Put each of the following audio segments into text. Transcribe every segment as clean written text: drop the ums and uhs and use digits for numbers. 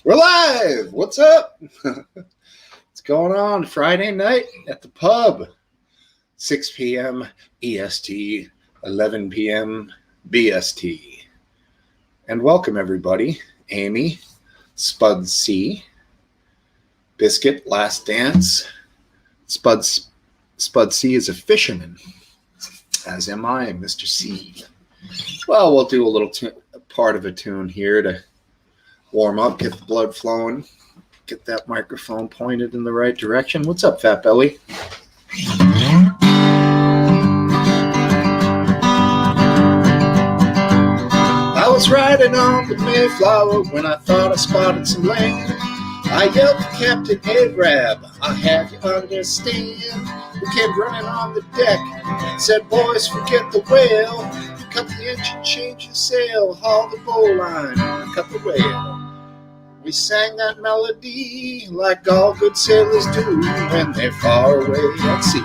We're live. What's up? What's going on? Friday night at the pub. 6 p.m. EST, 11 p.m. BST. And welcome everybody. Amy, Spud C, Biscuit, Last Dance. Spud C is a fisherman, as am I, Mr. C. Well, we'll do a little part of a tune here to warm up, get the blood flowing, get that microphone pointed in the right direction. What's up, Fat Belly? I was riding on the Mayflower when I thought I spotted some land. I yelled to Captain Arab, I have you understand. We came running on the deck, said, boys, forget the whale. Cut the engine, change the sail, haul the bowline, cut the whale. We sang that melody like all good sailors do when they're far away at sea.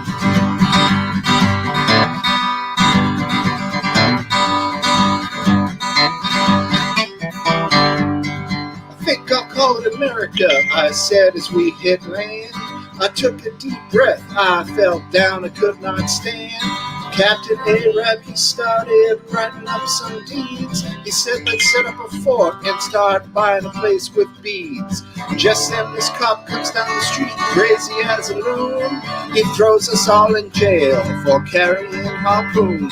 I think I'll call it America, I said as we hit land. I took a deep breath, I fell down, I could not stand. Captain Arab, he started writing up some deeds. He said, let's set up a fort and start buying a place with beads. Just then this cop comes down the street, crazy as a loon. He throws us all in jail for carrying harpoons.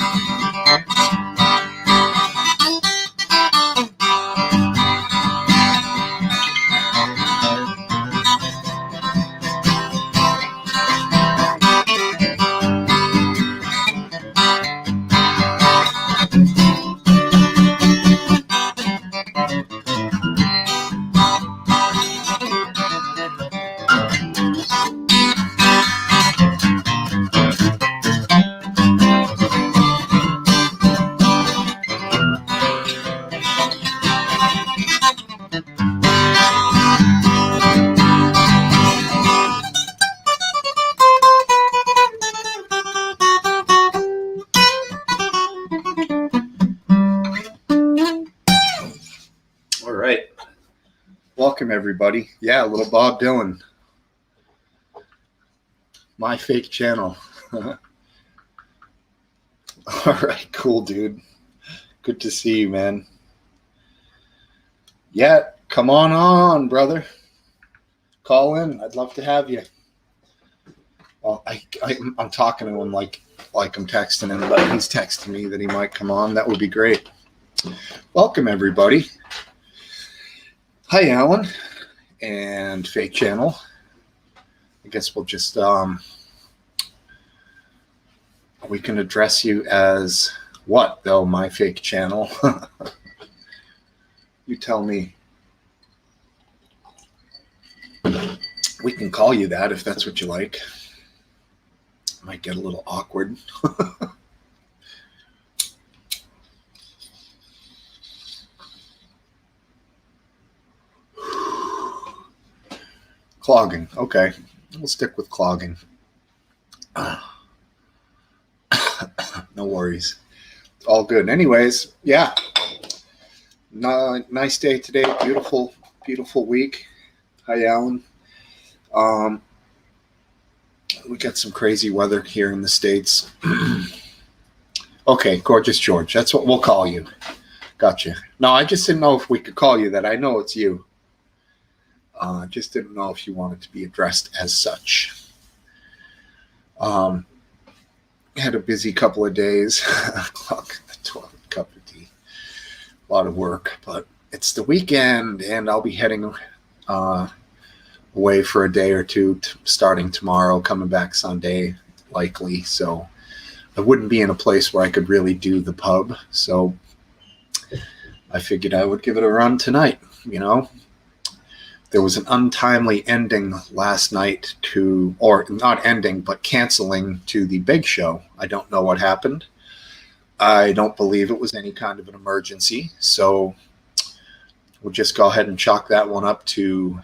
Welcome, everybody. Yeah, little Bob Dylan. My fake channel. All right, cool, dude. Good to see you, man. Yeah, come on, brother. Call in. I'd love to have you. Well, I'm talking to him like I'm texting him, but he's texting me that he might come on. That would be great. Welcome, everybody. Hi, Alan, and fake channel. I guess we'll just, we can address you as what, though, my fake channel? You tell me. We can call you that if that's what you like. Might get a little awkward. Clogging. Okay. We'll stick with clogging. No worries. All good. Anyways, yeah. Nice day today. Beautiful, beautiful week. Hi, Alan. We got some crazy weather here in the States. Okay, Gorgeous George. That's what we'll call you. Gotcha. No, I just didn't know if we could call you that. I know it's you. Just didn't know if you wanted to be addressed as such. Had a busy couple of days. Clock the 12 cup of tea. A lot of work, but it's the weekend, and I'll be heading away for a day or two, starting tomorrow, coming back Sunday, likely. So I wouldn't be in a place where I could really do the pub. So I figured I would give it a run tonight, you know. There was an untimely ending last night to, or not ending, but canceling to the big show. I don't know what happened. I don't believe it was any kind of an emergency. So we'll just go ahead and chalk that one up to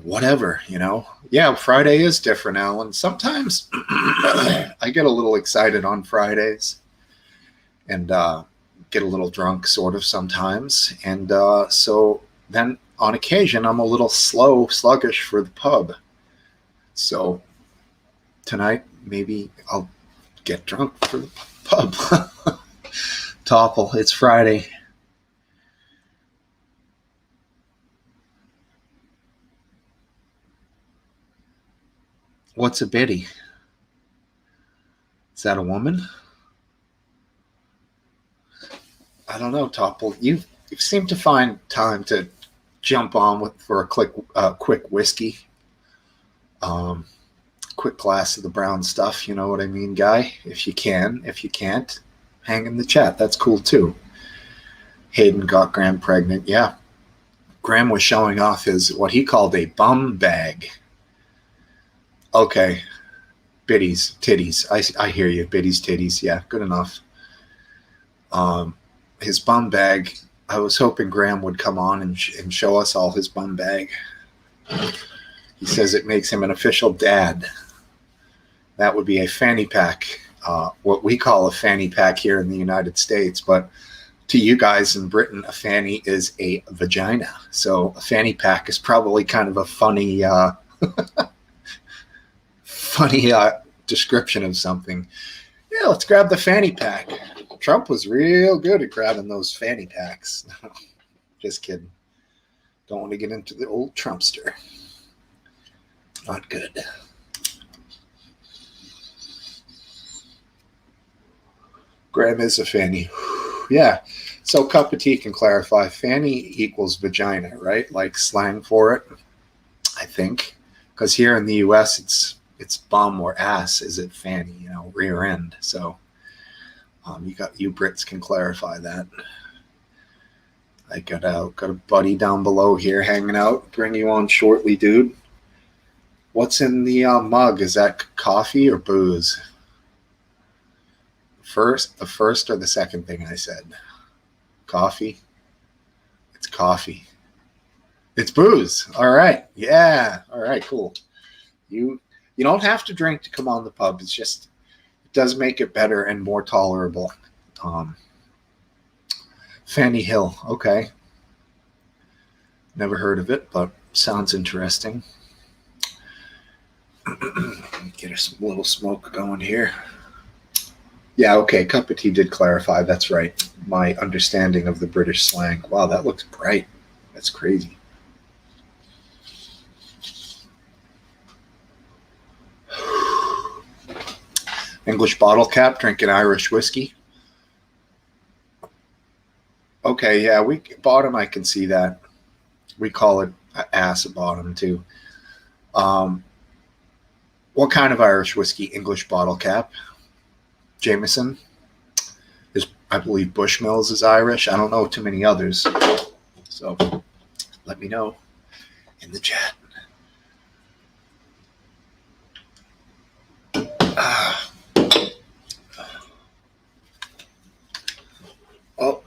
whatever, you know. Yeah, Friday is different, Alan. Sometimes I get a little excited on Fridays and get a little drunk sort of sometimes. And so then on occasion, I'm a little sluggish for the pub. So tonight, maybe I'll get drunk for the pub. Topple, it's Friday. What's a biddy? Is that a woman? I don't know, Topple. You seem to find time to jump on for a quick whiskey. Quick glass of the brown stuff, you know what I mean, guy? If you can. If you can't, hang in the chat. That's cool, too. Hayden got Graham pregnant. Yeah. Graham was showing off his, what he called a bum bag. Okay. Biddies, titties. I hear you. Biddies, titties. Yeah, good enough. His bum bag, I was hoping Graham would come on and show us all his bum bag. He says it makes him an official dad. That would be a fanny pack, what we call a fanny pack here in the United States. But to you guys in Britain, a fanny is a vagina. So a fanny pack is probably kind of a funny description of something. Yeah, let's grab the fanny pack. Trump was real good at grabbing those fanny packs. Just kidding. Don't want to get into the old Trumpster. Not good. Graham is a fanny. Yeah. So cup of tea can clarify. Fanny equals vagina, right? Like slang for it, I think. Because here in the U.S., it's bum or ass. Is it fanny? You know, rear end. So you Brits can clarify that. I got a buddy down below here hanging out. Bring you on shortly, dude. What's in the mug? Is that coffee or booze? The first or the second thing I said? Coffee? It's coffee. It's booze. All right. Yeah. All right, cool. You don't have to drink to come on the pub. It's just, it does make it better and more tolerable. Fanny Hill. Okay. Never heard of it, but sounds interesting. Get a little smoke going here. Yeah, okay. Cup of tea did clarify. That's right. My understanding of the British slang. Wow, that looks bright. That's crazy. English bottle cap, drinking Irish whiskey. Okay, yeah, bottom, I can see that. We call it ass bottom, too. What kind of Irish whiskey? English bottle cap. Jameson. I believe Bushmills is Irish. I don't know too many others. So let me know in the chat. Oh,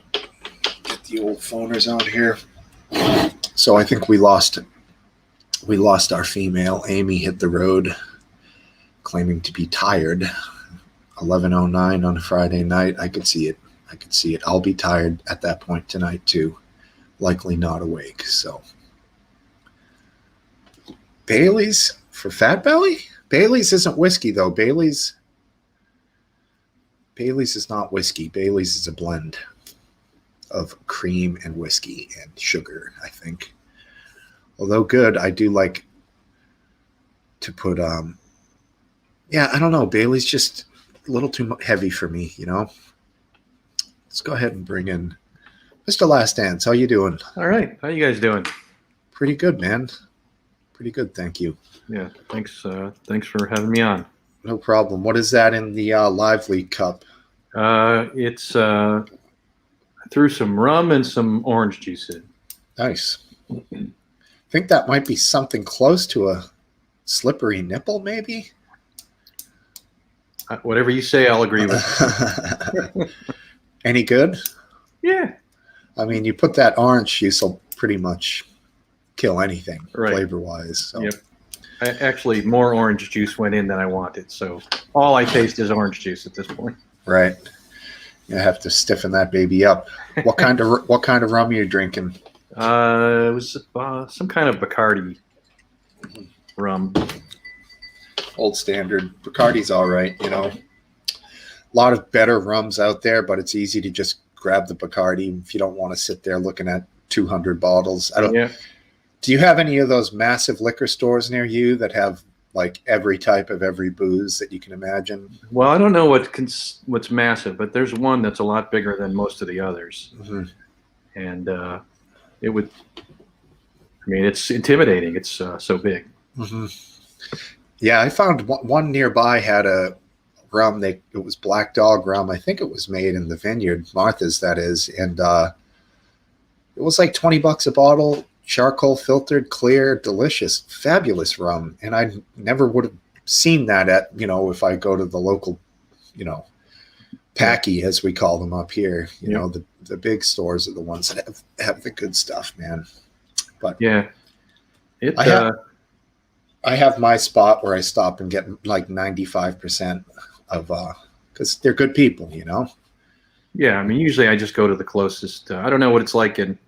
get the old phoners on here. So I think we lost our female. Amy hit the road claiming to be tired. 11:09 on a Friday night. I could see it. I'll be tired at that point tonight too. Likely not awake. So Bailey's for Fat Belly? Bailey's isn't whiskey though. Bailey's is not whiskey. Bailey's is a blend of cream and whiskey and sugar, I think. Although good, I do like to put yeah, I don't know. Bailey's just a little too heavy for me, you know. Let's go ahead and bring in Mr. Last Dance. How you doing? All right. How you guys doing? Pretty good, man. Pretty good, thank you. Yeah, thanks. Thanks for having me on. No problem. What is that in the Lively cup? It's I threw some rum and some orange juice in. Nice. I think that might be something close to a slippery nipple, maybe. Whatever you say, I'll agree with. Any good? Yeah. I mean, you put that orange juice will pretty much kill anything, right, flavor-wise. So. Yep. Actually, more orange juice went in than I wanted, so all I taste is orange juice at this point. Right. You have to stiffen that baby up. What kind of rum are you drinking? It was some kind of Bacardi rum. Old standard. Bacardi's all right, you know. A lot of better rums out there, but it's easy to just grab the Bacardi if you don't want to sit there looking at 200 bottles. I don't. Yeah. Do you have any of those massive liquor stores near you that have like every type of every booze that you can imagine? Well, I don't know what's massive, but there's one that's a lot bigger than most of the others, Mm-hmm. and it would. I mean, it's intimidating. It's so big. Mm-hmm. Yeah, I found one nearby had a rum. It was Black Dog rum. I think it was made in the vineyard, Martha's, that is, and it was like $20 a bottle, charcoal filtered, clear, delicious, fabulous rum. And I never would have seen that at, if I go to the local, packy, as we call them up here. The big stores are the ones that have the good stuff, man. But yeah, I have my spot where I stop and get like 95% of, because they're good people, Yeah, I mean, usually I just go to the closest. I don't know what it's like in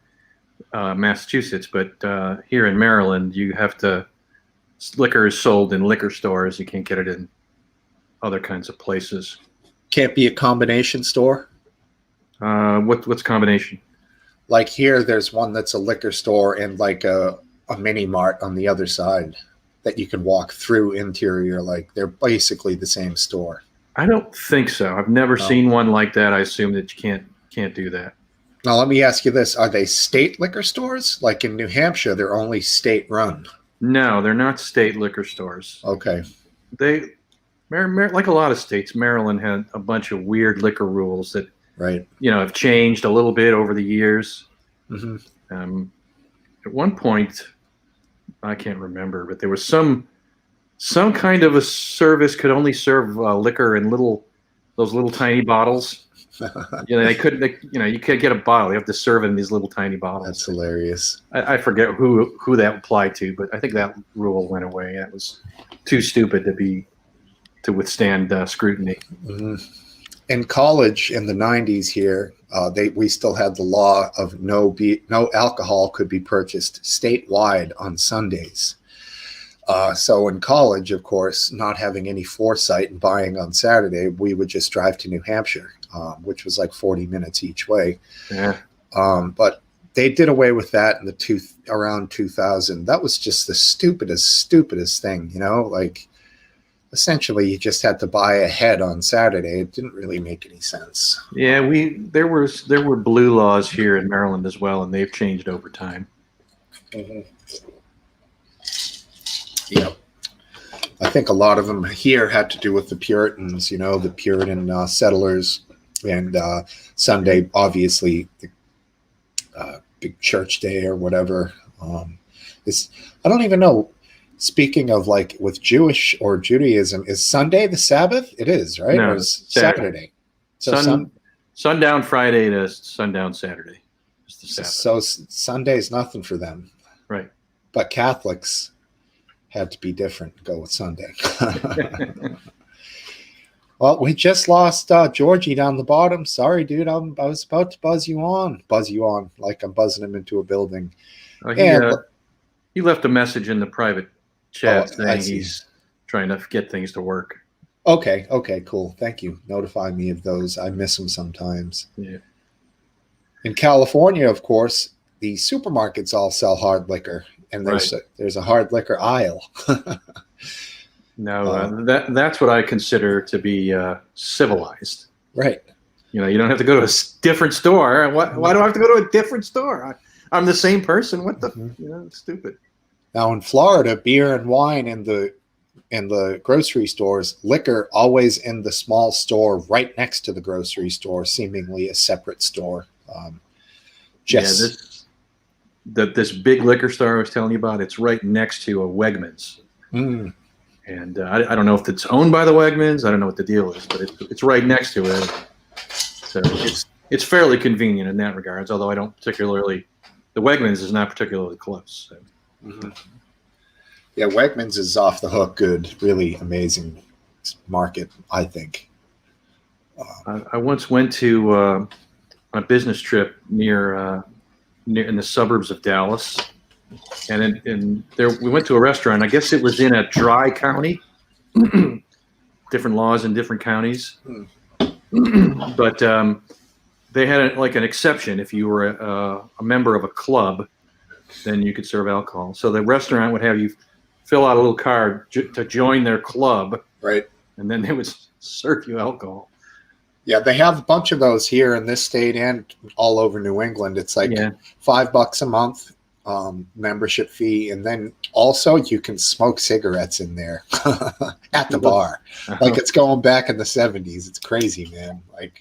Massachusetts, but here in Maryland, you have to. Liquor is sold in liquor stores. You can't get it in other kinds of places. Can't be a combination store? What's combination? Like here, there's one that's a liquor store and like a mini mart on the other side that you can walk through interior. Like they're basically the same store. I don't think so. I've never seen one like that. I assume that you can't do that. Now, let me ask you this. Are they state liquor stores? Like in New Hampshire, they're only state run. No, they're not state liquor stores. Okay. Like a lot of states, Maryland had a bunch of weird liquor rules that right. Have changed a little bit over the years. Mm-hmm. At one point, I can't remember, but there was some kind of a service could only serve liquor in those little tiny bottles. They couldn't. You can't get a bottle. You have to serve it in these little tiny bottles. That's hilarious. I forget who that applied to, but I think that rule went away. That was too stupid to withstand scrutiny. Mm-hmm. In college in the 90s here, we still had the law of no alcohol could be purchased statewide on Sundays. So in college, of course, not having any foresight and buying on Saturday, we would just drive to New Hampshire, which was like 40 minutes each way. Yeah. But they did away with that in around 2000. That was just the stupidest thing, like essentially you just had to buy ahead on Saturday. It didn't really make any sense. Yeah, there were blue laws here in Maryland as well, and they've changed over time. Mm-hmm. Yep. I think a lot of them here had to do with the Puritans, the Puritan settlers, and Sunday, obviously, the big church day or whatever. I don't even know. Speaking of like with Jewish or Judaism, is Sunday the Sabbath? It is, right? No, or is Saturday? So sundown Friday to sundown Saturday is the Sabbath. So Sunday's nothing for them. Right. But Catholics had to be different. Go with Sunday. Well, we just lost Georgie down the bottom. Sorry, dude. I was about to buzz you on, like I'm buzzing him into a building. He left a message in the private chat saying he's trying to get things to work. Okay, cool. Thank you. Notify me of those. I miss them sometimes. Yeah. In California, of course, the supermarkets all sell hard liquor, and there's a hard liquor aisle. No, that's what I consider to be civilized. Right. You don't have to go to a different store. Why do I have to go to a different store? I'm the same person. What the? It's stupid. Now in Florida, beer and wine in the grocery stores, liquor always in the small store right next to the grocery store, seemingly a separate store. This big liquor store I was telling you about, it's right next to a Wegmans. Mm. And I don't know if it's owned by the Wegmans. I don't know what the deal is, but it's right next to it. So it's fairly convenient in that regards, although I don't particularly – the Wegmans is not particularly close. So. Mm-hmm. Yeah, Wegmans is off the hook good. Really amazing market, I think. I once went to a business trip near in the suburbs of Dallas, and there we went to a restaurant. I guess it was in a dry county. Different laws in different counties, but they had like an exception. If you were a member of a club, then you could serve alcohol. So the restaurant would have you fill out a little card to join their club, right? And then they would serve you alcohol. Yeah, they have a bunch of those here in this state and all over New England. It's like $5 a month membership fee, and then also you can smoke cigarettes in there at the bar. Like it's going back in the 70s. It's crazy, man. Like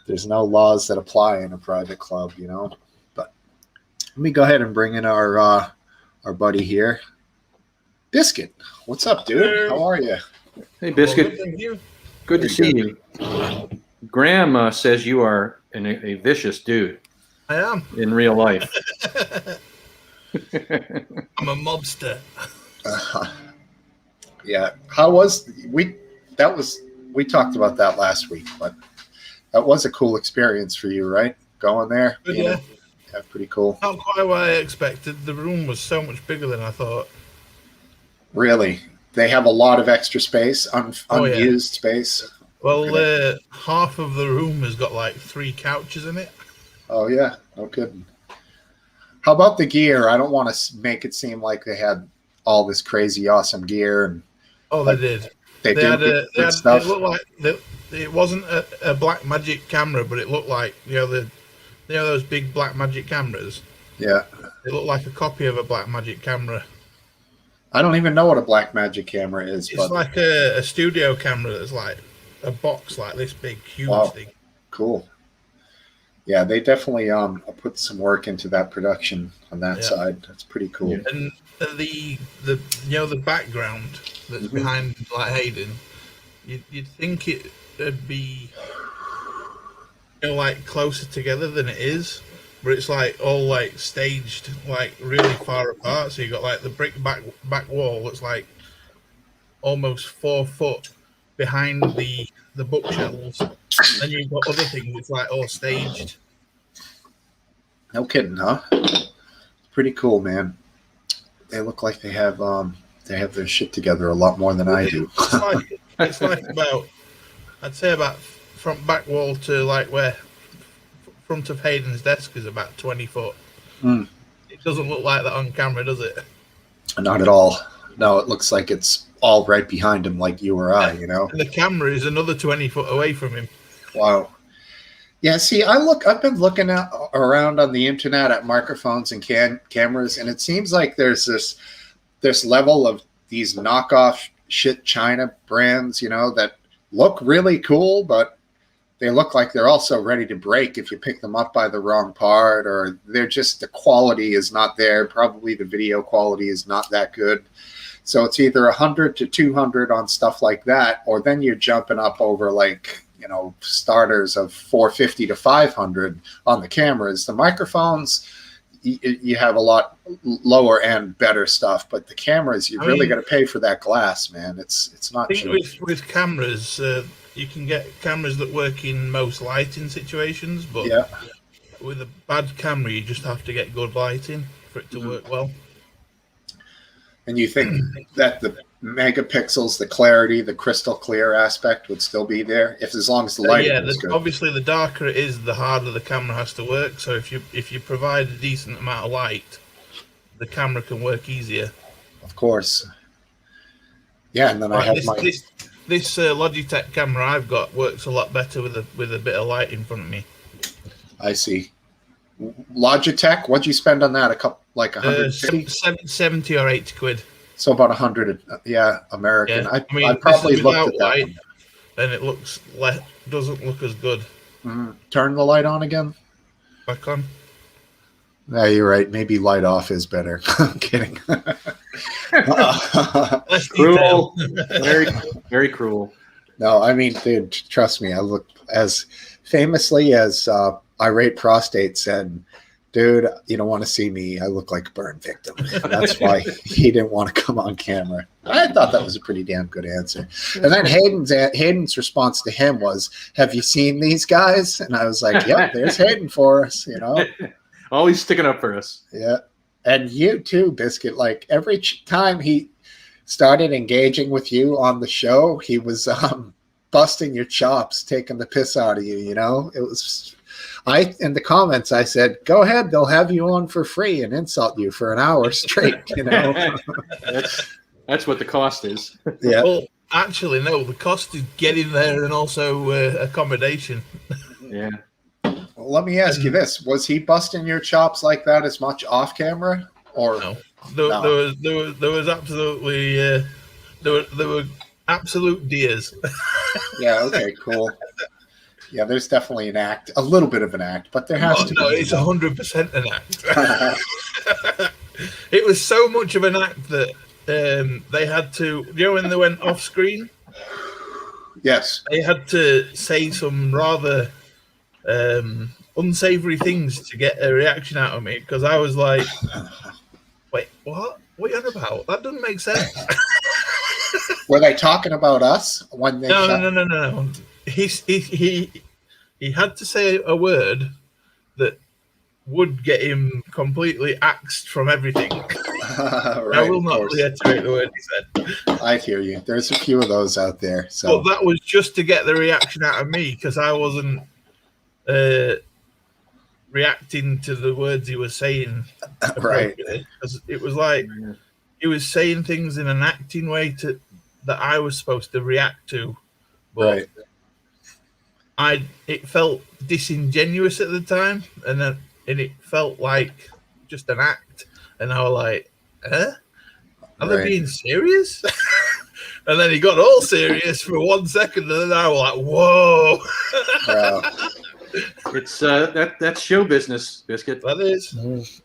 there's no laws that apply in a private club, you know. But let me go ahead and bring in our buddy here, Biscuit. What's up, dude? How are you? Hey, Biscuit. Well, thank you. Good to see you. Graham says you are a vicious dude. I am. In real life. I'm a mobster. Yeah. We talked about that last week, but that was a cool experience for you, right? Going there. Yeah. Yeah, pretty cool. Not quite what I expected. The room was so much bigger than I thought. Really? They have a lot of extra space, unused space. Well, half of the room has got like 3 couches in it. Oh, yeah. No kidding. How about the gear? I don't want to make it seem like they had all this crazy, awesome gear. And they did. They did stuff. It looked like it wasn't a Black Magic camera, but it looked like those big Black Magic cameras. Yeah. It looked like a copy of a Black Magic camera. I don't even know what a Black Magic camera is. It's like a studio camera that's like a box like this big, huge thing. Cool. Yeah, they definitely put some work into that production on that side. That's pretty cool. And the background that's behind like Hayden, you'd think it'd be like closer together than it is, but it's like all like staged like really far apart. So you got like the brick back wall that's like almost 4 foot behind the bookshelves. Then you've got other things that's like all staged. No kidding, huh? Pretty cool, man. They look like they have their shit together a lot more than I do. It's like about, I'd say about from back wall to like where front of Hayden's desk is about 20 foot. It doesn't look like that on camera, does it? Not at all. No, it looks like it's all right behind him, like you or I, you know. And the camera is another 20 foot away from him. Wow. Yeah, see, I've been looking around on the internet at microphones and cameras, and it seems like there's this level of these knockoff shit China brands, you know, that look really cool, but they look like they're also ready to break if you pick them up by the wrong part, or they're just, the quality is not there. Probably the video quality is not that good. So it's either 100 to 200 on stuff like that, or then you're jumping up over like, you know, starters of 450 to 500 on the cameras. The microphones, you have a lot lower end, better stuff, but the cameras, you're really going to pay for that glass, man. It's not cheap. With cameras, you can get cameras that work in most lighting situations, but with a bad camera, you just have to get good lighting for it to work well. And you think that the megapixels, the clarity, the crystal clear aspect would still be there as long as the lighting is good? Obviously, the darker it is, the harder the camera has to work. So if you provide a decent amount of light, the camera can work easier. Of course. Yeah, and then I have this Logitech camera I've got works a lot better with a bit of light in front of me. I see. Logitech, what'd you spend on that? Like 150? 70 or 80 quid. So about 100, American. Yeah. I probably looked at that light, and it doesn't look as good. Turn the light on again. Back on. Yeah, you're right. Maybe light off is better. I'm kidding. Cruel. Very, very cruel. No, I mean, dude, trust me. I look as famously as Irate Prostate said, dude, you don't want to see me. I look like a burn victim. That's why he didn't want to come on camera. I thought that was a pretty damn good answer. And then Hayden's response to him was, have you seen these guys? And I was like, yep, there's Hayden for us, you know. Always sticking up for us. Yeah. And you too, Biscuit. Like every time he started engaging with you on the show, he was busting your chops, taking the piss out of you, you know? It was in the comments I said, go ahead, they'll have you on for free and insult you for an hour straight, you know. That's what the cost is. Yeah. Well, actually, no, the cost is getting there and also accommodation. Yeah. Well, let me ask you this: was he busting your chops like that as much off camera, or no? There was absolutely there were absolute deers. Yeah. Okay. Cool. Yeah. There's definitely an act, a little bit of an act, but there has to be. No, it's 100% an act. It was so much of an act that they had to, you know, when they went off screen. Yes. They had to say some rather unsavory things to get a reaction out of me because I was like, wait, what? What are you on about? That doesn't make sense. Were they talking about us when they? No. He had to say a word that would get him completely axed from everything. Right, I will not reiterate the word he said. I hear you. There's a few of those out there. So, but that was just to get the reaction out of me because I wasn't reacting to the words he was saying. Right. Because it was like he was saying things in an acting way that I was supposed to react to. But right. It felt disingenuous at the time, and it felt like just an act. And I was like, huh? Are they being serious? And then he got all serious for 1 second, and then I was like, whoa. It's that's show business, Biscuit. That is.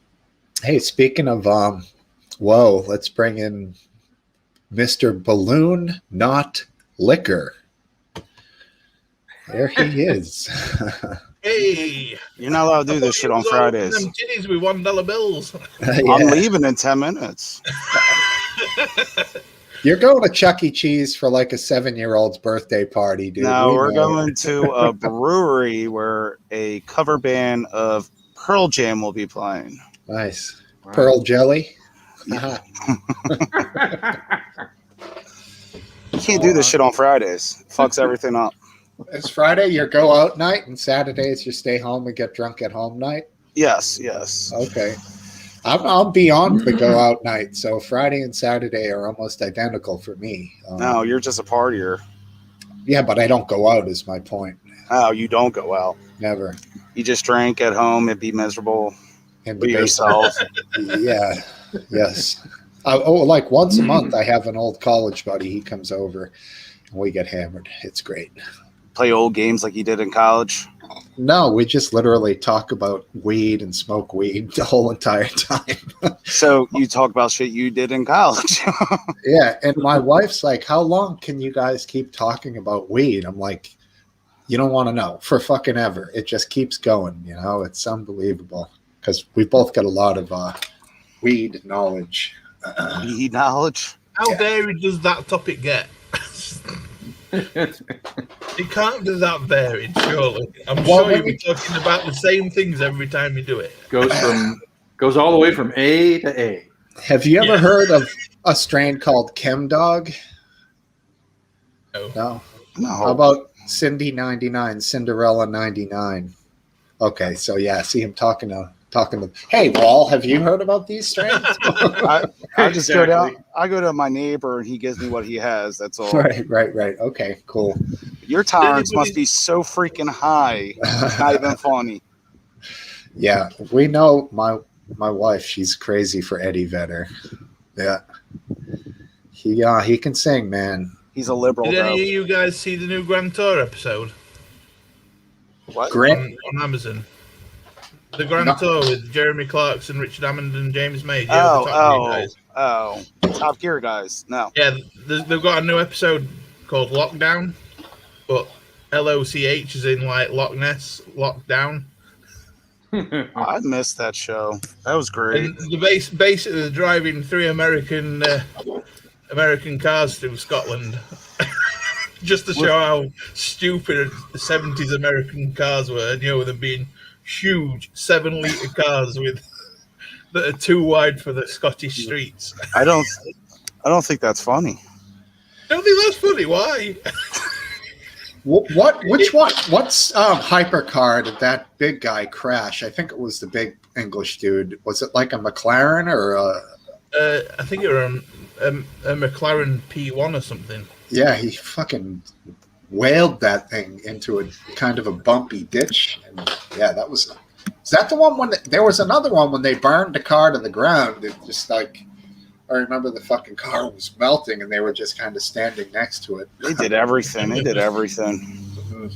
Hey, speaking of whoa, let's bring in Mr. Balloon Not Liquor. There he is. Hey, you're not allowed to do this shit on Fridays. Them titties with $1 bills. Yeah. I'm leaving in 10 minutes. You're going to Chuck E. Cheese for like a 7-year-old's birthday party, dude. No, we're going to a brewery where a cover band of Pearl Jam will be playing. Nice. Wow. Pearl Jelly. You can't do this shit on Fridays. It fucks everything up. It's Friday, your go out night, and Saturdays your stay home and get drunk at home night? Yes. Okay. I'm beyond the go out night, so Friday and Saturday are almost identical for me. No, you're just a partier. Yeah, but I don't go out is my point. Oh, you don't go out? Never. You just drink at home and be miserable and be yourself. Yeah, yes. Like once a month I have an old college buddy. He comes over and we get hammered. It's great. Play old games like you did in college? No, we just literally talk about weed and smoke weed the whole entire time. So you talk about shit you did in college. Yeah, and my wife's like, how long can you guys keep talking about weed? I'm like, you don't want to know. For fucking ever. It just keeps going, you know? It's unbelievable. Because we both got a lot of weed knowledge. Weed knowledge? How varied does that topic get? It can't be that varied, surely. I'm sure you'll be talking about the same things every time you do it. Goes all the way from A to A. Have you ever heard of a strain called Chem Dog? No. How about Cindy 99, Cinderella 99? Okay, so yeah, see him talking to. Hey, Wall, have you heard about these strains? I just go down. I go to my neighbor and he gives me what he has. That's all. Right. Okay, cool. Your tolerance must be so freaking high. It's not even funny. Yeah, we know my wife. She's crazy for Eddie Vedder. Yeah, he can sing, man. He's a liberal. Did any of you guys see the new Grand Tour episode? What? On Amazon. The Grand Tour with Jeremy Clarkson, Richard Hammond, and James May. Top Gear guys. No. Yeah, they've got a new episode called Lockdown, but LOCH is in like Loch Ness, Lockdown. I missed that show. That was great. And basically they're driving 3 American cars through Scotland. just to show how stupid the 70s American cars were, with them being huge 7-liter cars that are too wide for the Scottish streets. I don't think that's funny. Don't think that's funny. Why? Which one? What's hypercar did that big guy crash? I think it was the big English dude. Was it like a McLaren or a? I think it was a McLaren P1 or something. Yeah, he fucking whaled that thing into a kind of a bumpy ditch. And yeah, that was. Is that the one when there was another one when they burned the car to the ground? It just like. I remember the fucking car was melting and they were just kind of standing next to it. They did everything. Mm-hmm.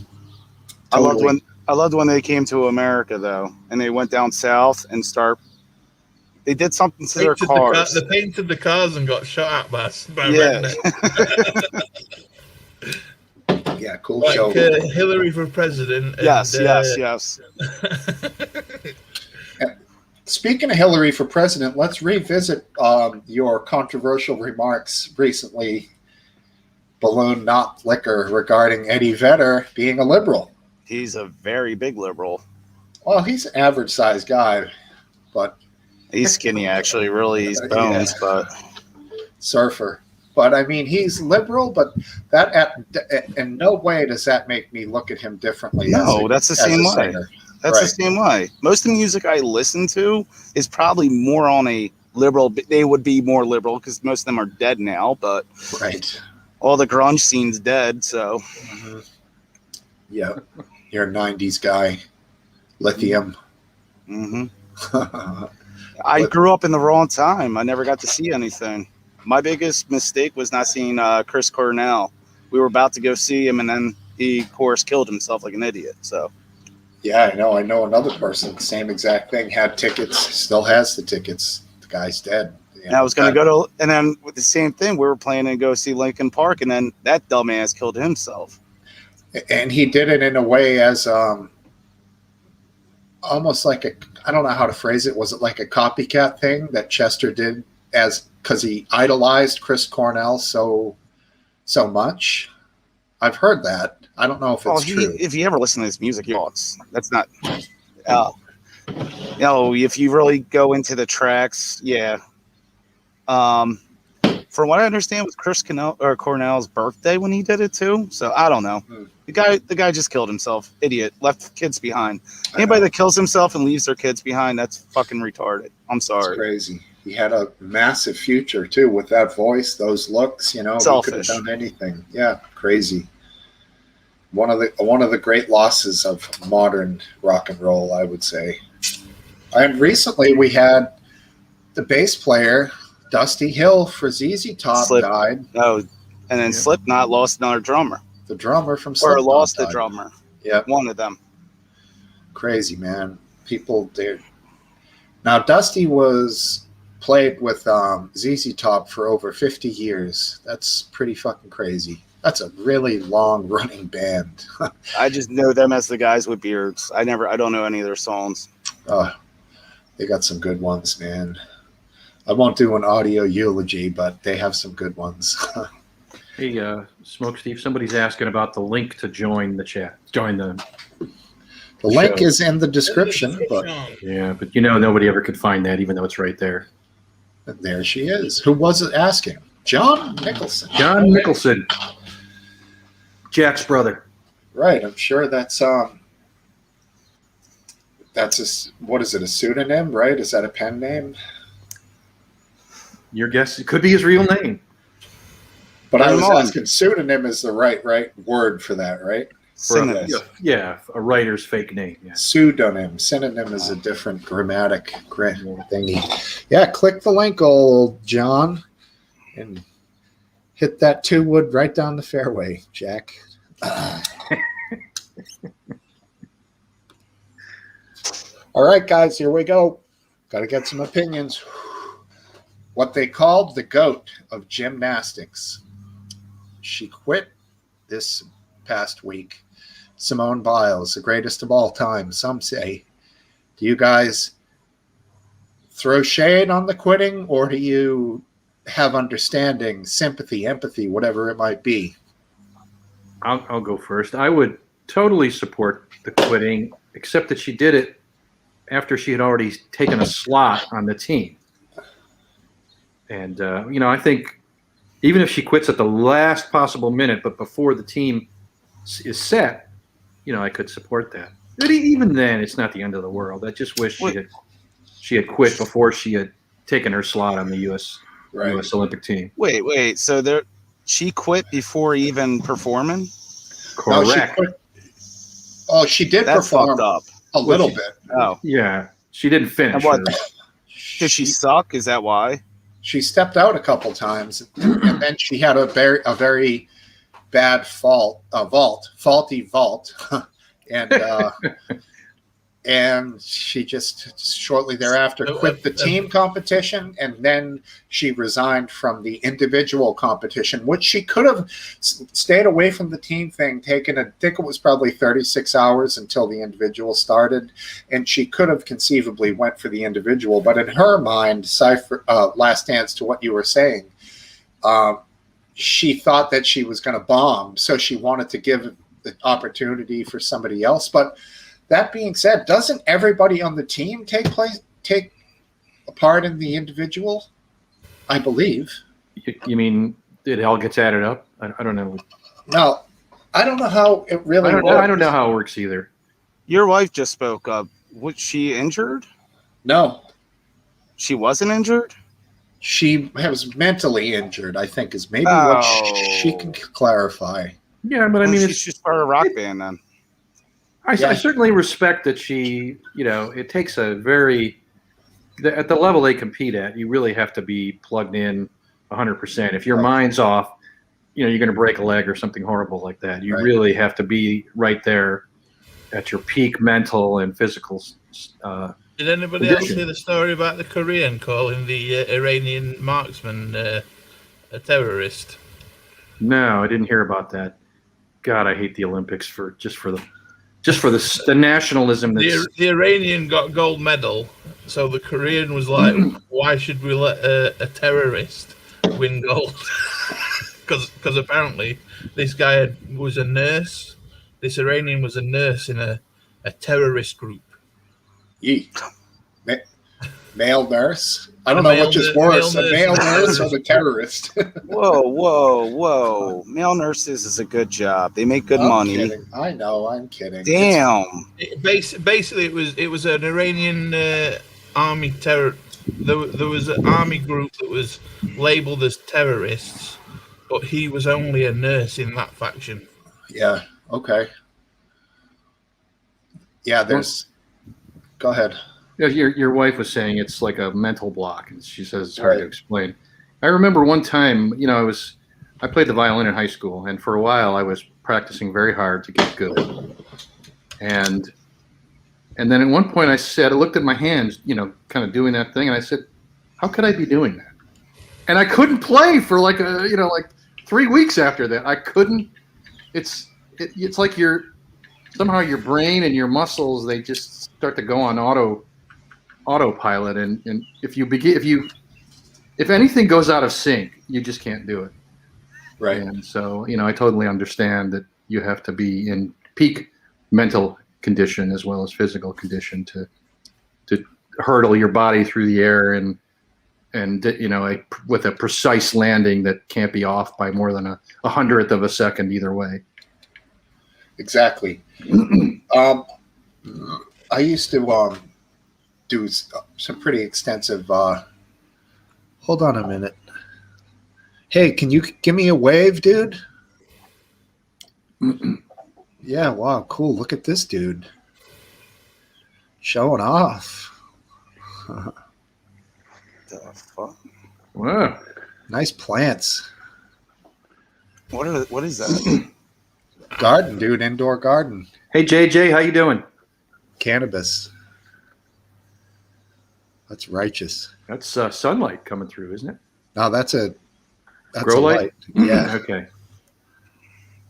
Totally. I loved when they came to America though, and they went down south and they did something to their cars. They painted the cars and got shot at by rednecks. Yeah, cool like, show. Hillary for president. Yes. Speaking of Hillary for president, let's revisit your controversial remarks recently, Balloon Not Liquor, regarding Eddie Vedder being a liberal. He's a very big liberal. Well, he's an average-sized guy, but... He's skinny, actually. Really, he's bones, but... Surfer. But, I mean, he's liberal, but that in no way does that make me look at him differently. No, that's the same way. That's right. The same way. Most of the music I listen to is probably more on a liberal. They would be more liberal because most of them are dead now. But right, all the grunge scene's dead. So, yeah, you're a '90s guy. Lithium. Mm-hmm. I grew up in the wrong time. I never got to see anything. My biggest mistake was not seeing Chris Cornell. We were about to go see him, and then he, of course, killed himself like an idiot. So. Yeah, I know. I know another person, same exact thing, had tickets, still has the tickets. The guy's dead. And I was going to go to, and then with the same thing, we were planning to go see Linkin Park, and then that dumbass killed himself. And he did it in a way as almost like I don't know how to phrase it. Was it like a copycat thing that Chester did because he idolized Chris Cornell so much? I've heard that. I don't know if it's true. If you ever listen to his music, that's not. If you really go into the tracks, yeah. From what I understand, it was Chris Cornell's birthday when he did it too. So I don't know. The guy just killed himself. Idiot. Left kids behind. Anybody that kills himself and leaves their kids behind, that's fucking retarded. I'm sorry. It's crazy. He had a massive future too with that voice, those looks. Selfish. He could have done anything. Yeah, crazy. One of the great losses of modern rock and roll, I would say. And recently we had the bass player Dusty Hill for ZZ Top died. Oh, and then Slipknot lost another drummer. The drummer from Slipknot or lost the drummer. Yeah, one of them. Crazy, man. People there. Now Dusty played with ZZ Top for over 50 years. That's pretty fucking crazy. That's a really long-running band. I just know them as the guys with beards. I don't know any of their songs. They got some good ones, man. I won't do an audio eulogy, but they have some good ones. Hey, Smokesteve, somebody's asking about the link to join the chat. Join the link show. Is in the description. But nobody ever could find that, even though it's right there. And there she is. Who was it asking? John Nicholson. John Nicholson. Jack's brother. Right. I'm sure that's what is it, a pseudonym, right? Is that a pen name? Your guess, it could be his real name. But I was asking, pseudonym is the right word for that, right? Synonym. Yeah, a writer's fake name. Yeah. Pseudonym. Synonym is a different grammatic thingy. Yeah, click the link, old John, and hit that 2-wood right down the fairway, Jack. All right, guys, here we go. Got to get some opinions. What they called the GOAT of gymnastics. She quit this past week. Simone Biles, the greatest of all time, some say. Do you guys throw shade on the quitting, or do you have understanding, sympathy, empathy, whatever it might be? I'll go first. I would totally support the quitting, except that she did it after she had already taken a slot on the team. And I think even if she quits at the last possible minute, but before the team is set, I could support that. But even then, it's not the end of the world. I just wish she had quit before she had taken her slot on the U.S. Olympic team. Wait. So she quit before even performing? Correct. No, she did That's perform fucked up. a little bit. Oh, yeah. She didn't finish. And what? Did she suck? Is that why? She stepped out a couple times, and then she had a very bad faulty vault, and she just shortly thereafter quit the team competition, and then she resigned from the individual competition, which she could have stayed away from the team thing, I think it was probably 36 hours until the individual started, and she could have conceivably went for the individual. But in her mind, last dance to what you were saying, she thought that she was going to bomb, so she wanted to give the opportunity for somebody else. But that being said, doesn't everybody on the team take a part in the individual? I believe. You mean it all gets added up? I don't know. No, I don't know how it really works. I don't know how it works either. Your wife just spoke up. Was she injured? No. She wasn't injured? She was mentally injured, I think, is maybe what she can clarify. Yeah, but I mean, she should start a rock band then. I certainly respect that she, it takes at the level they compete at, you really have to be plugged in 100%. If your mind's off, you're going to break a leg or something horrible like that. You really have to be right there at your peak mental and physical. Did anybody else hear the story about the Korean calling the Iranian marksman a terrorist? No, I didn't hear about that. God, I hate the Olympics for the nationalism. The Iranian got gold medal, so the Korean was like, "Why should we let a terrorist win gold?" Because apparently this guy was a nurse. This Iranian was a nurse in a terrorist group. Male nurse? I don't know which is worse, a male nurse or the terrorist. Whoa. Male nurses is a good job. They make good money. Kidding. I know, I'm kidding. Damn. Basically, it was an Iranian army terror. There was an army group that was labeled as terrorists, but he was only a nurse in that faction. Yeah, okay. Yeah, go ahead. Your wife was saying it's like a mental block, and she says it's hard to explain. I remember one time, I played the violin in high school, and for a while I was practicing very hard to get good. And then at one point I looked at my hands, kind of doing that thing, and I said, how could I be doing that? And I couldn't play for like 3 weeks after that. I couldn't. It's like somehow your brain and your muscles, they just start to go on autopilot, and if anything goes out of sync, you just can't do it. Right. And so, I totally understand that you have to be in peak mental condition as well as physical condition to hurdle your body through the air and with a precise landing that can't be off by more than a 100th of a second either way. Exactly. I used to do some pretty extensive. Hold on a minute. Hey, can you give me a wave, dude? Yeah, wow, cool. Look at this dude. Showing off. The fuck? Wow. Nice plants. What is that? Garden, dude. Indoor garden. Hey, JJ, how you doing? Cannabis. That's righteous. That's sunlight coming through, isn't it? No, that's a grow light? light. Yeah. Okay.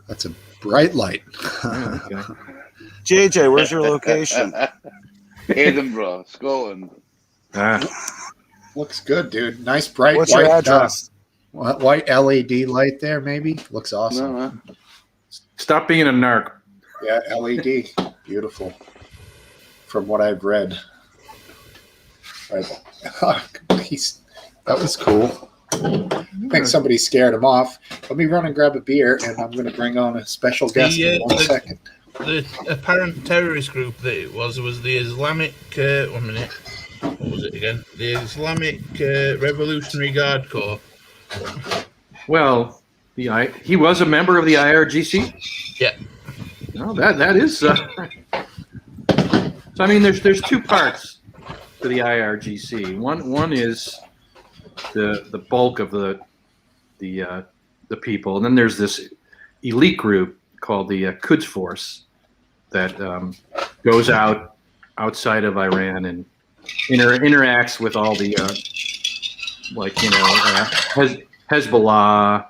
That's a bright light. Okay. JJ, where's your location? Edinburgh, Scotland. Looks good, dude. Nice bright What's white your address? white LED light there, maybe. Looks awesome. No. Stop being a narc. Yeah, LED, beautiful. From what I've read, right. That was cool. I think somebody scared him off. Let me run and grab a beer, and I'm going to bring on a special guest in 1 second. The apparent terrorist group that it was the Islamic. 1 minute. What was it again? The Islamic Revolutionary Guard Corps. Well, he was a member of the IRGC. Yeah. No, that is. So I mean, there's two parts to the IRGC. One is the bulk of the people, and then there's this elite group called the Quds Force that goes outside of Iran and interacts with all the Hezbollah.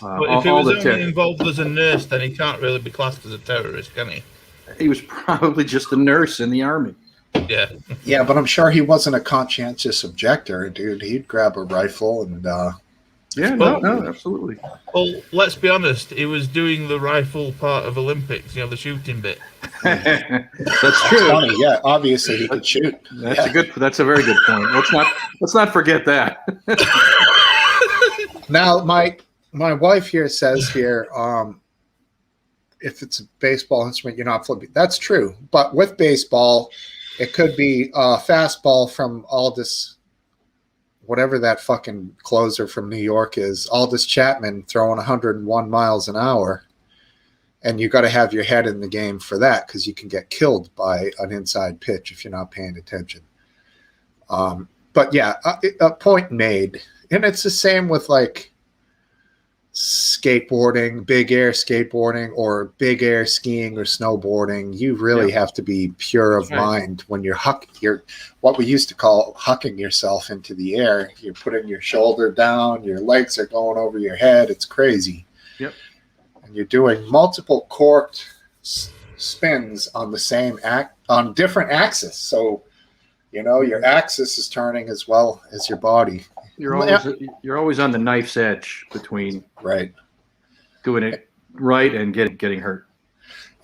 But if he was only involved as a nurse, then he can't really be classed as a terrorist, can he? He was probably just a nurse in the army. Yeah. Yeah, but I'm sure he wasn't a conscientious objector, dude. He'd grab a rifle and. No, absolutely. Well, let's be honest. He was doing the rifle part of Olympics, the shooting bit. That's true. Funny, yeah, obviously he could shoot. That's a very good point. Let's not forget that. Now, my wife here says here, if it's a baseball instrument, you're not flipping. That's true, but with baseball, it could be a fastball from Aldis. Whatever that fucking closer from New York is, Aldis Chapman throwing 101 miles an hour, and you got to have your head in the game for that because you can get killed by an inside pitch if you're not paying attention. But yeah, a point made, and it's the same with like skateboarding, big air skateboarding, or big air skiing or snowboarding. You really have to be pure of mind when you're what we used to call hucking yourself into the air. You're putting your shoulder down, your legs are going over your head. It's crazy. Yep. And you're doing multiple corked spins on the same on different axes. So, your axis is turning as well as your body. You're always on the knife's edge between doing it right and getting hurt.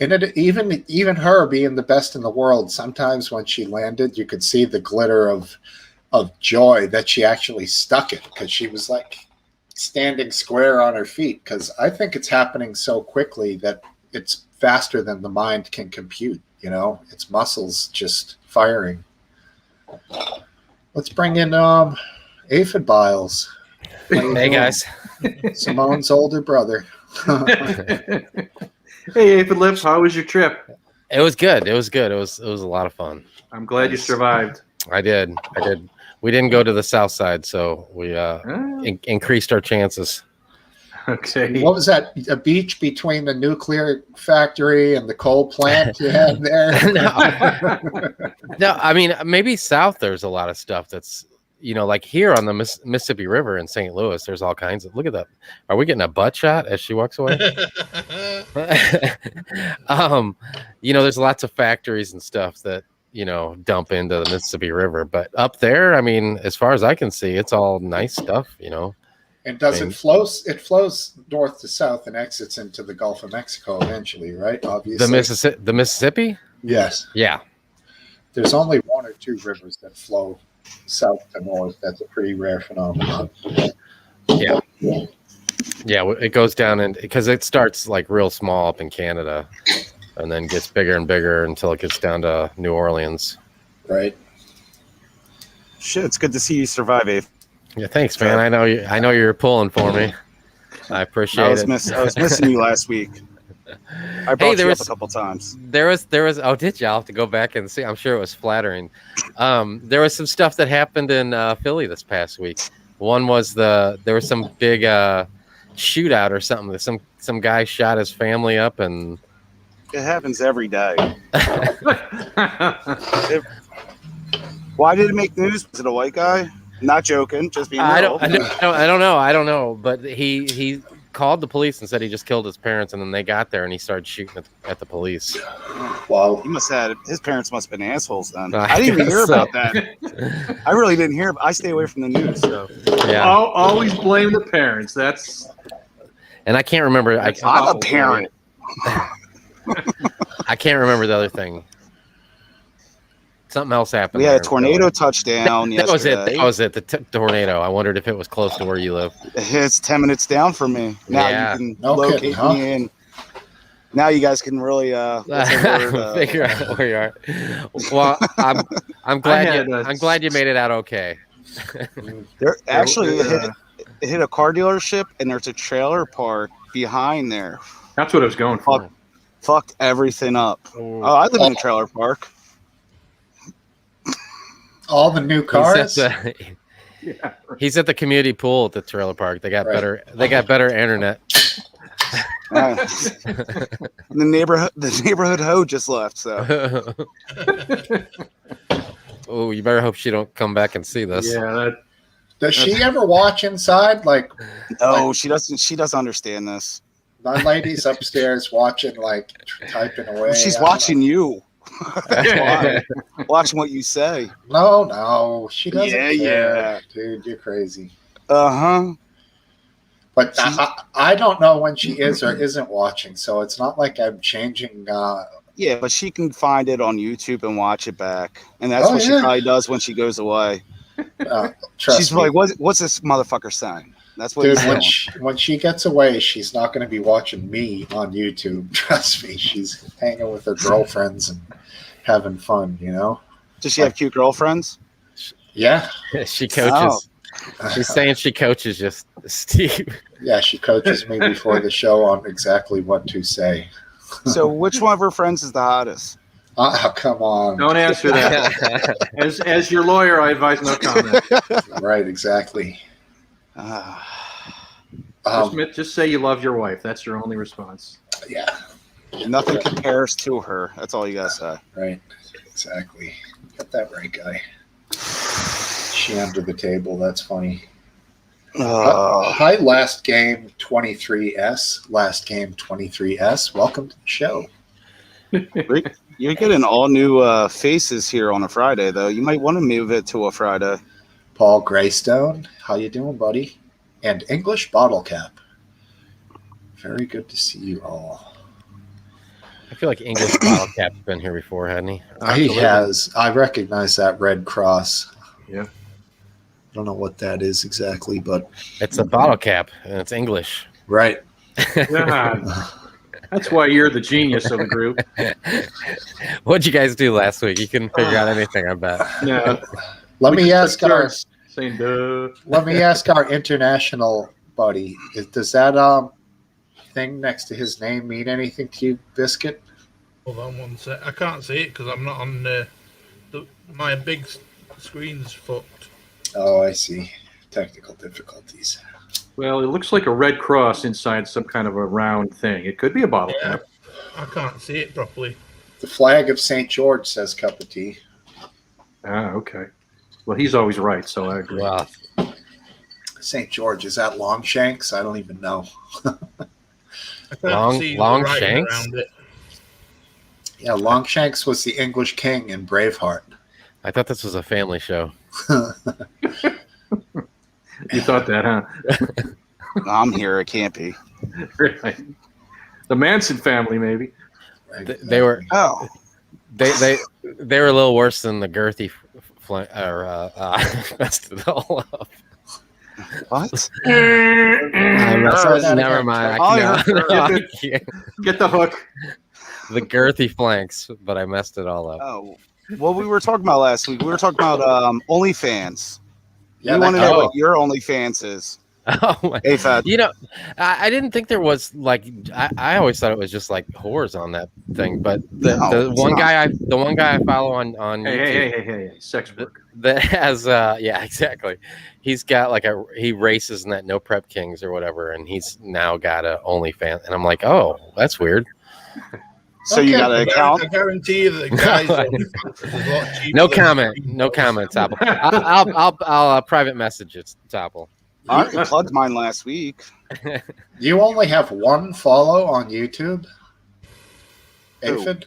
And even her being the best in the world, sometimes when she landed, you could see the glitter of joy that she actually stuck it because she was like standing square on her feet. Because I think it's happening so quickly that it's faster than the mind can compute. It's muscles just firing. Let's bring in Aphid Biles. Hey guys. Simone's older brother. Hey Aphid Lips, how was your trip? It was good. It was a lot of fun. I'm glad you survived. I did. We didn't go to the south side, so we increased our chances. Okay. What was that? A beach between the nuclear factory and the coal plant you had there? No, I mean maybe south. There's a lot of stuff that's like here on the Mississippi River in St. Louis. There's all kinds of. Look at that. Are we getting a butt shot as she walks away? There's lots of factories and stuff that dump into the Mississippi River. But up there, I mean, as far as I can see, it's all nice stuff. And does it flows? It flows north to south and exits into the Gulf of Mexico eventually, right? Obviously, the Mississippi. Yes. Yeah. There's only one or two rivers that flow south to north. That's a pretty rare phenomenon. Yeah. It goes down and because it starts like real small up in Canada, and then gets bigger and bigger until it gets down to New Orleans. Right. Shit, it's good to see you survive, Abe. Yeah, thanks, man. I know you're pulling for me. I appreciate it. I was missing you last week. I brought you up a couple times. There was. Oh, did you? I'll have to go back and see. I'm sure it was flattering. There was some stuff that happened in Philly this past week. One was there was some big shootout or something. Some guy shot his family up, and it happens every day. Why did it make news? Was it a white guy? Not joking, just being. I don't know. But he called the police and said he just killed his parents, and then they got there and he started shooting at the police. Wow, his parents must have been assholes then. I didn't even hear about that. I really didn't hear. I stay away from the news. So yeah, always blame the parents. And I can't remember. I'm a parent. I can't remember the other thing. Something else happened. We had a there. tornado touchdown That was it. yesterday. That was it. The tornado. I wondered if it was close to where you live. It's 10 minutes down from me. Now Yeah. you can No locate kidding, huh? me in. Now you guys can really what's the word? Figure out where you are. Well, I'm glad you made it out okay. There actually it hit a car dealership, and there's a trailer park behind there. That's what I was going for. Fucked everything up. Oh, I live in a trailer park. All the new cars. He's at the community pool at the trailer park. They got better. They got better internet. The neighborhood hoe just left. So. Oh, you better hope she don't come back and see this. Yeah. Does she ever watch inside? No, she doesn't. She doesn't understand this. My lady's upstairs watching, typing away. She's watching you. Watching what you say. No, she doesn't. Yeah. Dude, you're crazy. Uh-huh. But I don't know when she is or isn't watching, so it's not like I'm changing. Yeah, but she can find it on YouTube and watch it back, and that's what she probably does when she goes away. She's like, "What's this motherfucker saying?" That's what. Dude, when she gets away, she's not going to be watching me on YouTube. Trust me, she's hanging with her girlfriends and having fun. Does she have cute girlfriends? Yeah, she coaches. She's saying she coaches just Steve. Yeah, she coaches me before the show on exactly what to say. So, which one of her friends is the hottest? Oh, come on! Don't answer that. As your lawyer, I advise no comment. Right, exactly. Just say you love your wife. That's your only response. Yeah. Nothing compares to her. That's all you gotta say. Right. Exactly. Got that right, guy. She under the table. That's funny. Hi, Last Game 23S. Last Game 23S. Welcome to the show. You're getting all new faces here on a Friday, though. You might want to move it to a Friday. Paul Greystone. How you doing, buddy? And English Bottle Cap. Very good to see you all. I feel like English Bottle Cap's been here before, hadn't he? He has. I recognize that red cross. Yeah. I don't know what that is exactly, but it's a bottle cap and it's English. Right. That's why you're the genius of the group. What'd you guys do last week? You couldn't figure out anything, I bet. No. Let me ask our international buddy. Does that thing next to his name mean anything to you, Biscuit? Hold on one sec. I can't see it because I'm not on my big screen's fucked. Oh, I see. Technical difficulties. Well, it looks like a red cross inside some kind of a round thing. It could be a bottle cap. I can't see it properly. The flag of St. George says cup of tea. Ah, okay. Well, he's always right, so I agree. Wow. St. George, is that Longshanks? I don't even know. Longshanks? Around it. Yeah, Longshanks was the English king in Braveheart. I thought this was a family show. You thought that, huh? I'm here. It can't be. Right. The Manson family, maybe. They were. Oh. They were a little worse than the girthy messed it all up. What? Never mind. Get the hook. The girthy flanks, but I messed it all up. Oh. What we were talking about last week, we were talking about OnlyFans. Yeah, we want to know what your OnlyFans is. Oh my! Hey, Fad. I didn't think there was I always thought it was just like whores on that thing, but the one guy I follow on YouTube, hey, sex work that has yeah, exactly. He's got he races in that No Prep Kings or whatever, and he's now got a OnlyFans, and I'm like, oh, that's weird. So you got an account? I guarantee you that the guys No comment, Topple. I'll private message it, Topple. I already plugged mine last week. You only have one follow on YouTube? Aphid?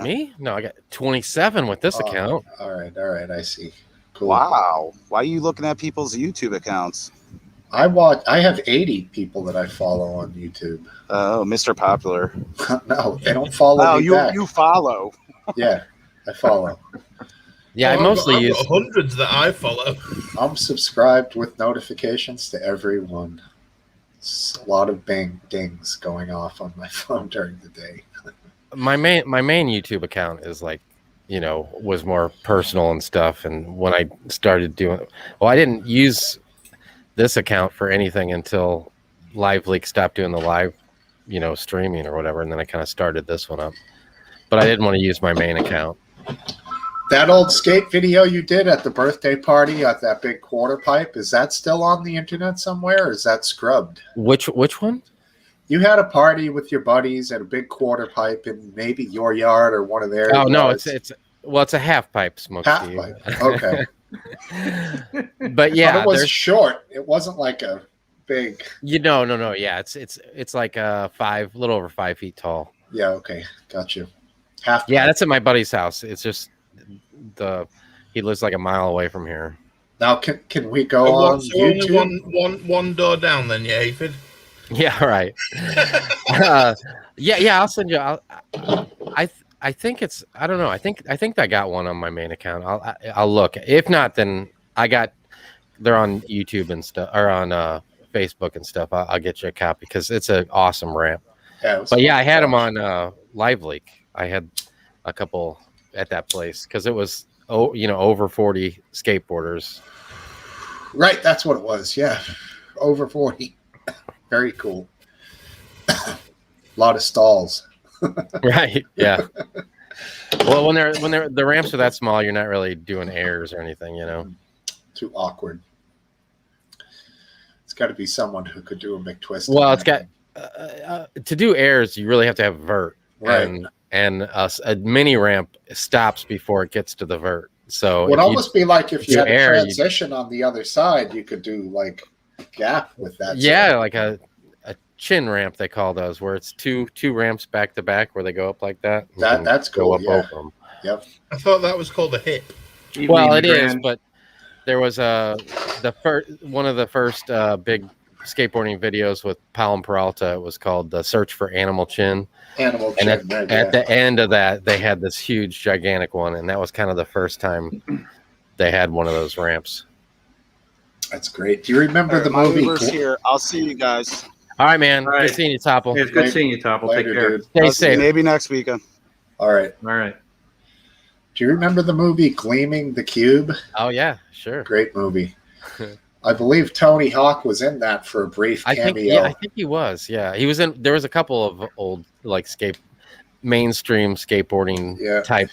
Me? No, I got 27 with this account. All right, I see. Cool. Wow. Why are you looking at people's YouTube accounts? I have 80 people that I follow on YouTube. Oh, Mr. Popular. No, they don't follow Oh, me back. you follow. Yeah, I follow. Yeah, I I've mostly use. got hundreds that I follow. I'm subscribed with notifications to everyone. It's a lot of dings going off on my phone during the day. My main YouTube account is like, was more personal and stuff. And when I started doing, well, I didn't use this account for anything until LiveLeak stopped doing the live, streaming or whatever, and then I kind of started this one up. But I didn't want to use my main account. That old skate video you did at the birthday party at that big quarter pipe, is that still on the internet somewhere, or is that scrubbed? Which one? You had a party with your buddies at a big quarter pipe in maybe your yard or one of theirs. Oh no, it's a half pipe, Smokesteve. Half pipe. Okay. But yeah, but it was short. It wasn't like a big. No. Yeah, it's like a little over 5 feet tall. Yeah. Okay. Got you. Half. Yeah, pipe. that's at my buddy's house. It's just he lives like a mile away from here. Now can we go on YouTube? Only one door down, then, yeah, Aphid. Yeah. Right. Yeah. I'll send you. I think it's. I don't know. I think I got one on my main account. I'll look. If not, then they're on YouTube and stuff, or on Facebook and stuff. I'll get you a copy because it's an awesome ramp. Yeah, but yeah, I had them on LiveLeak. I had a couple at that place because it was over 40 skateboarders. Right, that's what it was. Yeah, over 40. Very cool. A lot of stalls. Right. Yeah. Well, when the ramps are that small, you're not really doing airs or anything, Too awkward. It's got to be someone who could do a McTwist. Well, it's got to do airs. You really have to have vert, right? And a mini ramp stops before it gets to the vert. So it would almost be like if you had a transition on the other side, you could do like a gap with that. Yeah, like a chin ramp they call those, where it's two ramps back to back where they go up like that. That's cool. Yeah. Both of them. Yep. I thought that was called a hip. Well, it is, but there was one of the first big skateboarding videos with Powell and Peralta. It was called The Search for Animal Chin. Animal Chin. And at the end of that, they had this huge, gigantic one, and that was kind of the first time they had one of those ramps. That's great. Do you remember the movie? Here, I'll see you guys. All right, man. All right. Good seeing you, Topple. It's good seeing you, Topple. Take care. Dude. Stay safe. Maybe next weekend. All right. All right. Do you remember the movie Gleaming the Cube? Oh yeah, sure. Great movie. I believe Tony Hawk was in that for a brief cameo. I think he was. Yeah, he was in. There was a couple of old mainstream skateboarding type.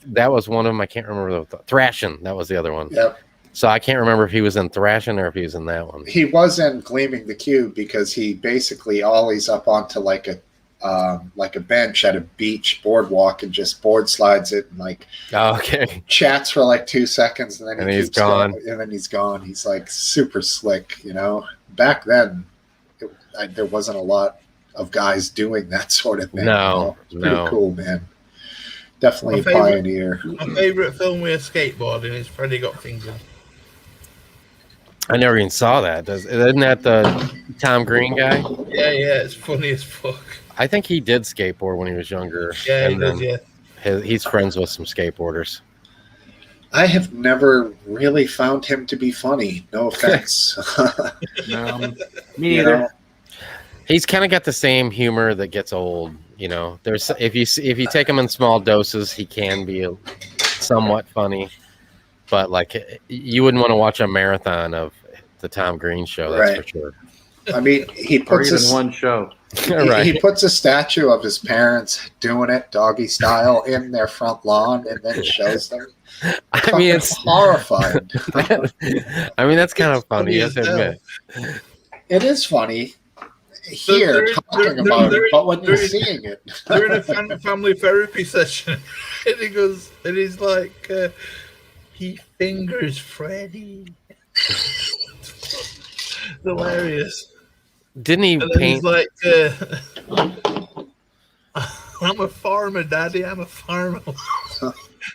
That was one of them. I can't remember the Thrashing. That was the other one. Yep. So I can't remember if he was in Thrashing or if he was in that one. He was in Gleaming the Cube because he basically ollies up onto like a bench at a beach boardwalk and just board slides it and chats for like 2 seconds and then he's gone. And then he's gone. He's like super slick, Back then, there wasn't a lot of guys doing that sort of thing. No, it's pretty cool, man. Definitely a pioneer. My favorite film with skateboarding is Freddy Got Fingered. I never even saw that. Isn't that the Tom Green guy? Yeah, it's funny as fuck. I think he did skateboard when he was younger. Yeah, he did, yeah. He's friends with some skateboarders. I have never really found him to be funny. No offense. Me neither. He's kind of got the same humor that gets old. There's if you take him in small doses, he can be somewhat funny. But you wouldn't want to watch a marathon of the Tom Green show, that's for sure. I mean, he puts one show. He puts a statue of his parents doing it doggy style in their front lawn and then shows them. I mean, it's horrifying. That's kind of funny. You have to admit. It is funny here talking about it, but when you're seeing it, they're in a family therapy session, and he goes, and he's like, he fingers Freddy. Hilarious. Didn't he paint? He's like, I'm a farmer, Daddy. I'm a farmer.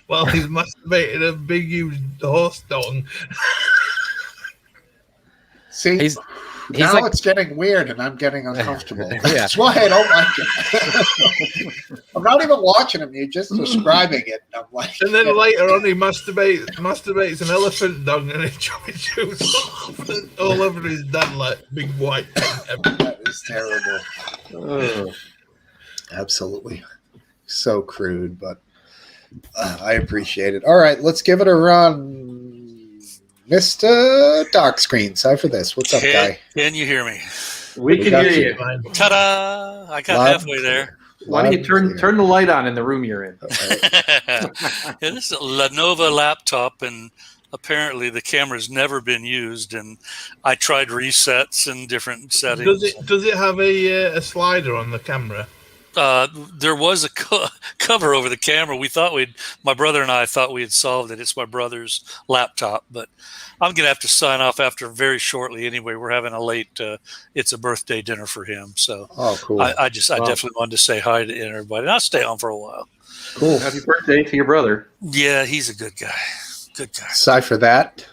While he's masturbating a big, huge horse dong. See, He's now like, it's getting weird and I'm getting uncomfortable. Yeah. That's why I don't like it. I'm not even watching him. You're just describing it. And I'm like, And then later on, he masturbates an elephant dog and he shoots all over his dad like big white thing. that is terrible. Oh. Absolutely. So crude, but I appreciate it. All right, let's give it a run. Mr. Dark Screen, sorry for this. What's up, guy? Can you hear me? We can got hear you. you. Ta-da! I got Loud halfway there. Why don't you turn the light on in the room you're in? Yeah, this is a Lenovo laptop, and apparently the camera's never been used. And I tried resets and different settings. Does it have a slider on the camera? There was a cover over the camera. My brother and I thought we had solved it. It's my brother's laptop, but I'm going to have to sign off after very shortly. Anyway, we're having a late, it's a birthday dinner for him. So cool. I definitely wanted to say hi to everybody. And I'll stay on for a while. Cool. Happy birthday to your brother. Yeah, he's a good guy. Good guy. Cipher that.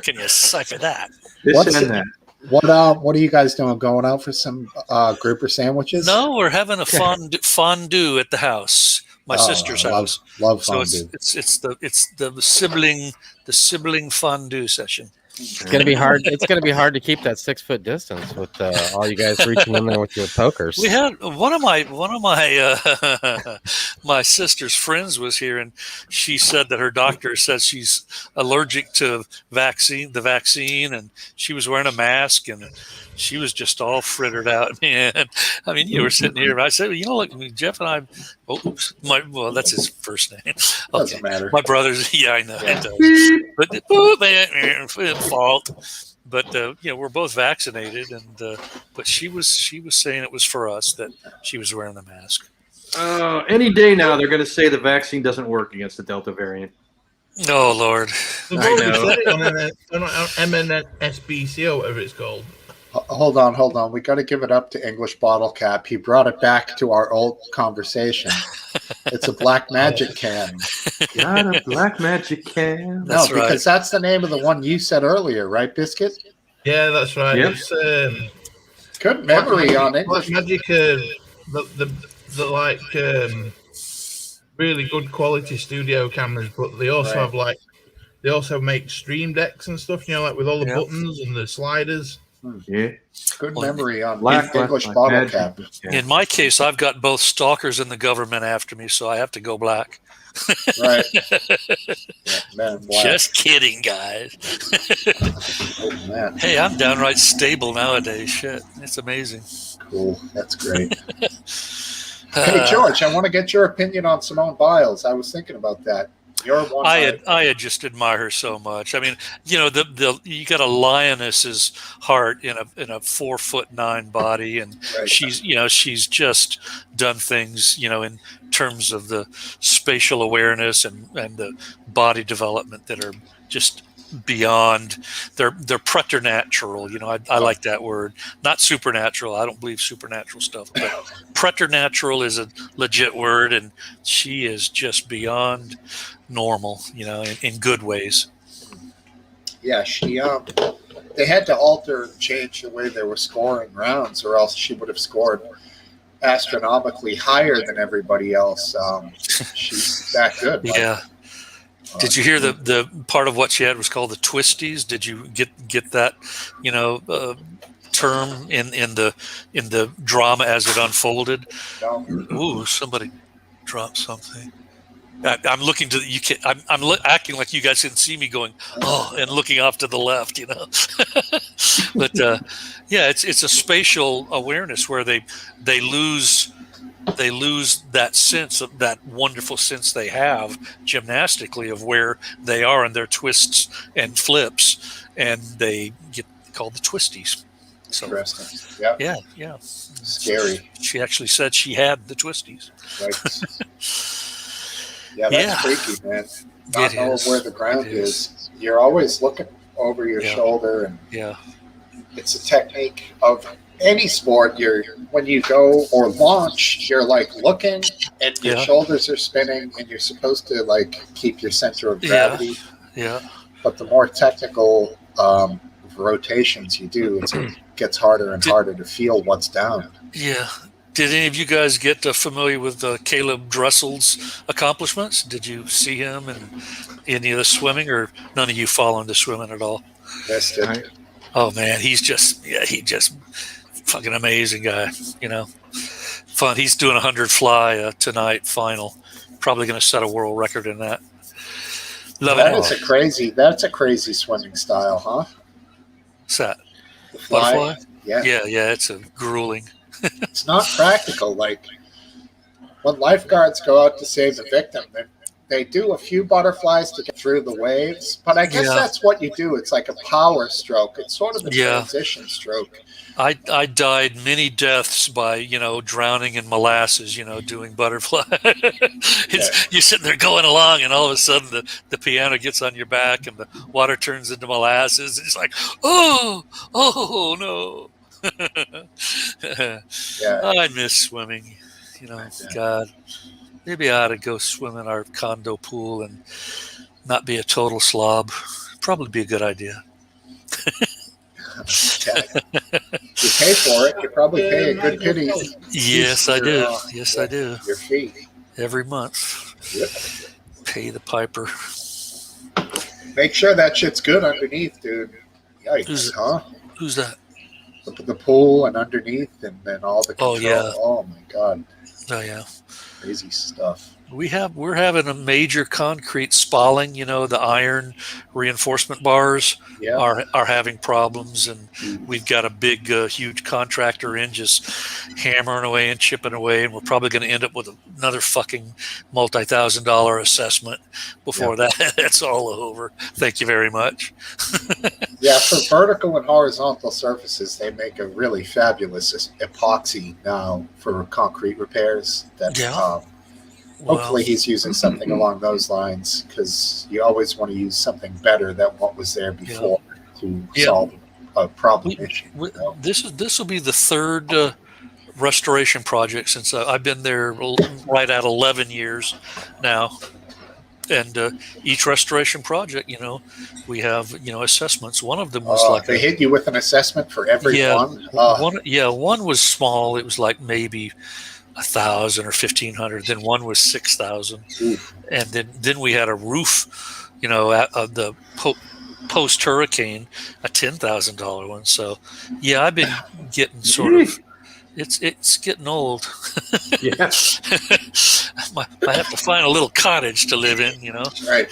Can you cipher that? This and that. What are you guys doing? Going out for some grouper sandwiches? No, we're having a fondue at the house. My sister's house. Love So fondue. it's the sibling fondue session. it's gonna be hard. It's gonna be hard to keep that 6-foot distance with all you guys reaching in there with your pokers. We had one of my my sister's friends was here, and she said that her doctor says she's allergic to the vaccine, and she was wearing a mask, and she was just all frittered out. Man, I mean, you were sitting here. I said, look, Jeff and I. Well, that's his first name. Okay. Doesn't matter. My brother's. Yeah, I know it does. But fault. But we're both vaccinated, and but she was saying it was for us that she was wearing the mask. Any day now, they're going to say the vaccine doesn't work against the Delta variant. Oh Lord! They've already said it on MNSBC or whatever it's called. Hold on. We got to give it up to English Bottle Cap. He brought it back to our old conversation. It's a black magic can. Got a black magic can. That's right. Because that's the name of the one you said earlier, right, Biscuit? Yeah, that's right. Yep. It's Good memory on it. Black Magic, the really good quality studio cameras, but they also have they also make stream decks and stuff, like with all the buttons and the sliders. Yeah. Good memory on Black English Bottle magic. Cap. Yeah. In my case, I've got both stalkers and the government after me, so I have to go black. Right. Man, wow. Just kidding, guys. Oh, man. Hey, I'm downright stable nowadays. Shit, it's amazing. Cool. That's great. Hey, George, I want to get your opinion on Simone Biles. I was thinking about that. You're one. I just admire her so much. I mean, you got a lioness's heart in a 4'9" body, and Right. she's just done things in terms of the spatial awareness and the body development that are just beyond. They're preternatural. I like that word. Not supernatural. I don't believe supernatural stuff, but preternatural is a legit word, and she is just beyond normal, in good ways. Yeah, she they had to change the way they were scoring rounds, or else she would have scored astronomically higher than everybody else. She's that good. Yeah. Did you hear the part of what she had was called the twisties? Did you get that term in the drama as it unfolded? No. Ooh, somebody dropped something. I'm looking to you. I'm acting like you guys didn't see me going and looking off to the left, But it's a spatial awareness where they lose that sense of that wonderful sense they have gymnastically of where they are in their twists and flips, and they get called the twisties. So, Interesting. Yeah. Yeah. Scary. She actually said she had the twisties. Right. Yeah, that's freaky, man. Not knowing where the ground is. You're always looking over your shoulder, and it's a technique of any sport. When you go or launch, you're like looking, and your shoulders are spinning, and you're supposed to like keep your center of gravity. Yeah. But the more technical of rotations you do, it gets harder and harder to feel what's down. Yeah. Did any of you guys get familiar with Caleb Dressel's accomplishments? Did you see him in any of the swimming, or none of you fall into swimming at all? Missed it. Oh man, he just fucking amazing guy. Fun. He's doing 100 fly tonight final. Probably going to set a world record in that. That's a crazy swimming style, huh? What's that? The fly. Butterfly? Yeah. Yeah. It's a grueling. It's not practical. Like when lifeguards go out to save the victim, they do a few butterflies to get through the waves, but I guess that's what you do. It's like a power stroke. It's sort of a transition stroke. I died many deaths by, drowning in molasses, doing butterfly. You're sitting there going along, and all of a sudden the piano gets on your back and the water turns into molasses. It's like, oh no. I miss swimming. God, maybe I ought to go swim in our condo pool and not be a total slob. Probably be a good idea. You pay for it. You probably pay a good penny. Yes, I do. I do. Your fee every month. Yep. Pay the piper. Make sure that shit's good underneath, dude. Yikes, huh? Who's that? The pool and underneath, and then all the control. Oh yeah. Oh my god. Oh yeah. Crazy stuff. We're having a major concrete spalling. The iron reinforcement bars are having problems, and we've got a big, huge contractor in just hammering away and chipping away, and we're probably going to end up with another fucking multi-$1,000 assessment before that's all over. Thank you very much. Yeah, for vertical and horizontal surfaces, they make a really fabulous epoxy now for concrete repairs. Hopefully he's using something along those lines, because you always want to use something better than what was there before to solve a problem issue. This will be the third restoration project since I've been there right at 11 years now. And each restoration project, we have, assessments. One of them was they hit you with an assessment for every one? One was small. It was like maybe 1,000 or 1,500. Then one was 6,000, and then we had a roof, of the post hurricane, a $10,000 one. So I've been getting sort of. It's getting old. Yeah. I have to find a little cottage to live in. Right.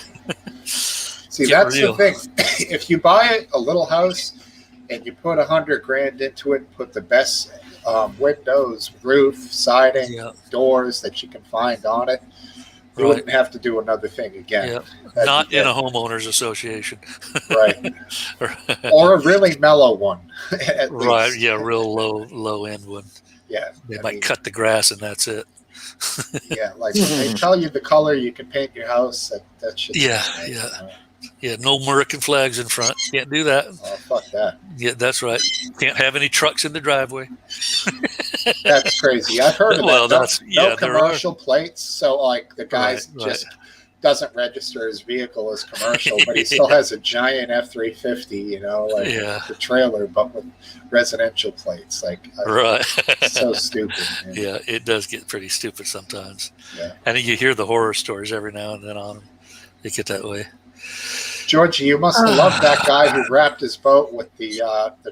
See, that's the thing. If you buy a little house and you put $100,000 into it, put the best windows, roof, siding, doors that you can find on it, you wouldn't have to do another thing again. Yeah. Not in a homeowners association. Right. Or a really mellow one. Right. Least. Yeah. Real low end one. Yeah. They might cut the grass and that's it. Yeah. Like when they tell you the color you can paint your house, that should. Yeah. Yeah. No American flags in front. Can't do that. Oh, fuck that. Yeah, that's right. Can't have any trucks in the driveway. That's crazy. I've heard of that. No commercial plates. So, like, the guy just doesn't register his vehicle as commercial, but he still has a giant F-350, the trailer, but with residential plates. Like, so stupid. Man. Yeah, it does get pretty stupid sometimes. Yeah. And you hear the horror stories every now and then on them. They get that way. Georgie, you must have loved that guy who wrapped his boat with the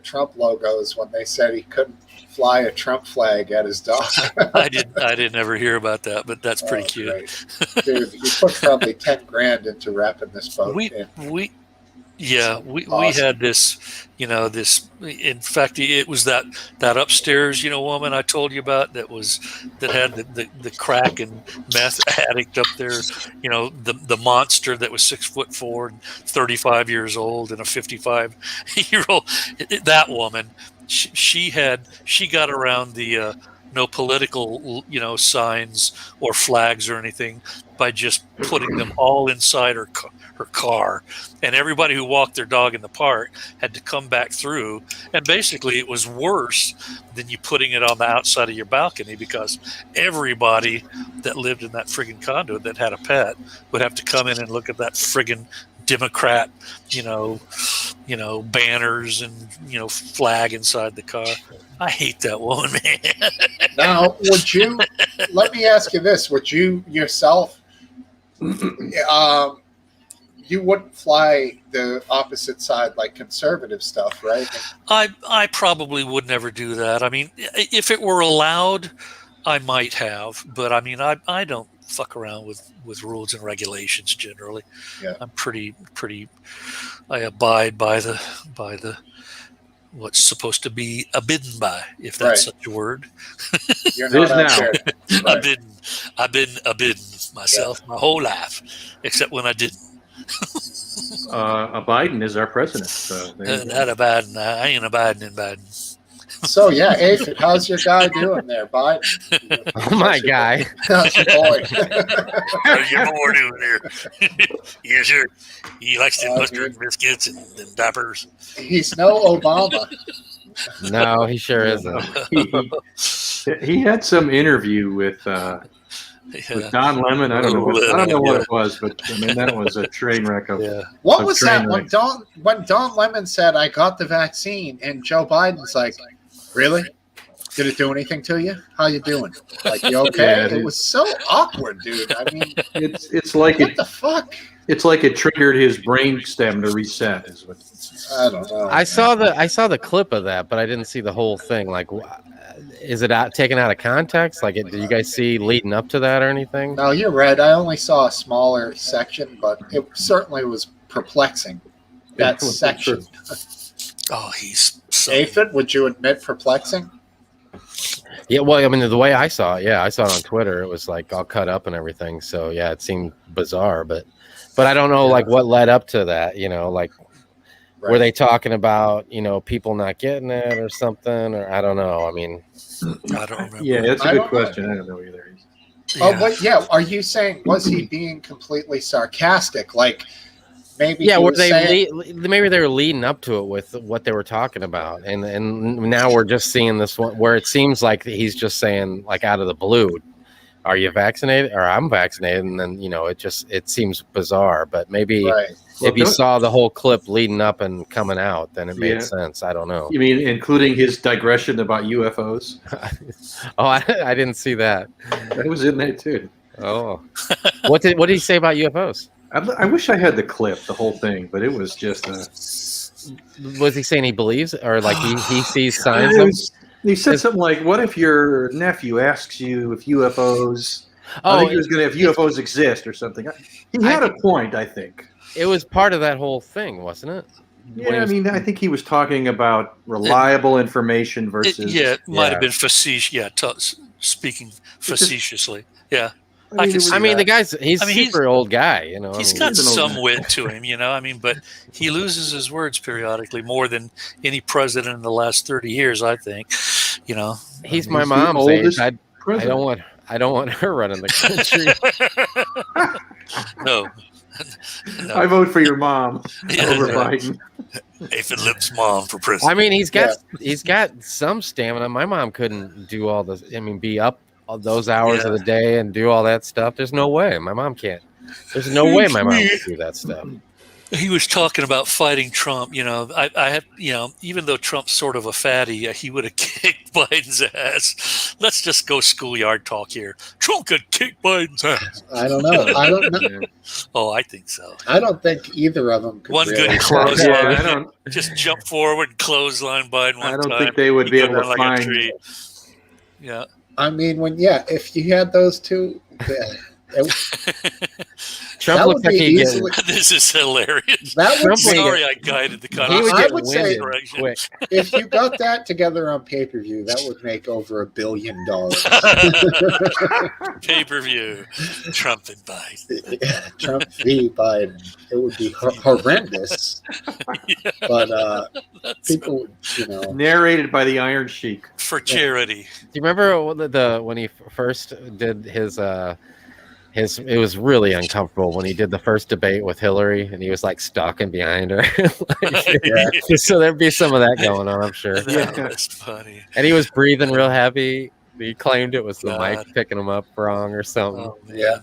Trump logos when they said he couldn't fly a Trump flag at his dock. I didn't ever hear about that, but that's pretty cute. Great. Dude, you put probably $10,000 into wrapping this boat. We had this, in fact, it was that upstairs, woman I told you about that had the crack and meth addict up there, the monster that was 6'4" and 35 years old and a 55-year-old, that woman, she got around the no political, signs or flags or anything by just putting them all inside her car, and everybody who walked their dog in the park had to come back through, and basically it was worse than you putting it on the outside of your balcony, because everybody that lived in that friggin' condo that had a pet would have to come in and look at that friggin' Democrat, banners and flag inside the car. I hate that woman, man. Now, let me ask you this: would you yourself, you wouldn't fly the opposite side like conservative stuff, right? I probably would never do that. I mean, if it were allowed, I might have, but I mean, I don't fuck around with rules and regulations generally. Yeah. I'm pretty. I abide by the what's supposed to be abidden by, if that's such a word. You're not out there. Right. I've been abidden myself my whole life, except when I didn't. Biden is our president. So Not abiding. I ain't abiding in Biden. So yeah, Aphid, how's your guy doing there, Biden? Oh my guy. How's your boy? How's your boy doing there? Yeah, sure. He likes them mustard biscuits and them diapers. He's no Obama. No, he sure isn't. He had some interview with Don Lemon. I don't know what it was, but I mean that was a train wreck of. Yeah. What was that when Don Lemon said, "I got the vaccine," and Joe Biden's like, "Really? Did it do anything to you? How you doing? Like, you okay?" Yeah, it was so awkward, dude. I mean, it's like what the fuck? It's like it triggered his brain stem to reset. Is what I don't know. I saw the clip of that, but I didn't see the whole thing. Like, is it taken out of context? Like, did you guys see leading up to that or anything? No, you're right. I only saw a smaller section, but it certainly was perplexing. That section. Oh, he's so. Aphid, would you admit perplexing? Yeah, well, I mean, the way I saw it, I saw it on Twitter. It was like all cut up and everything. So yeah, it seemed bizarre, but I don't know like what led up to that. Like were they talking about people not getting it or something, or I don't know. I mean, I don't remember. Yeah, that's a good question. I don't know either. Oh, but yeah, are you saying was he being completely sarcastic? Like maybe maybe they were leading up to it with what they were talking about, and now we're just seeing this one where it seems like he's just saying like out of the blue, "Are you vaccinated?" or "I'm vaccinated," and then it seems bizarre. But maybe if you saw the whole clip leading up and coming out, then it made sense. I don't know. You mean including his digression about UFOs? Oh, I didn't see that. That was in there too. Oh, what did he say about UFOs? I wish I had the clip, the whole thing, but it was just. Was he saying he believes, or like he sees signs of? He said something like, "What if your nephew asks you if UFOs?" I think he was going to if UFOs exist or something. He had a point, I think. It was part of that whole thing, wasn't it? Yeah, I think he was talking about reliable information versus. It might have been facetious. Yeah, speaking facetiously. Yeah. The guy's he's a super old guy, He's got some wit to him, but he loses his words periodically more than any president in the last 30 years, I think. He's my mom's age. I don't want her running the country. No. I vote for your mom over Biden. Aphid Lip's mom for president. I mean, he's got some stamina. My mom couldn't do all this. I mean, be up those hours of the day and do all that stuff. There's no way. My mom can't. There's no way my mom could do that stuff. He was talking about fighting Trump. I have, even though Trump's sort of a fatty, he would have kicked Biden's ass. Let's just go schoolyard talk here. Trump could kick Biden's ass. I don't know. Oh, I think so. I don't think either of them could. One really good clothesline. Just jump forward and clothesline Biden one time. I don't think they would be able to find. Yeah. I mean, if you had those two, Trump looks like he gets. This is hilarious. Sorry, I guided the conversation. I would say, if you got that together on pay-per-view, that would make over $1 billion. Pay-per-view, Trump and Biden. Trump v. Biden. It would be horrendous. But people would, narrated by the Iron Sheik for charity. Do you remember when he first did his? It was really uncomfortable when he did the first debate with Hillary, and he was like stalking behind her. So there'd be some of that going on, I'm sure. That's funny. And he was breathing real heavy. He claimed it was the mic picking him up wrong or something. Yeah.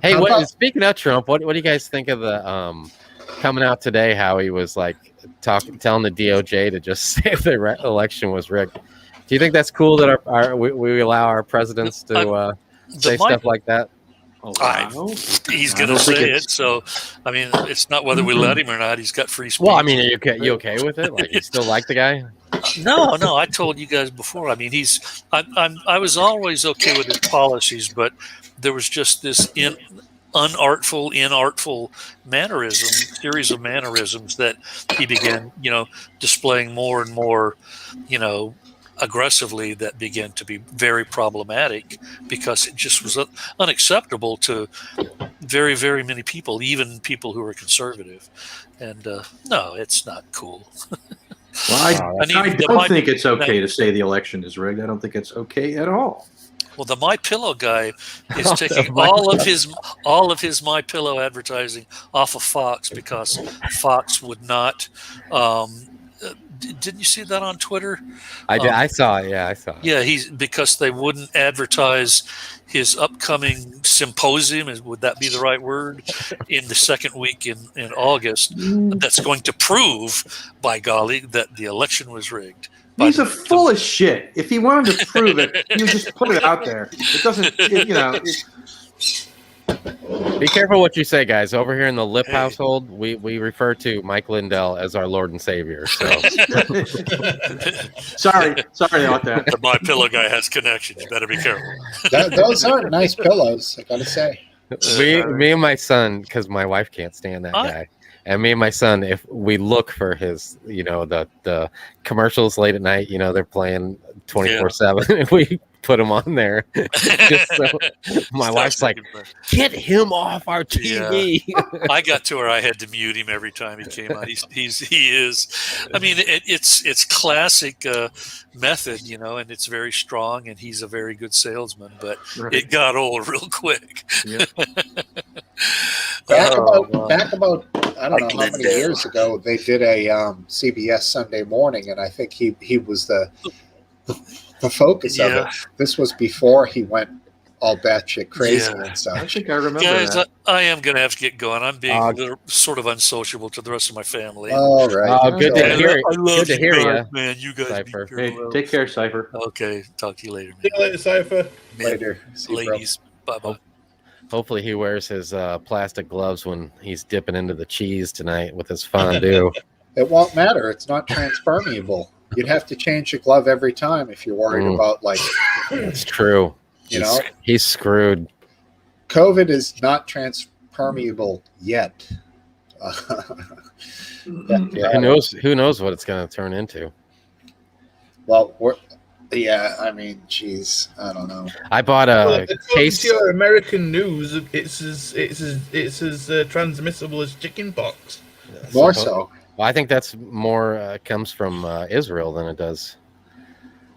Hey, speaking of Trump, what do you guys think of the coming out today how he was like telling the DOJ to just say if the election was rigged. Do you think that's cool that we allow our presidents to say stuff like that? He's going to say it. So, I mean, it's not whether we let him or not. He's got free speech. Well, I mean, are you okay with it? Like, you still like the guy? No. I told you guys before. I mean, I was always okay with his policies, but there was just this inartful series of mannerisms that he began, displaying more and more, aggressively, that began to be very problematic because it just was unacceptable to very, very many people, even people who are conservative. And no, it's not cool. Well, I don't think it's okay to say the election is rigged. I don't think it's okay at all. Well, the My Pillow guy is taking all of his My Pillow advertising off of Fox because Fox would not. Didn't you see that on Twitter? I did. I saw it. Yeah, I saw it. Yeah, because they wouldn't advertise his upcoming symposium. Would that be the right word? In the second week in August, that's going to prove, by golly, that the election was rigged. He's full of shit. If he wanted to prove it, he would just put it out there. It doesn't, Be careful what you say, guys. Over here in the Lip household, we refer to Mike Lindell as our Lord and Savior. So. sorry about that. The My Pillow guy has connections. You better be careful. Those are nice pillows, I gotta say. Me and my son, because my wife can't stand that guy. And me and my son, if we look for his, the commercials late at night, they're playing 24/7. If we put them on there, just so my wife's like, "Get him off our TV." Yeah. I got to where I had to mute him every time he came out. He is. I mean, it's classic method, and it's very strong, and he's a very good salesman. But it got old real quick. Yeah. Back about I don't know how many years ago they did a CBS Sunday Morning, and I think he was the focus of it. This was before he went all batshit crazy and stuff. I think I remember Guys, that. I am going to have to get going. I'm being sort of unsociable to the rest of my family. All right. Good to hear. I love Good to hear you, man. You guys Cypher. be careful. Hey, take care, Cypher. Okay, talk to you later, man. See you later, Cypher. Later. See you, bro. Ladies, bye-bye. Hopefully, he wears his plastic gloves when he's dipping into the cheese tonight with his fondue. It won't matter. It's not transpermeable. You'd have to change your glove every time if you're worried about It's true. He's screwed. COVID is not transpermeable yet. Who knows what it's going to turn into? Well, I mean, geez, I don't know. I bought a case. To your American news, it's as transmissible as chickenpox. More so. Well, I think that's more comes from Israel than it does.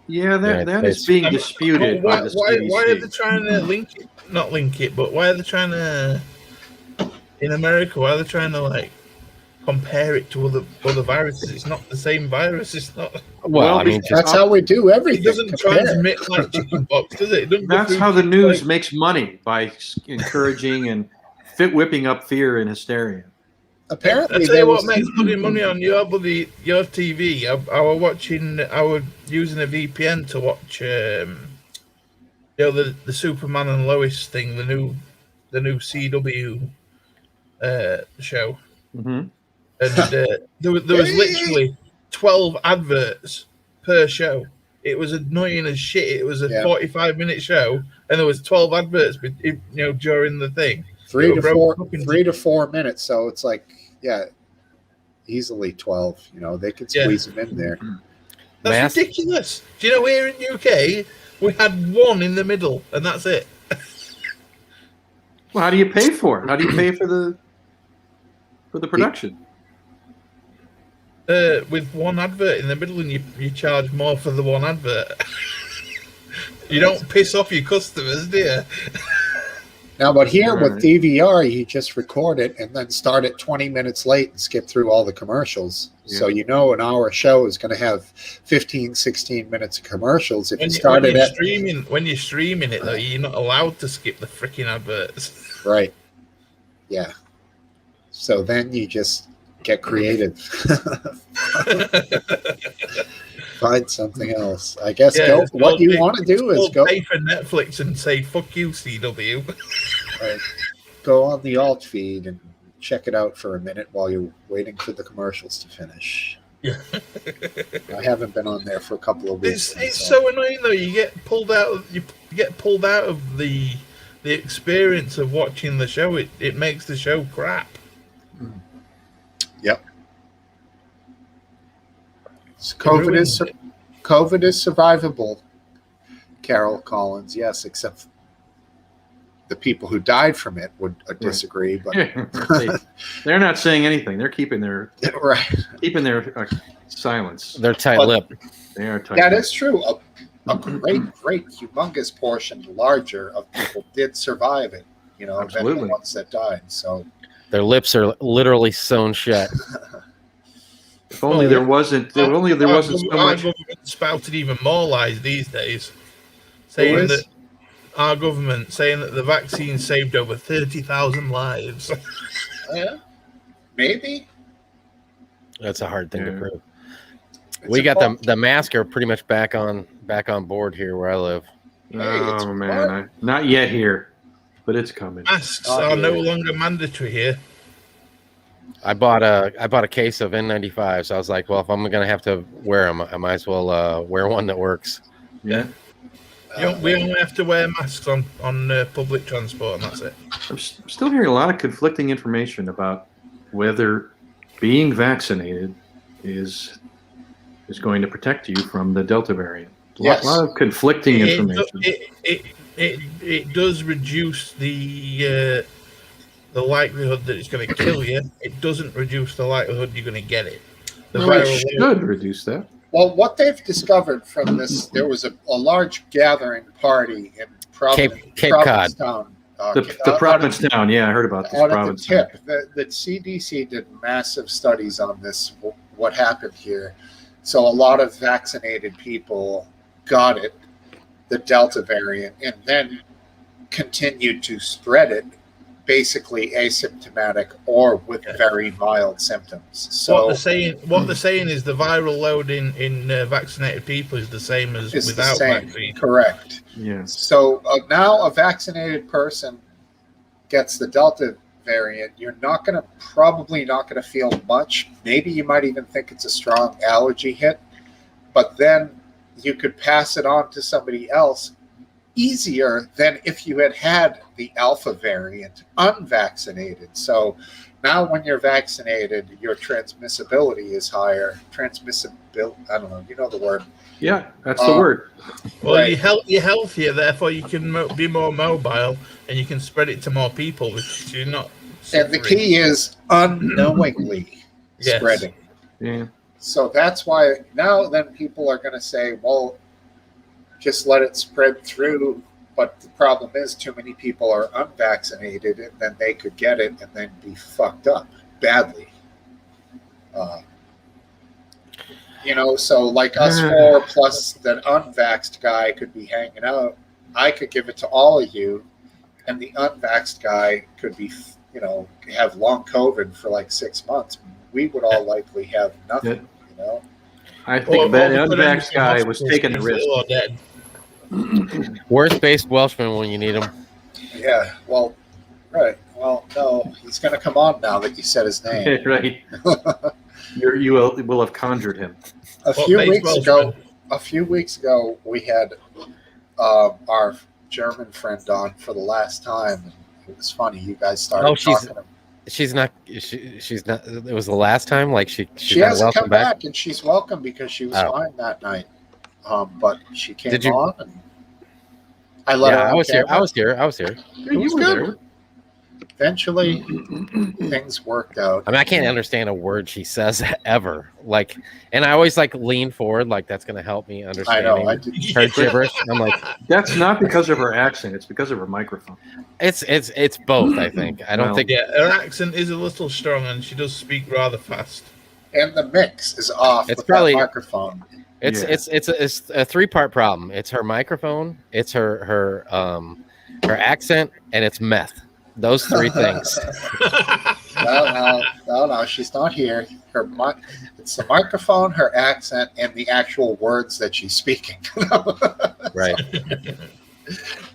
Yeah, that is being disputed by the CDC. Why are they trying to link it? Not link it, but why are they trying to in America? Why are they trying to compare it to other viruses? It's not the same virus. It's not. Well, I mean, that's how we do everything. It doesn't transmit like chickenpox, does it? That's how the news makes money, by encouraging and whipping up fear and hysteria. Apparently, I tell you what makes bloody money on your TV. I was using a VPN to watch, the Superman and Lois thing, the new CW show, Mm-hmm. and there was literally 12 adverts per show. It was annoying as shit. It was a 45-minute show, and there was 12 adverts, during the thing. 3 to 4 minutes. So it's easily 12. They could squeeze them in there. That's ridiculous. Do you know here in UK we had one in the middle, and that's it. Well, how do you pay for it? How do you pay for the production? With one advert in the middle, and you charge more for the one advert. You don't piss off your customers, do you? Now, but here with DVR, you just record it and then start it 20 minutes late and skip through all the commercials. Yeah. So an hour show is going to have 15, 16 minutes of commercials. If when you're streaming it, though, you're not allowed to skip the freaking adverts. Right. Yeah. So then you just get creative. Find something else. I guess go. What you want to do is go pay for Netflix and say "fuck you, CW." Go on the alt feed and check it out for a minute while you're waiting for the commercials to finish. Yeah. I haven't been on there for a couple of weeks. It's so annoying though. You get pulled out. You get pulled out of the experience of watching the show. It makes the show crap. Yep. So COVID is survivable, Carol Collins. Yes, except the people who died from it would disagree. But they're not saying anything. They're keeping their keeping their silence. They're tight-lipped. They are tight. That is true. A great, humongous portion, larger of people did survive it. You know, than the ones that died. So their lips are literally sewn shut. If only there wasn't. If only there wasn't so much. Our government spouted even more lies these days, saying that our government saying that the vaccine saved over 30,000 lives. Yeah, maybe. That's a hard thing to prove. We got the mask are pretty much back on board here where I live. Oh man, not yet here, but it's coming. Masks are no longer mandatory here. I bought a case of N95, so I was like, well, if I'm gonna have to wear them, I might as well wear one that works. Yeah. We only have to wear masks on public transport, and that's it. I'm still hearing a lot of conflicting information about whether being vaccinated is going to protect you from the Delta variant. A lot of conflicting information. It does reduce the likelihood that it's going to kill you. It doesn't reduce the likelihood you're going to get it. It should reduce that. Well, what they've discovered from this, there was a large gathering party in Cape Cod. The Provincetown, yeah, I heard about this. Provincetown. The CDC did massive studies on this, what happened here. So a lot of vaccinated people got it, the Delta variant, and then continued to spread it, basically asymptomatic or with very mild symptoms. So what they're saying is the viral load in vaccinated people is the same as without vaccine. Correct. Yes. So now a vaccinated person gets the Delta variant. You're probably not going to feel much. Maybe you might even think it's a strong allergy hit, but then you could pass it on to somebody else easier than if you had the Alpha variant unvaccinated. So now when you're vaccinated, your transmissibility is higher. I don't know, you know the word. Yeah, that's the word. Well, right. You're healthier, therefore you can be more mobile and you can spread it to more people because you're not suffering. And the key is unknowingly spreading. Yeah. So that's why now then people are going to say, well, just let it spread through. But the problem is too many people are unvaccinated and then they could get it and then be fucked up badly. So like us four plus that unvaxxed guy could be hanging out. I could give it to all of you and the unvaxxed guy could be, have long COVID for like 6 months. We would all likely have nothing, I think that unvaxxed guy was taking the risk. Worst-based Welshman when you need him. Yeah, well, right. Well, no, he's going to come on now that you said his name. Right. You will have conjured him. A few weeks ago, we had our German friend on for the last time. It was funny. You guys started talking. She's not. She's not. It was the last time. Like she hasn't come back, and she's welcome because she was fine that night. But she came on, and I let her. I was here. It was good. Eventually, things worked out. I mean, I can't understand a word she says ever. Like, and I always lean forward, like that's going to help me understand her gibberish. I'm like, that's not because of her accent; it's because of her microphone. It's both. I think. I don't think. Yeah, her accent is a little strong, and she does speak rather fast. And the mix is off. It's probably that microphone. It's a 3-part problem. It's her microphone, it's her accent, and it's meth. Those 3 things. No, she's not here. It's the microphone, her accent, and the actual words that she's speaking. Right.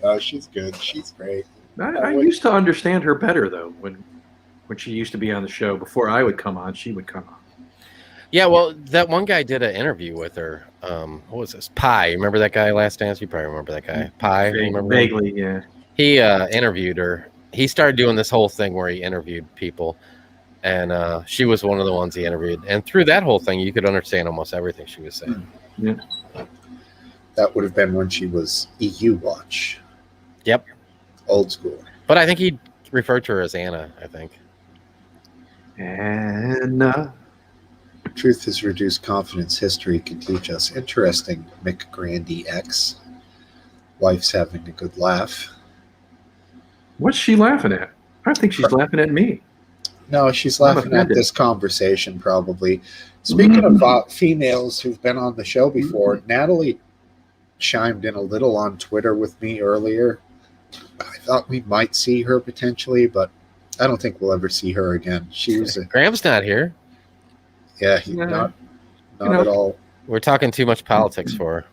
No, she's good. She's great. I used to understand her better though when she used to be on the show. Before I would come on, she would come on. Yeah, well, that one guy did an interview with her. What was this? Pie. Remember that guy, Last Dance? You probably remember that guy. Pie. Remember him? Vaguely, yeah. He interviewed her. He started doing this whole thing where he interviewed people, and she was one of the ones he interviewed. And through that whole thing, you could understand almost everything she was saying. Yeah. That would have been when she was EU Watch. Yep. Old school. But I think he referred to her as Anna, I think. Anna. Truth is reduced confidence. History can teach us. Interesting. McGrandy X. Wife's having a good laugh. What's she laughing at? I think she's laughing at me. No, she's laughing at this conversation, probably. Speaking of females who've been on the show before, Natalie chimed in a little on Twitter with me earlier. I thought we might see her potentially, but I don't think we'll ever see her again. She was Graham's not here. Yeah, not at all. We're talking too much politics for her.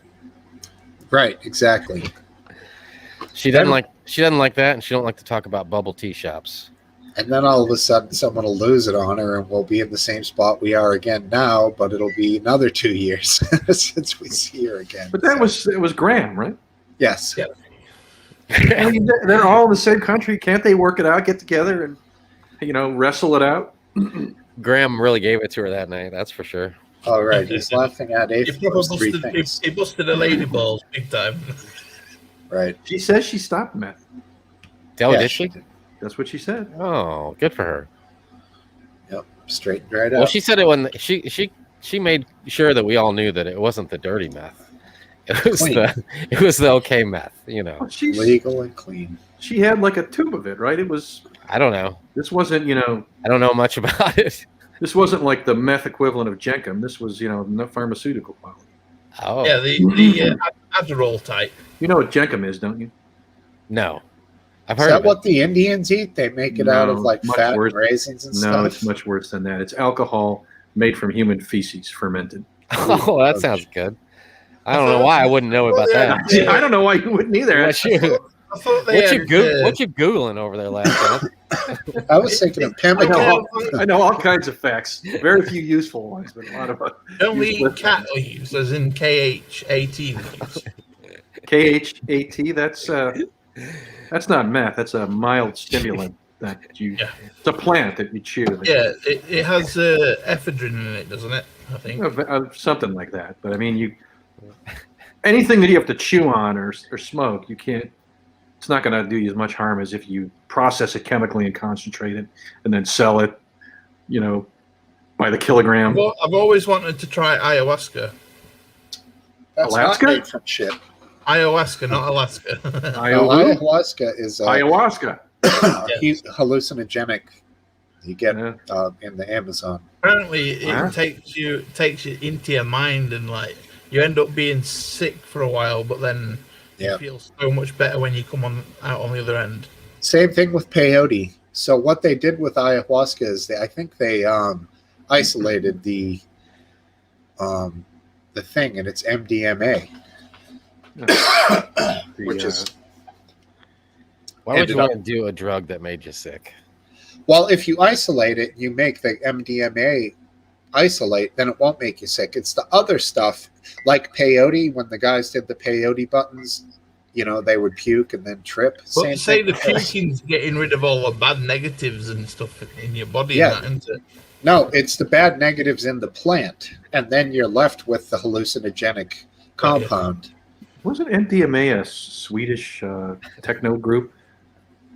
Right, exactly. She doesn't like that, and she don't like to talk about bubble tea shops. And then all of a sudden, someone will lose it on her, and we'll be in the same spot we are again now. But it'll be another 2 years since we see her again. But it was Graham, right? Yes. Yeah. I mean, they're all in the same country. Can't they work it out, get together, and wrestle it out? Graham really gave it to her that night. That's for sure. All right, he's laughing at He three things. busted a lady balls big time. Right. She says she stopped meth. Oh, Yeah, did she? That's what she said. Oh, good for her. Yep, straightened right Well, up. she said it when she made sure that we all knew that it wasn't the dirty meth. It was the okay meth, Well, she's legal and clean. She had like a tube of it, right? It was. I don't know. This wasn't, I don't know much about it. This wasn't like the meth equivalent of Jenkem. This was, no pharmaceutical quality. Oh. Yeah, the Adderall type. You know what Jenkem is, don't you? No. I've Is heard that of it. what the Indians eat? They make it out of like much fat worse. and raisins and No, stuff? it's much worse than that. It's alcohol made from human feces, fermented. Oh, that sounds good. I don't know why I wouldn't know about that. I don't know why you wouldn't either. What you Googling over there last night? I was thinking of chemical. I know all kinds of facts. Very few useful ones, but a lot of Only useless cat leaves, as in KHAT leaves. KHAT. That's not meth. That's a mild stimulant that you. Yeah. It's a plant that you chew. Yeah, it has ephedrine in it, doesn't it? I think. Something like that. But I mean, anything that you have to chew on or smoke, you can't. It's not going to do you as much harm as if you process it chemically and concentrate it and then sell it, by the kilogram. Well, I've always wanted to try ayahuasca. That's Alaska? not made from shit. Ayahuasca, not Alaska. Ayahuasca is Ayahuasca. hallucinogenic. You get Yeah. in the Amazon. Apparently, it Huh? takes you into your mind, and like you end up being sick for a while, but then Yeah. you feel so much better when you come out on the other end. Same thing with peyote. So what they did with ayahuasca is I think they isolated the thing, and it's MDMA, which is Why would you ended up- want to do a drug that made you sick? well, if you isolate it, you make the MDMA isolate, then it won't make you sick. It's the other stuff like peyote. When the guys did the peyote buttons, they would puke and then trip. But Same say thing. the puking's getting rid of all the bad negatives and stuff in your body. Yeah. And that, isn't it? No, it's the bad negatives in the plant, and then you're left with the hallucinogenic compound. Wasn't MDMA a Swedish techno group?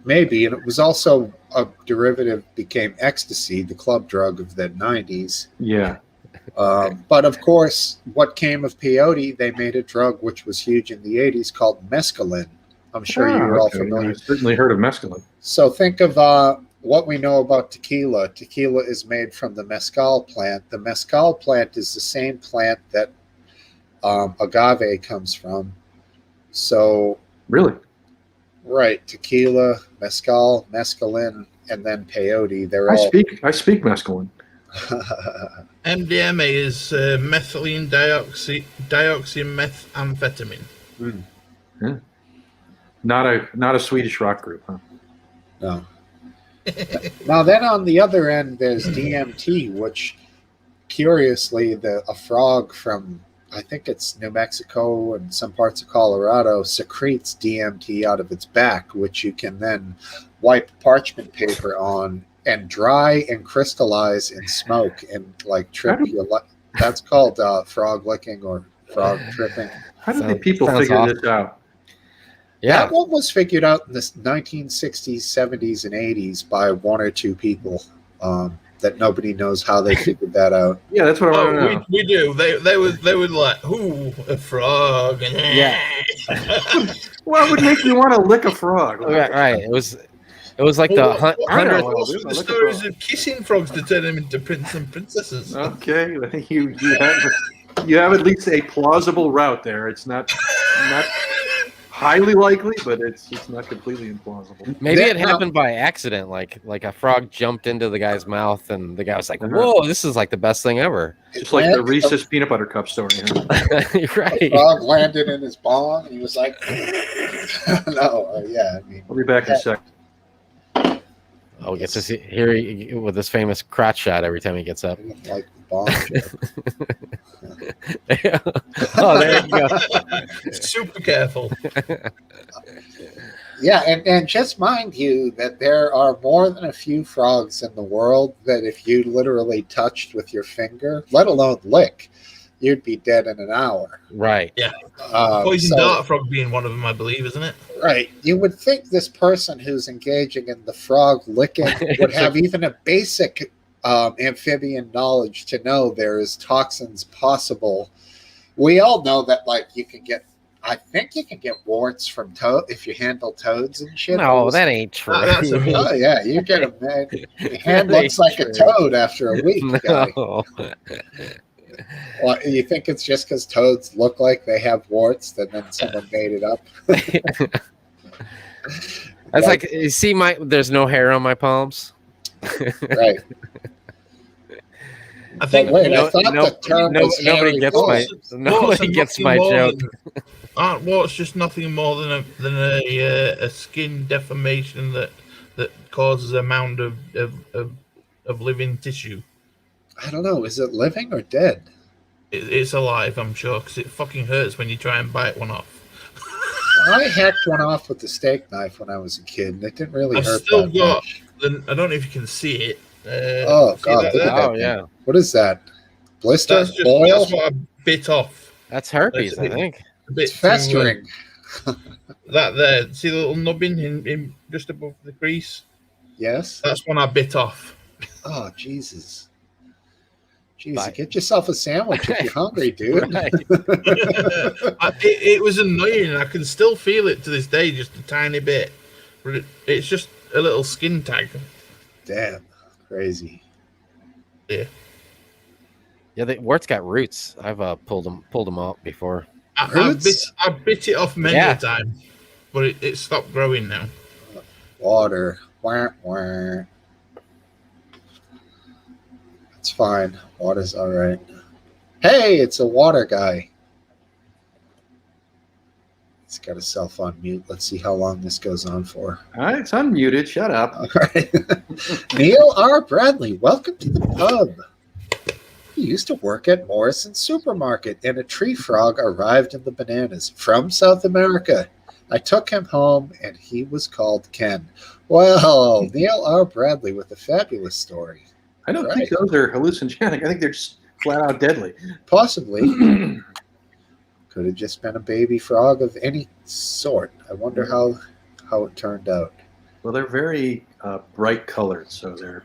Maybe, and it was also a derivative, became ecstasy, the club drug of the 90s. Yeah. But of course, what came of peyote, they made a drug which was huge in the 80s called mescaline. I'm sure you're all familiar. I've certainly heard of mescaline. So think of what we know about tequila. Tequila is made from the mezcal plant. The mezcal plant is the same plant that agave comes from. So, Really? right, tequila, mezcal, mescaline, and then peyote. They're I all. speak mescaline. MDMA is methylene dioxymethamphetamine. Not a Swedish rock group, huh? No. Now then, on the other end, there's DMT, which, curiously, a frog from, I think it's New Mexico and some parts of Colorado, secretes DMT out of its back, which you can then wipe parchment paper on and dry and crystallize in smoke and like trip your that's called frog licking or frog tripping. How did the people figure this out? Yeah. That one was figured out in the 1960s, 70s, and 80s by one or two people that nobody knows how they figured that out. Yeah, that's what I want to know. We do. They would like, ooh, a frog. Yeah. What would make you want to lick a frog? Right. It was like Well, the what hundred. else were the stories of kissing frogs to turn them into princes and princesses? Okay, I think you have at least a plausible route there. It's not highly likely, but it's not completely implausible. Maybe it happened by accident, like a frog jumped into the guy's mouth, and the guy was like, "Whoa, this is like the best thing ever." Just like the Reese's peanut butter cup story. Huh? Right. The frog landed in his bong, and he was like, "No, yeah." I mean, I'll be back in a sec. Oh, we get to see here with this famous crotch shot every time he gets up. Like the bong. Oh, there you go. Super careful. Yeah, and just mind you that there are more than a few frogs in the world that if you literally touched with your finger, let alone lick, you'd be dead in an hour. Right. Yeah. Poison dart frog being one of them, I believe, isn't it? Right. You would think this person who's engaging in the frog licking would have even a basic amphibian knowledge to know there is toxins possible. We all know that, like, I think you can get warts from toad if you handle toads and shit. No, that ain't true. Oh yeah, you get a man. Your hand looks like a toad after a week. No. Well, you think it's just because toads look like they have warts that then someone made it up? That's like, you see, there's no hair on my palms. Right. I think I thought the term was nobody gets my joke. Aren't warts just nothing more than a skin deformation that causes a mound of living tissue? I don't know. Is it living or dead? It's alive, I'm sure, because it fucking hurts when you try and bite one off. I hacked one off with the steak knife when I was a kid, and it didn't really hurt. I've still that got. much. I don't know if you can see it. Oh God! Look at that. Oh yeah. What is that? Blister? That's Boil? what I bit off. That's herpes, I think. A bit It's festering. That there. See the little nubbin in just above the crease? Yes. That's one I bit off. Oh Jesus. Jesus, get yourself a sandwich if you're hungry, dude. Right. It was annoying. I can still feel it to this day, just a tiny bit. But it's just a little skin tag. Damn, crazy. Yeah. Yeah, the warts got roots. I've pulled them out before. I bit it off many a time, but it stopped growing now. Water. Wah, wah. It's fine. Water's all right. Hey, it's a water guy. He's got himself on mute. Let's see how long this goes on for. All right, it's unmuted. Shut up. All right. Neil R. Bradley, welcome to the pub. He used to work at Morrison's Supermarket, and a tree frog arrived in the bananas from South America. I took him home, and he was called Ken. Well, Neil R. Bradley with a fabulous story. I don't think those are hallucinogenic. I think they're just flat out deadly. Possibly. Could have just been a baby frog of any sort. I wonder how it turned out. Well, they're very bright colored, so they're.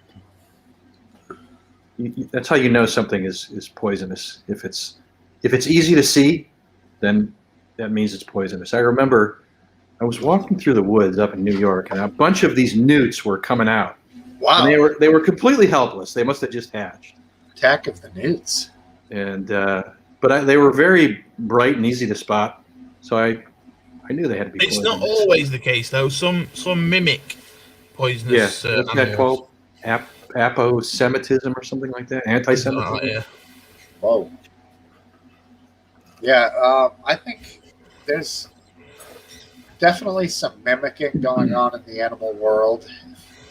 That's how you know something is poisonous. If it's easy to see, then that means it's poisonous. I remember I was walking through the woods up in New York, and a bunch of these newts were coming out. Wow. And they were completely helpless. They must have just hatched. Attack of the newts. And but they were very bright and easy to spot, so I knew they had to be. It's poisonous. not always the case though. Some mimic poisonous. Yeah, what's that animals. called? Aposemitism or something like that? Anti-Semitism? Yeah. Whoa. Yeah, I think there's definitely some mimicking going on in the animal world.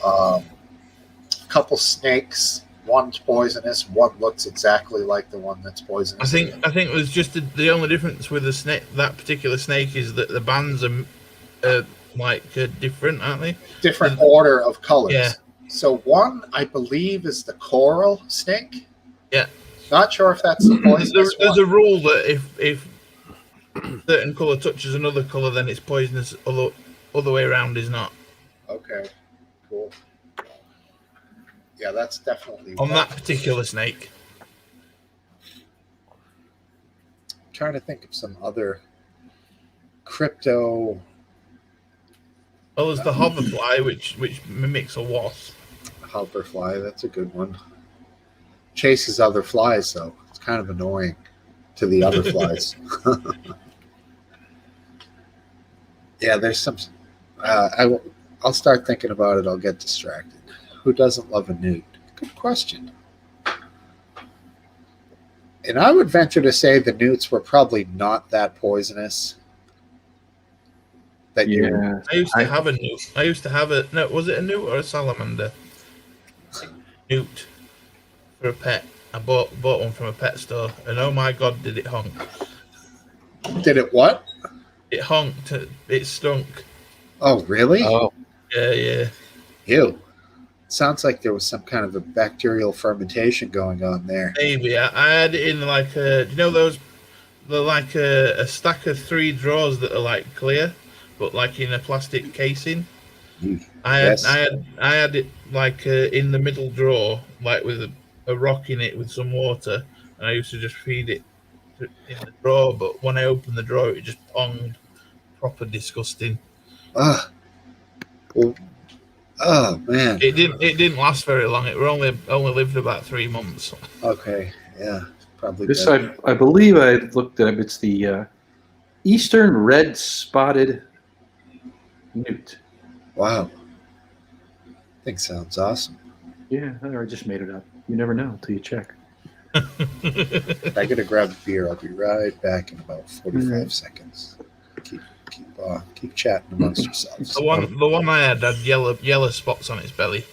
A couple snakes. One's poisonous. One looks exactly like the one that's poisonous. I think it was just the only difference with the snake, that particular snake, is that the bands are different, aren't they? Different order of colors. Yeah. So one, I believe, is the coral snake. Yeah. Not sure if that's the poisonous There's one. a rule that if certain color touches another color, then it's poisonous. Other way around is not. Okay, cool. Yeah, that's definitely On one. that particular snake. I'm trying to think of some other crypto. Well, there's the hoverfly, which mimics a wasp. Hoverfly, that's a good one. Chases other flies, though. It's kind of annoying to the other flies. Yeah, there's some. I'll start thinking about it. I'll get distracted. Who doesn't love a newt? Good question. And I would venture to say the newts were probably not that poisonous. That you I used to have a newt. I used to have a no. Was it a newt or a salamander? Newt for a pet. I bought one from a pet store, and oh my god, did it honk! did it what? It honked. It stunk. Oh, really? Oh, Yeah. Ew. Sounds like there was some kind of a bacterial fermentation going on there. Maybe I had it in like a. You know those? They're like a stack of 3 drawers that are like clear, but like in a plastic casing. I had it like in the middle drawer, like with a rock in it with some water, and I used to just feed it in the drawer. But when I opened the drawer, it just ponged, proper disgusting. Ugh. Well, oh man. It didn't last very long. It only lived about 3 months. Okay. Yeah. Probably. This, better. I believe I looked up. It's the eastern red-spotted newt. Wow. I think sounds awesome. Yeah, or I just made it up. You never know until you check. I gotta grab a beer. I'll be right back in about 45 seconds. Keep chatting amongst yourselves. The one I had yellow spots on its belly,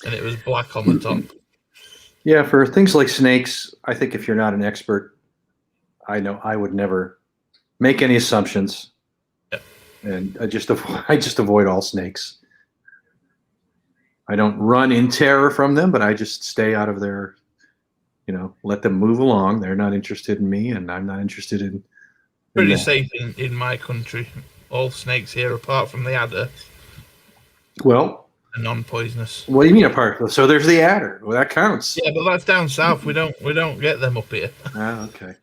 and it was black on the top. Yeah, for things like snakes, I think if you're not an expert, I would never make any assumptions. Yeah. And I just avoid all snakes. I don't run in terror from them, but I just stay out of their, let them move along. They're not interested in me, and I'm not interested in. Pretty safe in my country. All snakes here, apart from the adder, Well, are non-poisonous. what do you mean apart? So there's the adder. Well, that counts. Yeah, but that's down south. We don't get them up here. Ah, okay.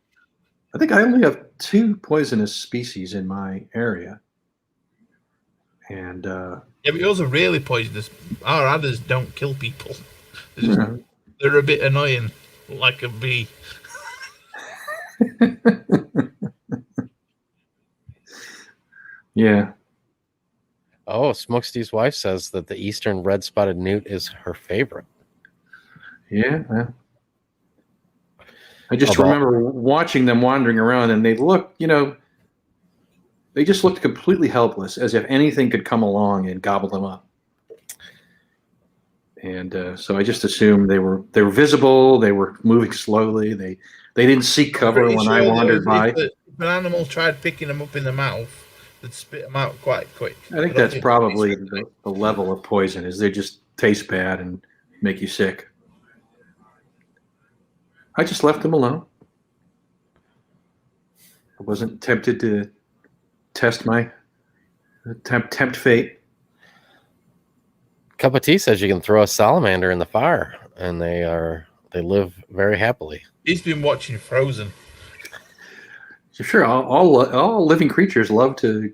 I think I only have 2 poisonous species in my area, and Yeah, but yours are really poisonous. Our adders don't kill people. They're a bit annoying, like a bee. yeah. oh, Smokesteve's wife says that the eastern red-spotted newt is her favorite. Yeah. I just remember watching them wandering around, and they just looked completely helpless, as if anything could come along and gobble them up. And so I just assumed they were visible. They were moving slowly. They didn't seek cover when I wandered by. If an animal tried picking them up in the mouth, they'd spit them out quite quick. I think that's probably the level of poison, is they just taste bad and make you sick. I just left them alone. I wasn't tempted to test my tempt fate. Cup of Tea says you can throw a salamander in the fire, and they live very happily. He's been watching Frozen. Sure, all living creatures love to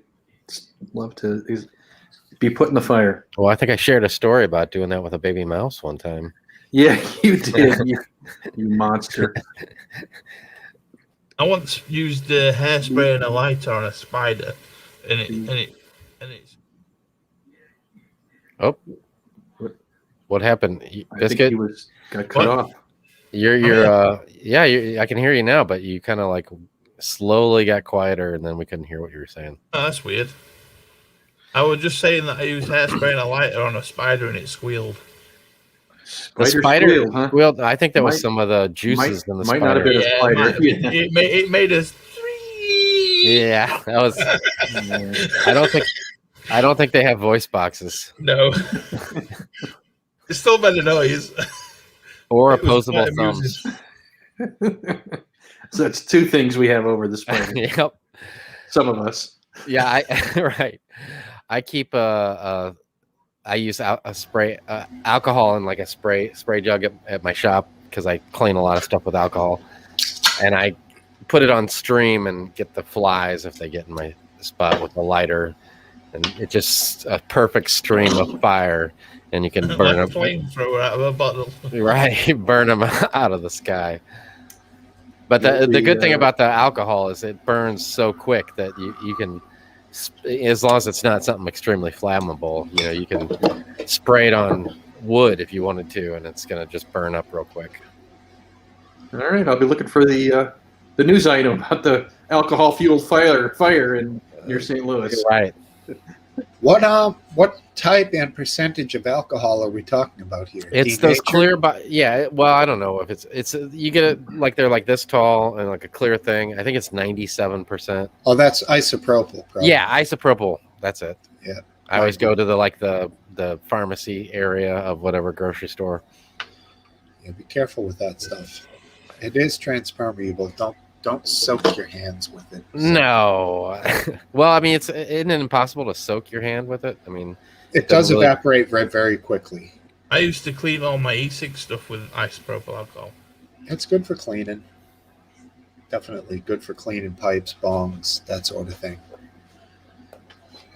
be put in the fire. Well, I think I shared a story about doing that with a baby mouse one time. Yeah, you did, you monster. I once used hairspray and a lighter on a spider, and and it's Oh, what happened, I think Biscuit? he got cut What? off. I can hear you now, but you kind of like slowly got quieter, and then we couldn't hear what you were saying. oh, that's weird. I was just saying that I used hairspray and a lighter on a spider and it squealed. The Spider spider squealed, huh? squealed. I think that was Might- some of the juices in the might not have spider. been a Yeah, spider. it made us. Yeah, that was. I don't think they have voice boxes No. It's still made a noise. or It was opposable quite amusing. thumbs. So that's two things we have over the spider. Yep. Some of us. Yeah, right. I keep I use a spray alcohol in like a spray jug at my shop because I clean a lot of stuff with alcohol, and I put it on stream and get the flies if they get in my spot with the lighter, and it's just a perfect stream of fire, and you can burn Like a them flamethrower out of a bottle. right, burn them out of the sky. But the good thing about the alcohol is it burns so quick that you can, as long as it's not something extremely flammable, you can spray it on wood if you wanted to, and it's gonna just burn up real quick. All right, I'll be looking for the news item about the alcohol fueled fire in near St. Louis. Right. What type and percentage of alcohol are we talking about here? It's those Denatured? clear, yeah. Well, I don't know if it's you get it like they're like this tall and like a clear thing. I think it's 97%. Oh, that's isopropyl. Probably. Yeah, isopropyl. That's it. Yeah. I always go to the pharmacy area of whatever grocery store. Yeah, be careful with that stuff. It is transpermeable. Don't soak your hands with it. No. Well, I mean, isn't it impossible to soak your hand with it? I mean, It does really- evaporate very, very quickly. I used to clean all my e-cig stuff with isopropyl alcohol. It's good for cleaning. Definitely good for cleaning pipes, bongs, that sort of thing.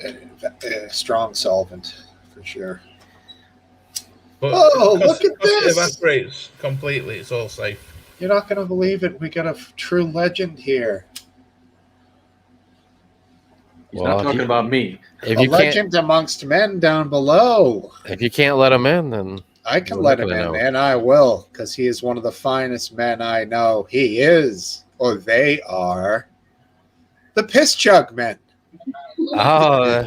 A strong solvent, for sure. But Oh, because- look at because this! It evaporates completely. It's all safe. You're not going to believe it. We got a true legend here. He's Well, not talking about me. if A you can't legend amongst men down below. let him in, then I can We're let not him in, gonna know. and I will, because he is one of the finest men I know. He is, or they are, the Piss Jug Men. oh,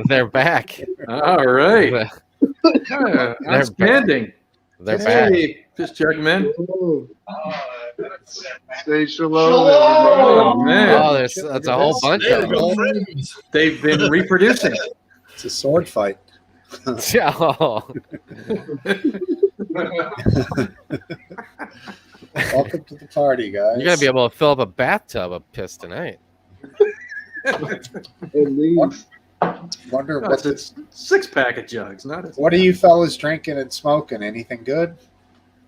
they're back. All right. They're Outstanding. They're back. Hey, just jug men. Say shalom. Oh, man. Oh, that's a whole bunch Hey, of we've got them. friends. They've been reproducing. It's a sword fight. Oh, Welcome to the party, guys. you're gonna be able to fill up a bathtub of piss tonight. Wonder No, what it's a 6-pack of jugs, not a. What are you fellas drinking and smoking? Anything good?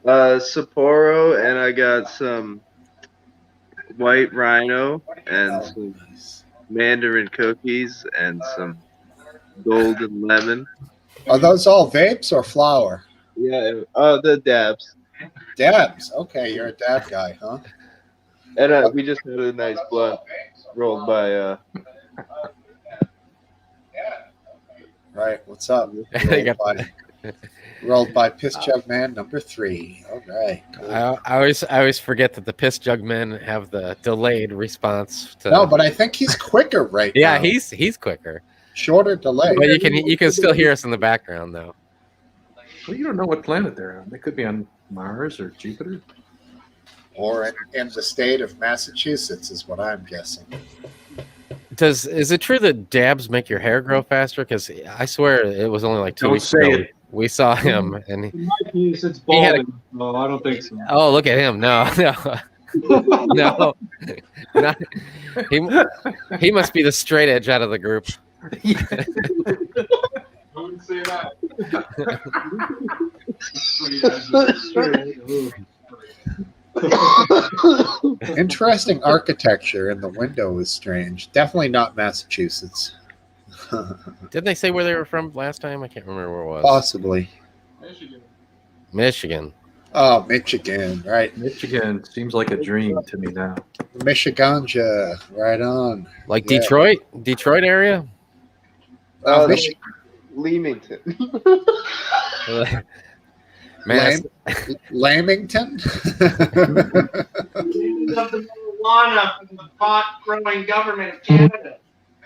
Sapporo, and I got some white rhino and some mandarin cookies and some golden lemon. Are those all vapes or flower? Yeah, the dabs. Dabs. Okay, you're a dab guy, huh? And we just had a nice blunt rolled by Right. What's up? They got- Rolled by Piss Jug Man number 3. All right. Cool. I always forget that the piss jug men have the delayed response to. No, but I think he's quicker right now. yeah, he's quicker. Shorter delay. But you can still hear us in the background though. Well, you don't know what planet they're on. They could be on Mars or Jupiter. Or in the state of Massachusetts is what I'm guessing. Is it true that dabs make your hair grow faster? Because I swear it was only like 2 Don't weeks say ago. it. We saw him, and In my case, it's He had a- balding. No, I don't think so. oh, look at him! No, no, no. He must be the straight edge out of the group. I wouldn't say that. Interesting architecture in the window is strange. Definitely not Massachusetts. Didn't they say where they were from last time? I can't remember where it was. Possibly. Michigan. Oh, Michigan, right. Michigan seems like a dream to me now. Michiganja, right on. Like Yeah. Detroit area? Michigan. Leamington. Man, Lamington. Marijuana from the pot-growing government of Canada.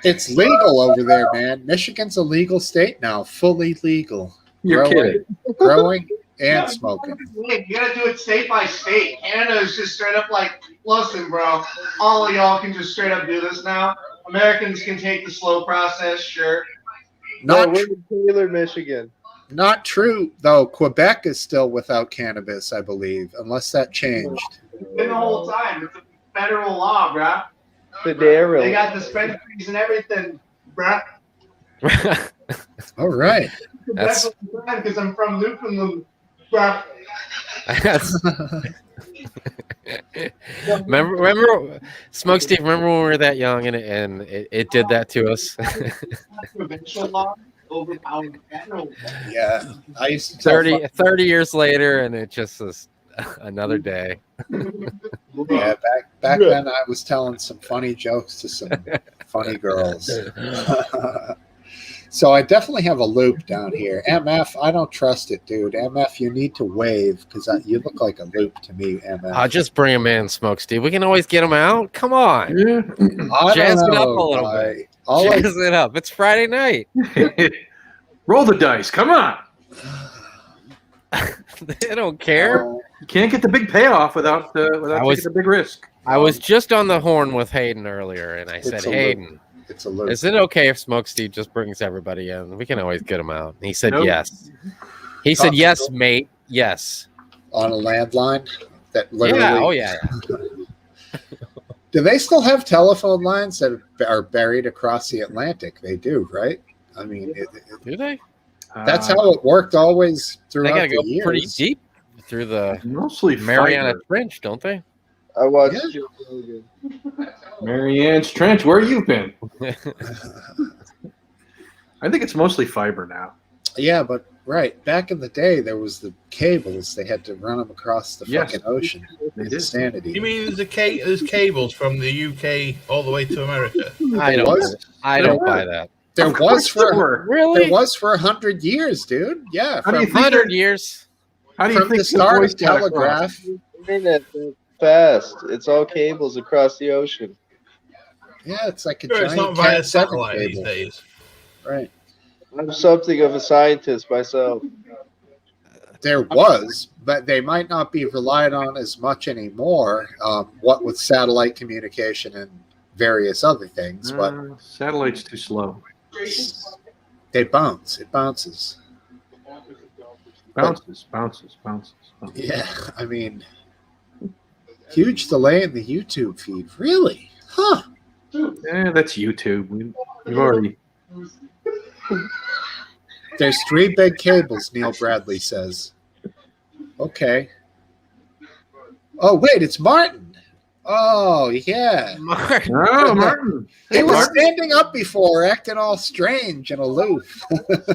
It's legal over there, man. Michigan's a legal state now, fully legal. You're kidding. Growing and smoking. You gotta do it state by state. Canada is just straight up like, listen, bro, all of y'all can just straight up do this now. Americans can take the slow process, sure. No, Not we're in Taylor, Michigan. Not true, though. Quebec is still without cannabis, I believe, unless that changed. Been the whole time. It's a federal law, bruh. Federal. They got dispensaries and everything, bruh. All right. That's- because I'm from Newfoundland, bruh. remember, Smokesteve. Remember when we were that young and it did that to us. Provincial law overpowered federal law. Yeah. I used to tell 30 years later, and it just is another day. Yeah, back then I was telling some funny jokes to some funny girls. So I definitely have a loop down here. MF, I don't trust it, dude. MF, you need to wave because you look like a loop to me, MF. I'll just bring him in, Smokesteve. We can always get him out. Come on. I Jazz don't it up know, a little I- bit. all I- Jazz it up. It's Friday night. Roll the dice. Come on. They don't care. You can't get the big payoff without taking a big risk. I was just on the horn with Hayden earlier, and I It's said, a loop. Hayden, It's a loop. is it okay if Smokesteve just brings everybody in? We can always get him out. And he said Nope. yes. He said yes, mate. Yes. On a landline that literally. Yeah. Oh yeah. Do they still have telephone lines that are buried across the Atlantic? They do, right? I mean, Do they? that's how it worked always They throughout gotta go the years. pretty deep through the mostly Mariana fiber. Trench, don't they? I watched Yeah. Joe Rogan. Marianne's Trench. Where you been? I think it's mostly fiber now. Yeah, but right back in the day, there was the cables. They had to run them across the Yes. fucking ocean. They did. Insanity. You mean there's cables from the UK all the way to America? I There don't. was- I don't buy that. There Of was course for there were. Really? there was for 100 years, dude. Yeah, How do you from, think 100 years. How do you from think the start voice of got across? telegraph. Internet that fast. It's all cables across the ocean. Yeah, it's like a Sure, it's giant not via Cat 7 satellite these cable. days. Right. I'm something of a scientist myself. There was, but they might not be relied on as much anymore. What with satellite communication and various other things, but Satellite's too slow. they bounce. It bounces. Bounces. Yeah, I mean, huge delay in the YouTube feed. Really? Huh? Yeah, that's YouTube. We've already. There's 3 big cables, Neil Bradley says. Okay. Oh, wait, it's Martin. Oh, yeah. Martin. Oh, Martin. He was Martin. standing up before, acting all strange and aloof.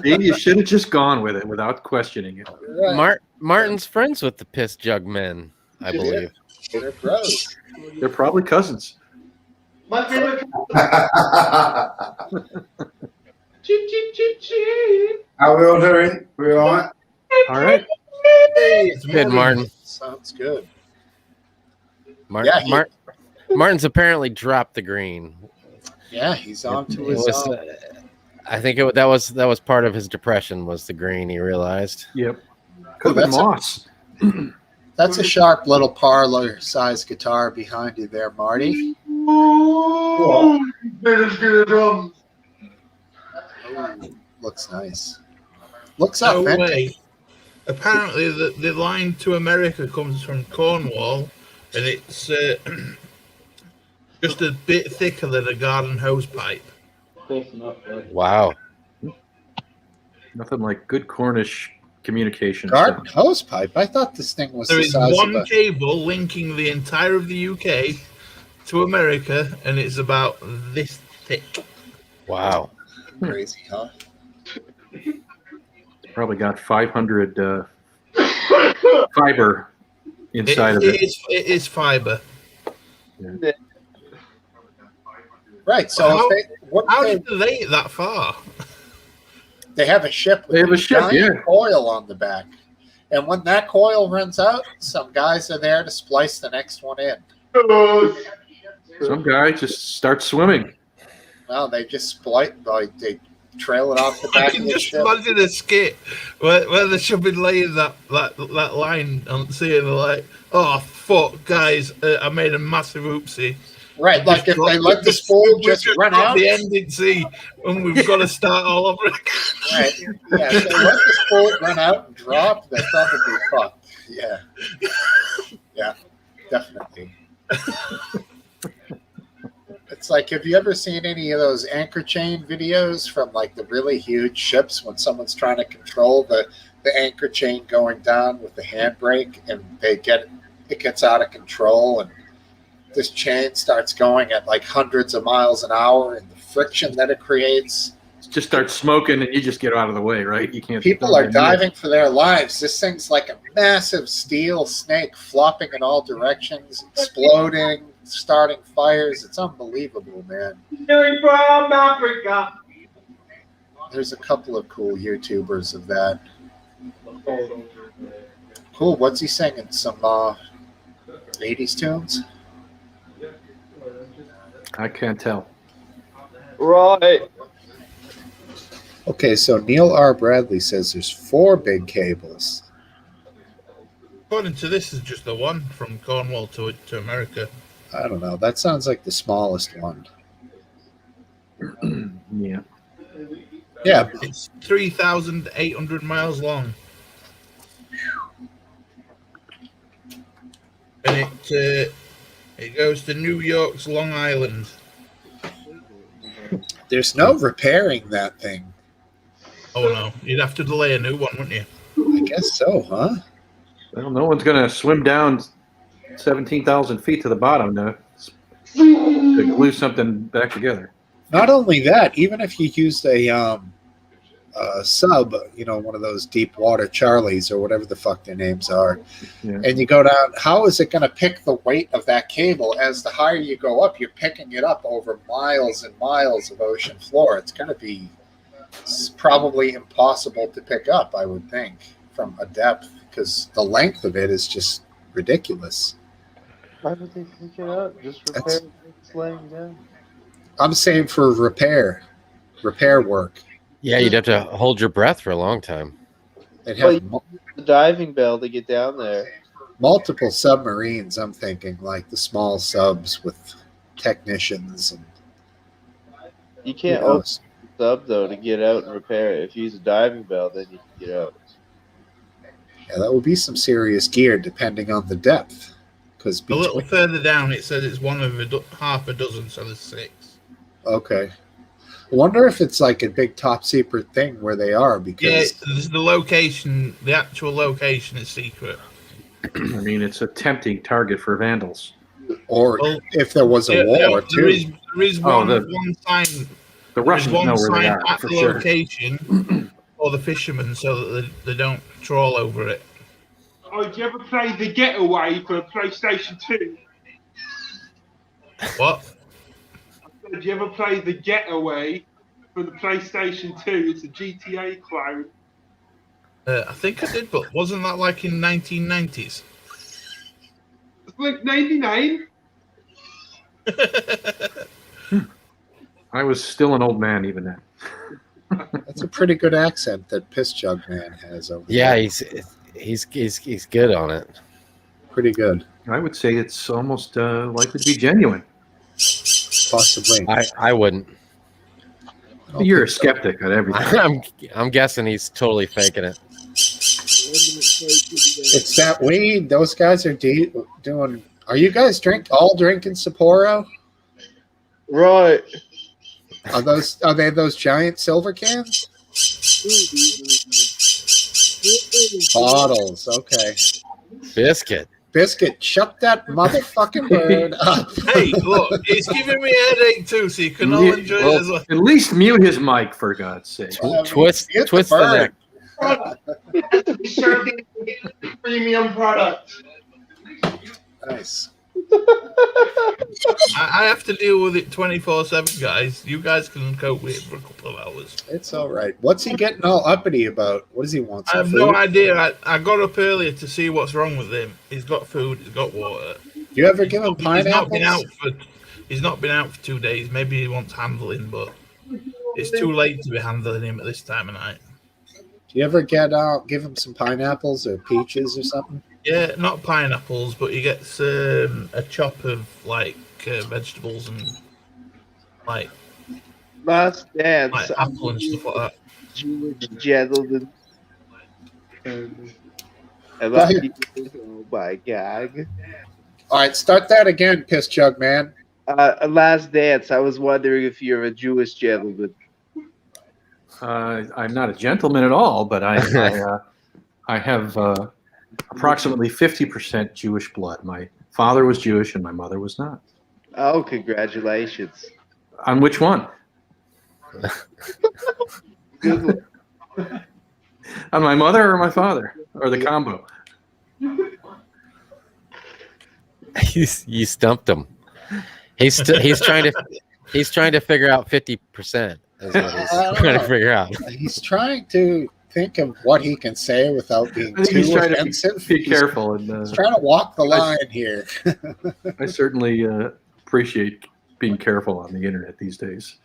See, you should have just gone with it without questioning it. Right. Martin's friends with the piss jug men, I Yeah. believe. They're pros. They're probably cousins. My favorite. How we all doing? We all right? All right. Hey, Good, Martin. Sounds good. Martin's apparently dropped the green. Yeah, he's on to It his was, I think that was part of his depression was the green. He realized. Yep. Could have been Moss. That's a sharp little parlor-sized guitar behind you there, Marty. Looks nice. Looks No authentic. way. Apparently, the line to America comes from Cornwall, and it's just a bit thicker than a garden hose pipe. Wow. Nothing like good Cornish communication. Garden hose pipe. I thought this thing was There the is size one of a. cable linking the entire of the UK to America, and it's about this thick. Wow. Crazy, huh? Probably got 500 fiber inside of it. It is fiber. Right. So How- if they, what How they, did they lay it that far? They have a ship with They have a ship, giant yeah. coil on the back. And when that coil runs out, some guys are there to splice the next one in. Some guy just starts swimming. Well, they just splice, like they trail it off the I back of can the just ship. imagine a skit where they should be laying that line on sea and they're like, oh, fuck, guys, I made a massive oopsie. Right, like if they let the spool just run out. The ending sea, and we've got to start all over again. Right. Yeah, if they let the spool run out and drop, they're probably fucked. Yeah. Yeah, definitely. It's like, have you ever seen any of those anchor chain videos from like the really huge ships when someone's trying to control the anchor chain going down with the handbrake and it gets out of control and this chain starts going at like hundreds of miles an hour and the friction that it creates. Just start smoking and you just get out of the way, right? You can't. People are diving for their lives. This thing's like a massive steel snake flopping in all directions, exploding, starting fires. It's unbelievable, man. From Africa. There's a couple of cool YouTubers of that. Cool. What's he singing? Some 80s tunes? I can't tell. Right. Okay, so Neil R. Bradley says there's 4 big cables. According to this, is just the one from Cornwall to America. I don't know. That sounds like the smallest one. Yeah. Yeah. It's 3,800 miles long. And it goes to New York's Long Island. There's no repairing that thing. Oh no, you'd have to delay a new one, wouldn't you? I guess so, huh? Well, no one's going to swim down 17,000 feet to the bottom to glue something back together. Not only that, even if you used a sub, one of those deep water Charlies or whatever the fuck their names are, Yeah. and you go down, how is it going to pick the weight of that cable? As the higher you go up, you're picking it up over miles and miles of ocean floor. It's going to be probably impossible to pick up, I would think, from a depth, because the length of it is just ridiculous. Why would they pick it up? Just repair it's laying down. I'm saying for repair work. Yeah, you'd have to hold your breath for a long time. They'd have The diving bell to get down there. multiple submarines, I'm thinking, like the small subs with technicians. And You can't open the sub, though, to get out and repair it. If you use a diving bell, then you can get out. Yeah, that would be some serious gear depending on the depth. Because A little further down, it says it's one of half a dozen, so there's 6. Okay. I wonder if it's like a big top secret thing where they are, because the location, the actual location is secret. I mean, it's a tempting target for vandals. or if there was a war too. There is one sign. The Russians know where they are at for the sure. location for the fishermen, so that they don't trawl over it. Oh, did you ever play The Getaway for PlayStation 2? What? Did you ever play The Getaway for the PlayStation 2? It's a GTA clone. I think I did, but wasn't that like in 1990s? It's like 99. I was still an old man even then. That's a pretty good accent that Piss Jug Man has over Yeah, there. he's good on it. Pretty good. I would say it's almost likely to be genuine. Possibly. I wouldn't. You're a skeptic on everything. I'm guessing he's totally faking it. It's that weed. Those guys are doing. Are you guys all drinking Sapporo? Right. Are they those giant silver cans? Bottles. Okay. Biscuit, shut that motherfucking bird up. Hey, look, it's giving me a headache too, so you can all enjoy it as well. At least mute his mic, for God's sake. Twist the neck. Serving premium product. Nice. I have to deal with it 24/7, guys. You guys can cope with it for a couple of hours. It's all right. What's he getting all uppity about? What does he want? I have Some no food? idea. I got up earlier to see what's wrong with him. He's got food. He's got water. Do you ever give him pineapples? He's not been out for 2 days. Maybe he wants handling, but it's too late to be handling him at this time of night. Do you ever give him some pineapples or peaches or something? Yeah, not pineapples, but he gets a chop of like vegetables and like Last Dance. like apple and stuff like that. Jewish gentleman. Oh my god. All right, start that again, piss jug man. Last Dance. I was wondering if you're a Jewish gentleman. I'm not a gentleman at all, but I have approximately 50% Jewish blood. My father was Jewish and my mother was not. Oh, congratulations. On which one? Good one. On my mother or my father? Or the combo? You stumped him. He's trying to figure out 50%. Is what he's trying to figure out. He's trying to think of what he can say without being I think too he's trying offensive. to be careful. And, He's trying to walk the line here. I certainly appreciate being careful on the internet these days.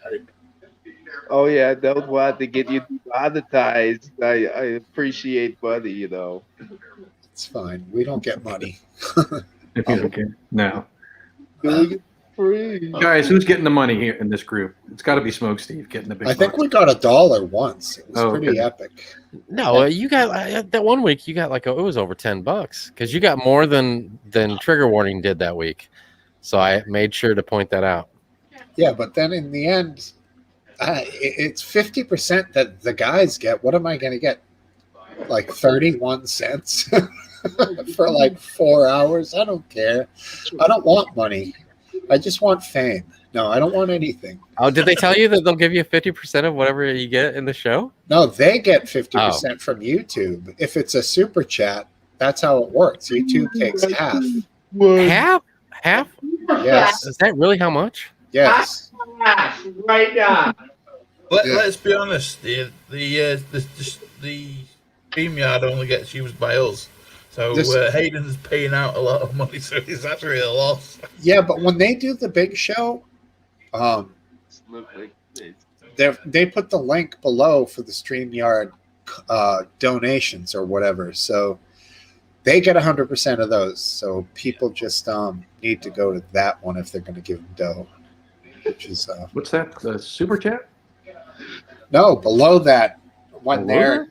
Oh yeah, I don't want to get you demonetized. I appreciate money, you know. It's fine. We don't get money. Okay. Now, Doing it free. guys, who's getting the money here in this group? It's got to be Smokesteve getting the big. I think bucks. we got $1 once. It was Oh, pretty okay. epic. No, you got that one week. You got like it was over $10 because you got more than Trigger Warning did that week. So I made sure to point that out. Yeah, but then in the end, it's 50% that the guys get. What am I going to get? Like 31 cents for like 4 hours? I don't care. I don't want money. I just want fame. No, I don't want anything. Oh, did they tell you that they'll give you 50% of whatever you get in the show? No, they get 50% from YouTube. If it's a super chat, that's how it works. YouTube takes half. Half? Yes. Is that really how much? Yes. Right now. Let's be honest. The StreamYard only gets used by us, so Hayden's paying out a lot of money, so it's actually a loss. Yeah, but when they do the big show, they put the link below for the StreamYard donations or whatever, so they get 100% of those. So people just need to go to that one if they're going to give them dough. Which is what's that? The super chat? No, below that when Below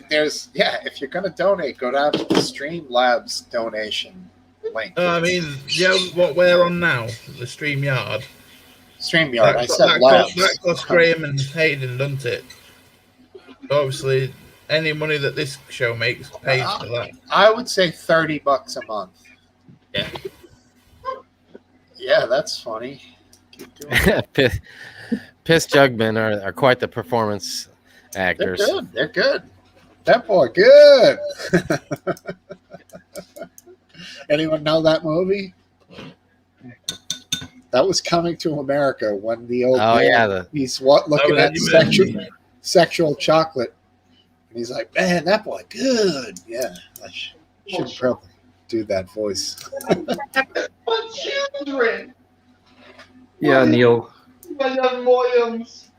there's if you're going to donate, go down to the Streamlabs donation link. I mean, what we're on now, the StreamYard. StreamYard. I said labs. That costs Graham and Hayden, doesn't it? Obviously, any money that this show makes pays for that. I would say $30 a month. Yeah. Yeah, that's funny. Keep doing it. Piss Jugmen are quite the performance actors. They're good. That boy, good. Anyone know that movie? That was Coming to America when the old he's looking at sexual chocolate. And he's like, man, that boy, good. Yeah, I should probably do that voice. But children. Yeah, Neil. William Williams.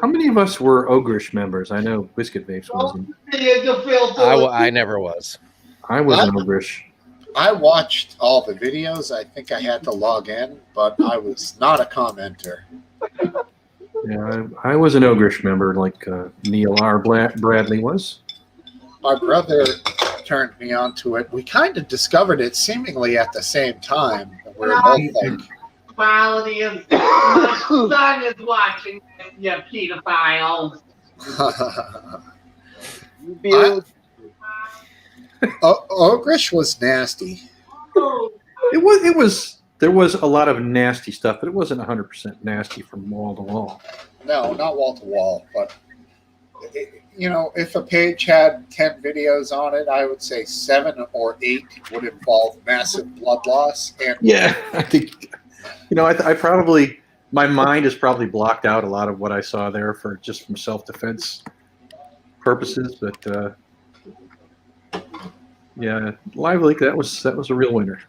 How many of us were Ogrish members? I know Biscuit Vapes wasn't. I never was. I was an Ogrish. I watched all the videos. I think I had to log in, but I was not a commenter. Yeah, I was an Ogrish member like Neil R. Bradley was. My brother turned me onto it. We kind of discovered it seemingly at the same time. We were both like, quality of my son is watching this, you pedophiles. Ogrish was nasty. It was. There was a lot of nasty stuff, but it wasn't 100% nasty from wall to wall. No, not wall to wall, but if a page had 10 videos on it, I would say 7 or 8 would involve massive blood loss. And Yeah, I think, I probably, my mind is probably blocked out a lot of what I saw there from self-defense purposes. But yeah, Live Leak, that was a real winner.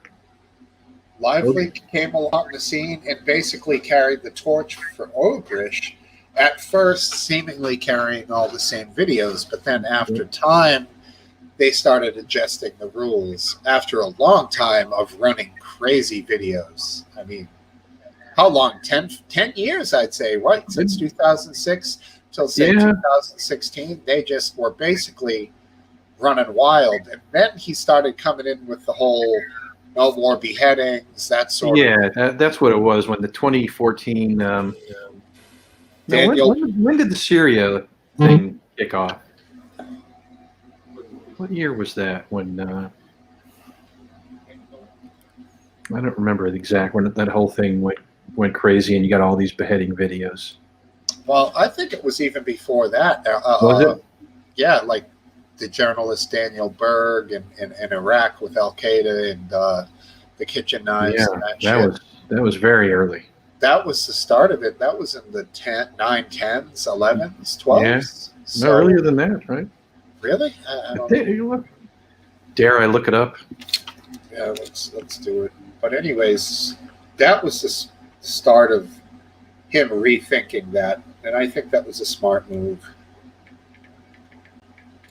Lively came along the scene and basically carried the torch for Ogrish, at first seemingly carrying all the same videos, but then after time, they started adjusting the rules after a long time of running crazy videos. I mean, how long? 10 years, I'd say, right? Since 2006 till, say, 2016, they just were basically running wild. And then he started coming in with the whole no more beheadings, that sort of. Yeah, that's what it was when the 2014. Daniel, when did the Syria thing kick off? What year was that? When I don't remember the exact when that whole thing went crazy and you got all these beheading videos. Well, I think it was even before that. Was it? Yeah, like the journalist Daniel Berg in Iraq with Al Qaeda and the kitchen knives. Yeah, and that was very early. That was the start of it. That was in the 910s, 11s, 12s. Yeah, So, no earlier than that, right? Really? I don't know. Dare I look it up? Yeah, let's do it. But anyways, that was the start of him rethinking that, and I think that was a smart move.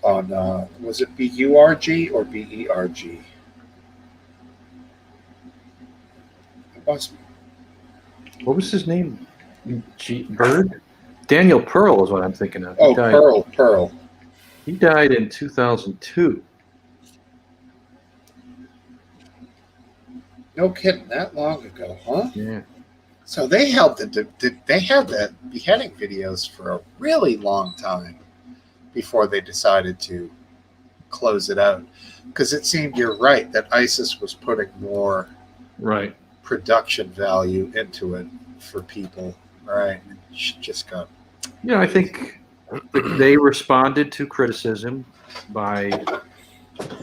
On was it BURG or BERG? It must be. What was his name? Bird? Daniel Pearl is what I'm thinking of. Oh, Pearl. He died in 2002. No kidding, that long ago, huh? Yeah. So they held they had the beheading videos for a really long time before they decided to close it out, because it seemed, you're right, that ISIS was putting more production value into it for people. Right? Just got. Yeah, I think they responded to criticism by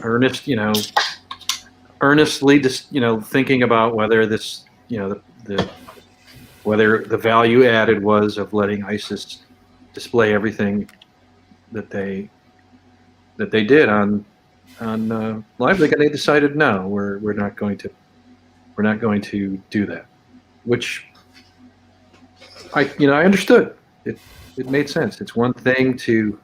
earnestly just, thinking about whether this, whether the value added was of letting ISIS display everything that they did on Live Leak, and they decided no, we're not going to do that, which I understood. It made sense. It's one thing to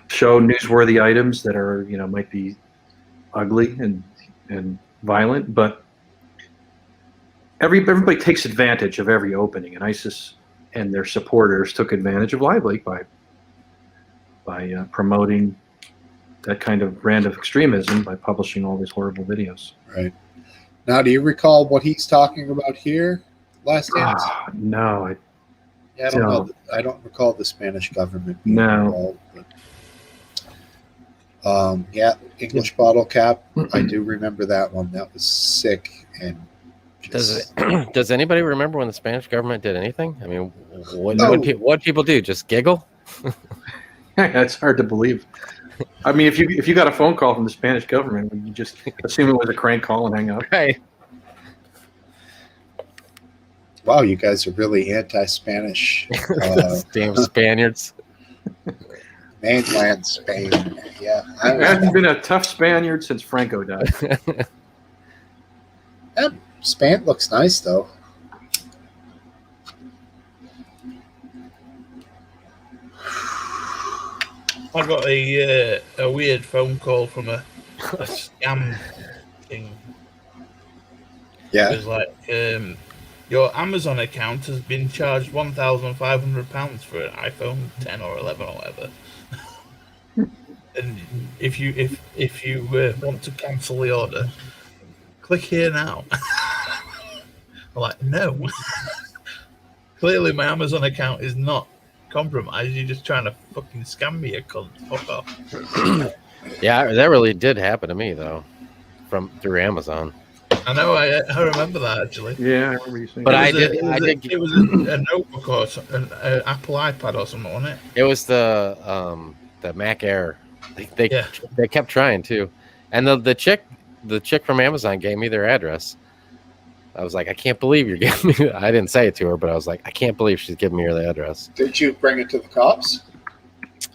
show newsworthy items that are might be ugly and violent, but everybody takes advantage of every opening, and ISIS and their supporters took advantage of Live Leak by promoting that kind of brand of extremism by publishing all these horrible videos. Right. Now, do you recall what he's talking about here? Last Dance? No, I don't know. I don't recall the Spanish government being involved. But, yeah, English bottle cap. I do remember that one. That was sick. And does anybody remember when the Spanish government did anything? I mean, what people do? Just giggle? That's hard to believe. I mean, if you got a phone call from the Spanish government, you just assume it was a crank call and hang up. Right. Wow, you guys are really anti-Spanish. Damn Spaniards. Mainland Spain. Yeah. I haven't been a tough Spaniard since Franco died. Spain looks nice, though. I got a weird phone call from a scam thing. Yeah. It was like, your Amazon account has been charged £1,500 for an iPhone 10 or 11 or whatever. And if you want to cancel the order, click here now. I'm like, no. Clearly, my Amazon account is not compromised. You're just trying to fucking scam me, you cunt. Fuck off. Yeah, that really did happen to me though, through Amazon. I know. I remember that actually. Yeah, I remember you saying. But that. It was a notebook or an Apple iPad or something, wasn't it? It was the Mac Air. They kept trying too, and the chick from Amazon gave me their address. I was like, I can't believe you're giving me. I didn't say it to her, but I was like, I can't believe she's giving me the address. Did you bring it to the cops?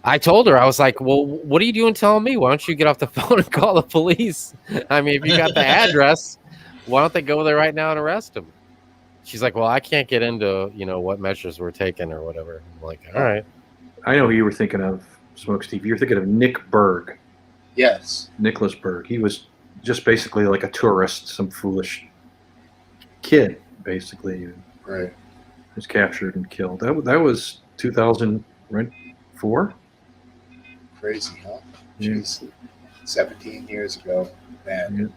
I told her, I was like, well, what are you doing telling me? Why don't you get off the phone and call the police? I mean, if you got the address, why don't they go there right now and arrest him? She's like, well, I can't get into, what measures were taken or whatever. I'm like, all right. I know who you were thinking of, Smokesteve. You were thinking of Nick Berg. Yes. Nicholas Berg. He was just basically like a tourist, some foolish kid, basically. Right. Was captured and killed. That was 2004? Crazy, huh? Jeez. 17 years ago. Man.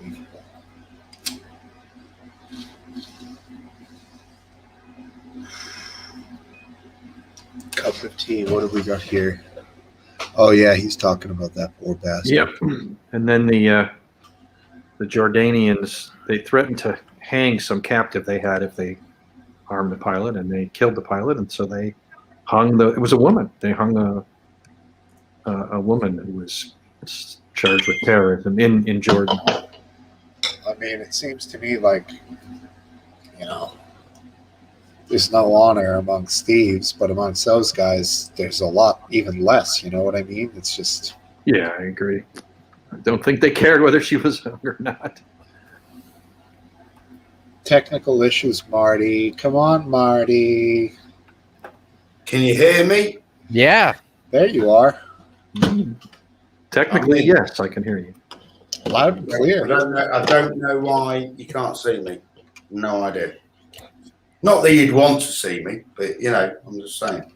Yeah. Cup of tea. What have we got here? Oh yeah, he's talking about that poor bastard. Yep. And then the Jordanians, they threatened to hang some captive they had if they harmed the pilot, and they killed the pilot, and so they hung it was a woman. They hung a woman who was charged with terrorism in Jordan. I mean, it seems to me like, there's no honor amongst thieves, but amongst those guys, there's a lot, even less. You know what I mean? It's just. Yeah, I agree. I don't think they cared whether she was hung or not. Technical issues, Marty. Come on, Marty. Can you hear me? Yeah. There you are. Technically, yes, I can hear you. Loud and clear. I don't know why you can't see me. No idea. Not that you'd want to see me, but I'm just saying.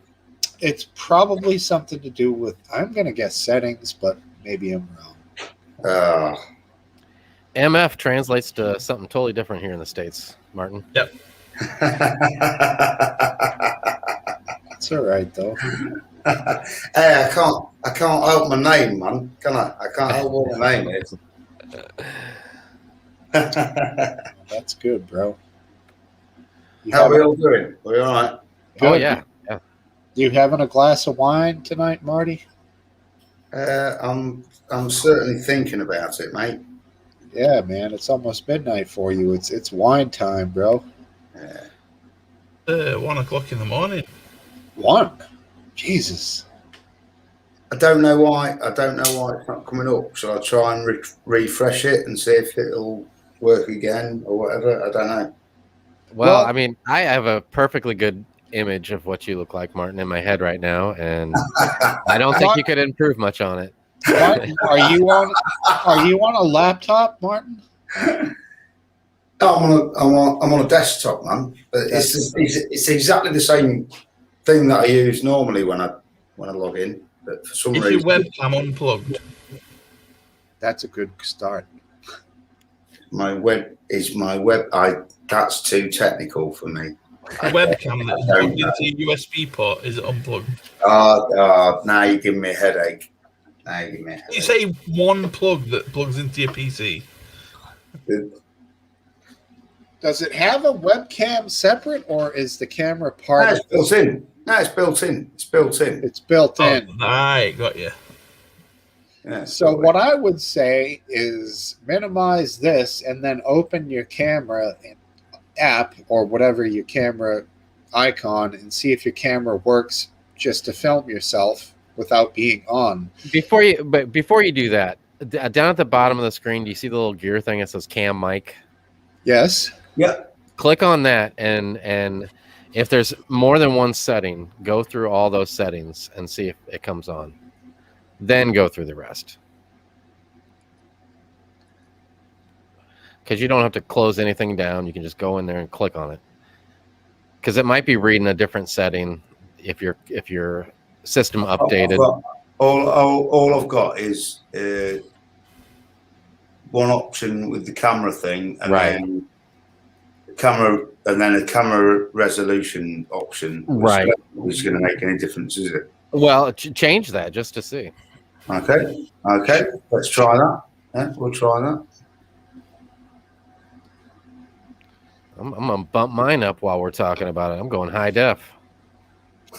It's probably something to do with, I'm going to guess settings, but maybe I'm wrong. MF translates to something totally different here in the States, Martin. Yep. It's all right, though. Hey, I can't help my name, man. Can I? I can't help what my name is. That's good, bro. How are we all doing? We all right? Oh, yeah. You having a glass of wine tonight, Marty? I'm certainly thinking about it, mate. Yeah, man. It's almost midnight for you. It's wine time, bro. 1 o'clock in the morning. 1? Jesus. I don't know why it's not coming up. Shall I try and refresh it and see if it'll work again or whatever? I don't know. Well, I mean, I have a perfectly good image of what you look like, Martin, in my head right now, and I don't think you could improve much on it. Martin, are you on a laptop, Martin? I'm on a desktop, man. But it's exactly the same thing that I use normally when I log in. But for some reason, your webcam unplugged? That's a good start. That's too technical for me. A webcam that's plugged into your USB port is unplugged. Now you're giving me a headache. You say one plug that plugs into your PC. Does it have a webcam separate, or is the camera part of it? Built in. No, it's built in. It's built in. It's built in. Right, got you. Yeah, so what I would say is minimize this and then open your camera app or whatever your camera icon and see if your camera works just to film yourself without being on. Before you do that, down at the bottom of the screen, do you see the little gear thing that says cam mic? Yes. Yeah. Click on that, and if there's more than one setting, go through all those settings and see if it comes on. Then go through the rest. Because you don't have to close anything down. You can just go in there and click on it. Because it might be reading a different setting if your system updated. All I've got is one option with the camera thing, and then a camera resolution option. Which is going to make any difference, is it? Well, change that just to see. Okay. Let's try that. Yeah, we'll try that. I'm gonna bump mine up while we're talking about it. I'm going high def.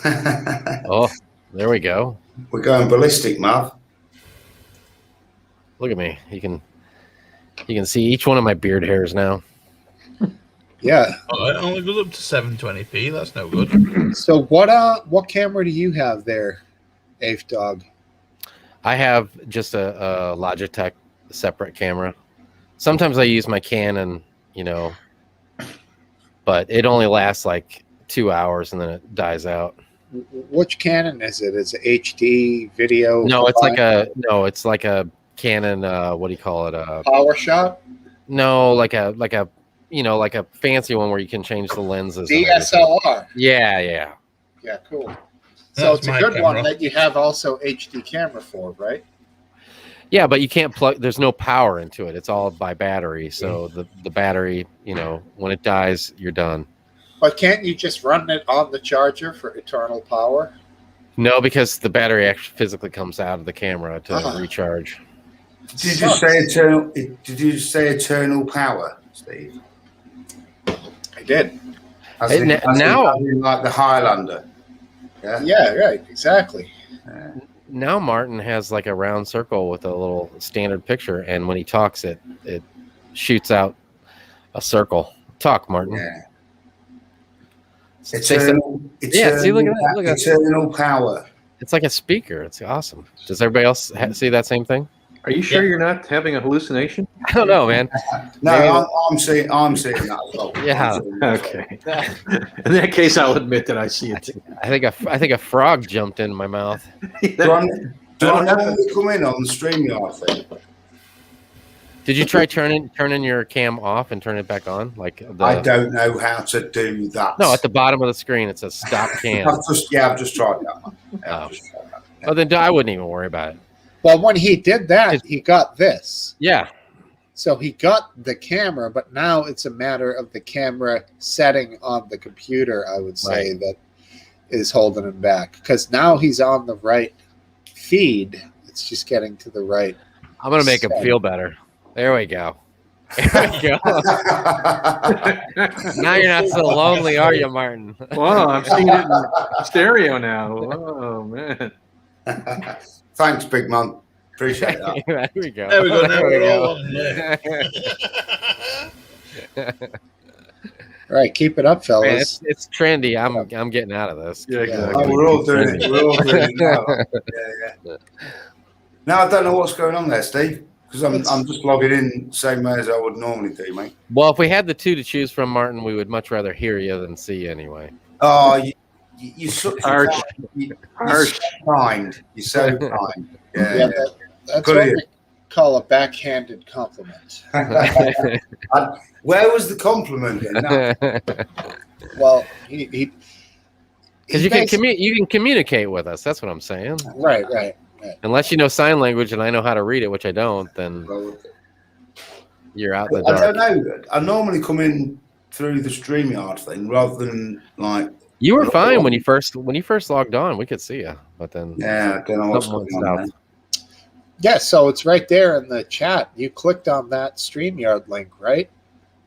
Oh, there we go. We're going ballistic, Marv. Look at me. You can see each one of my beard hairs now. Yeah. Oh, it only goes up to 720p. That's no good. So what camera do you have there, Ape Dog? I have just a Logitech separate camera. Sometimes I use my Canon, but it only lasts like 2 hours and then it dies out. Which Canon is it? Is it HD video? No, it's like a Canon. What do you call it? Power Shot? No, like a fancy one where you can change the lenses. and everything. DSLR. Yeah. Yeah, cool. So That's it's a my good camera. one that you have also HD camera for, right? Yeah, but you can't plug. There's no power into it. It's all by battery. So the battery, when it dies, you're done. But can't you just run it on the charger for eternal power? No, because the battery actually physically comes out of the camera to Ah. recharge. Did you say eternal? Did you say eternal power, Steve? I did. As Hey, in like the Highlander. Yeah. Yeah, right. Exactly. Now Martin has like a round circle with a little standard picture, and when he talks, it shoots out a circle. Talk, Martin. Yeah. Say Eternal, Yeah, see, look at that. Look at that. eternal power. It's like a speaker. It's awesome. Does everybody else see that same thing? Are you sure you're not having a hallucination? I don't know, man. No, Maybe- I'm seeing that as well. Yeah. I'm seeing that as well. Okay. In that case, I'll admit that I see it too. I think a frog jumped in my mouth. Do I normally come in on the StreamYard thing? Did you try turning your cam off and turn it back on? I don't know how to do that. No, at the bottom of the screen it says stop cam. I've just tried that one. Yeah, I've just tried that. Oh, then I wouldn't even worry about it. Well, when he did that, he got this. Yeah. So he got the camera, but now it's a matter of the camera setting on the computer, I would say, that is holding him back. Because now he's on the right feed. It's just getting to the right. I'm going to make him feel better. There we go. There we go. Now you're not so lonely, are you, Martin? Wow, I'm seeing it in stereo now. Oh, man. Thanks, big man. Appreciate that. There we go. There we go. Now There we we're go. all on there. All right, keep it up, Man, fellas. it's trendy. I'm getting out of this. Yeah, Yeah. exactly. Oh, we're all doing it. We're all doing it now. Yeah. Now I don't know what's going on there, Steve, because I'm just logging in the same way as I would normally do, mate. Well, if we had the two to choose from, Martin, we would much rather hear you than see you anyway. Oh, you're such Harsh. you're Harsh. so kind. You're so kind. Yeah, Yeah. that's Brilliant. what we call a backhanded compliment. Where was the compliment in that? Well, he Because you can communicate with us. That's what I'm saying. right. Unless you know sign language and I know how to read it, which I don't, then Well, you're out in the I dark. don't know. I normally come in through the StreamYard thing rather than like. You were fine when you first logged on. We could see you, but then Yeah, I don't know what's something going on. went south. Yeah, so it's right there in the chat. You clicked on that StreamYard link, right?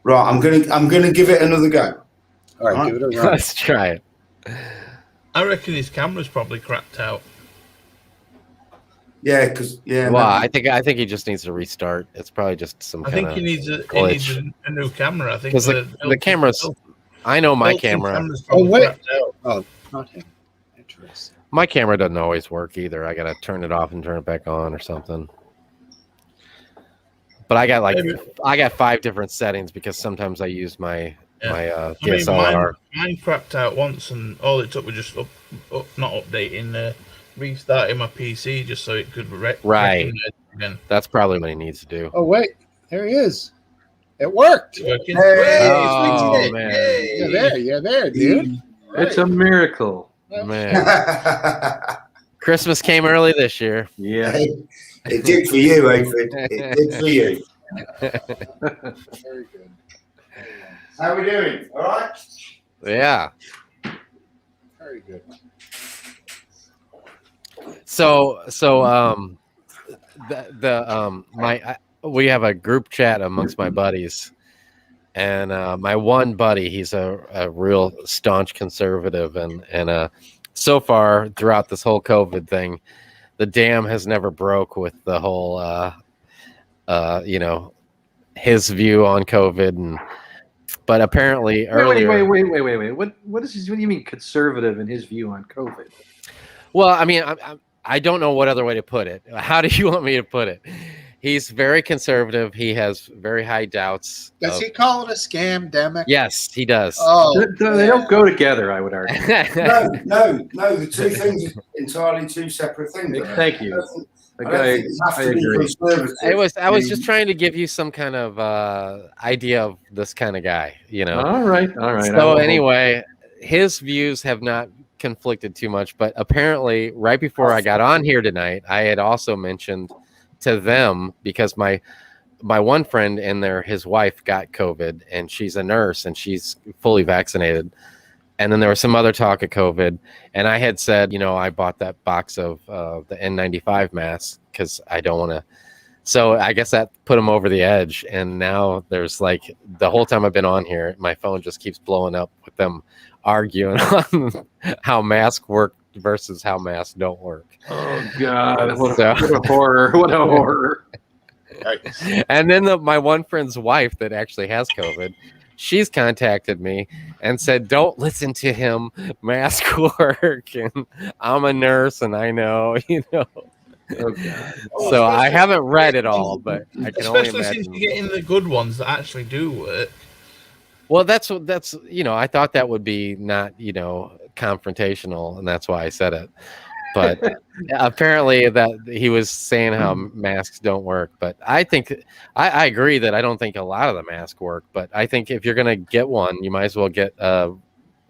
Right, I'm gonna give it another go. All right, Right. give it a run. Let's try it. I reckon his camera's probably cracked out. Yeah, because Well, I think he just needs to restart. It's probably just some I kind think of he needs glitch. a new camera. I think Because the cameras. I know my built-in camera. camera's Oh, probably wait. cracked out. Oh, not him. Interesting. My camera doesn't always work either. I gotta turn it off and turn it back on or something. But I got 5 different settings because sometimes I use my I mean, DSLR. mine cracked out once, and all it took was just not updating, restarting my PC just so it could Right. recognize it again. That's probably what he needs to do. Oh wait, there he is. It worked. It's working. Hey, Oh man, You're there, dude. It's a miracle. man! Christmas came early this year. Yeah. it did for you, Aphid. It did for you. Very good. How we doing? All right. Yeah. Very good. So we have a group chat amongst my buddies, And my one buddy, he's a real staunch conservative, and so far throughout this whole COVID thing, the dam has never broke with the whole his view on COVID. But apparently earlier, Wait. What do you mean conservative in his view on COVID? well, I mean, I don't know what other way to put it. How do you want me to put it? He's very conservative. He has very high doubts. Does he call it a scam-demic? Yes, he does. Oh, They don't go together, I would argue. No. The two things are entirely two separate things. Thank you. I agree. I was just trying to give you some kind of idea of this kind of guy, All right. So anyway, his views have not conflicted too much, but apparently right before I got on here tonight, I had also mentioned to them, because my one friend in there, his wife got COVID, and she's a nurse and she's fully vaccinated. And then there was some other talk of COVID, and I had said, I bought that box of the N95 masks because I don't want to. So I guess that put him over the edge. And now there's like, the whole time I've been on here, my phone just keeps blowing up with them arguing on how masks work versus how masks don't work. Oh God! What a horror! What a horror! And then my one friend's wife that actually has COVID, she's contacted me and said, "Don't listen to him. Mask work, and I'm a nurse, and I know, Oh God! So I haven't read it all, but I can only imagine. Especially since you're getting the good ones that actually do work. Well, that's I thought that would be not confrontational, and that's why I said it. But apparently that he was saying how masks don't work. But I think I agree that I don't think a lot of the masks work. But I think if you're gonna get one, you might as well get a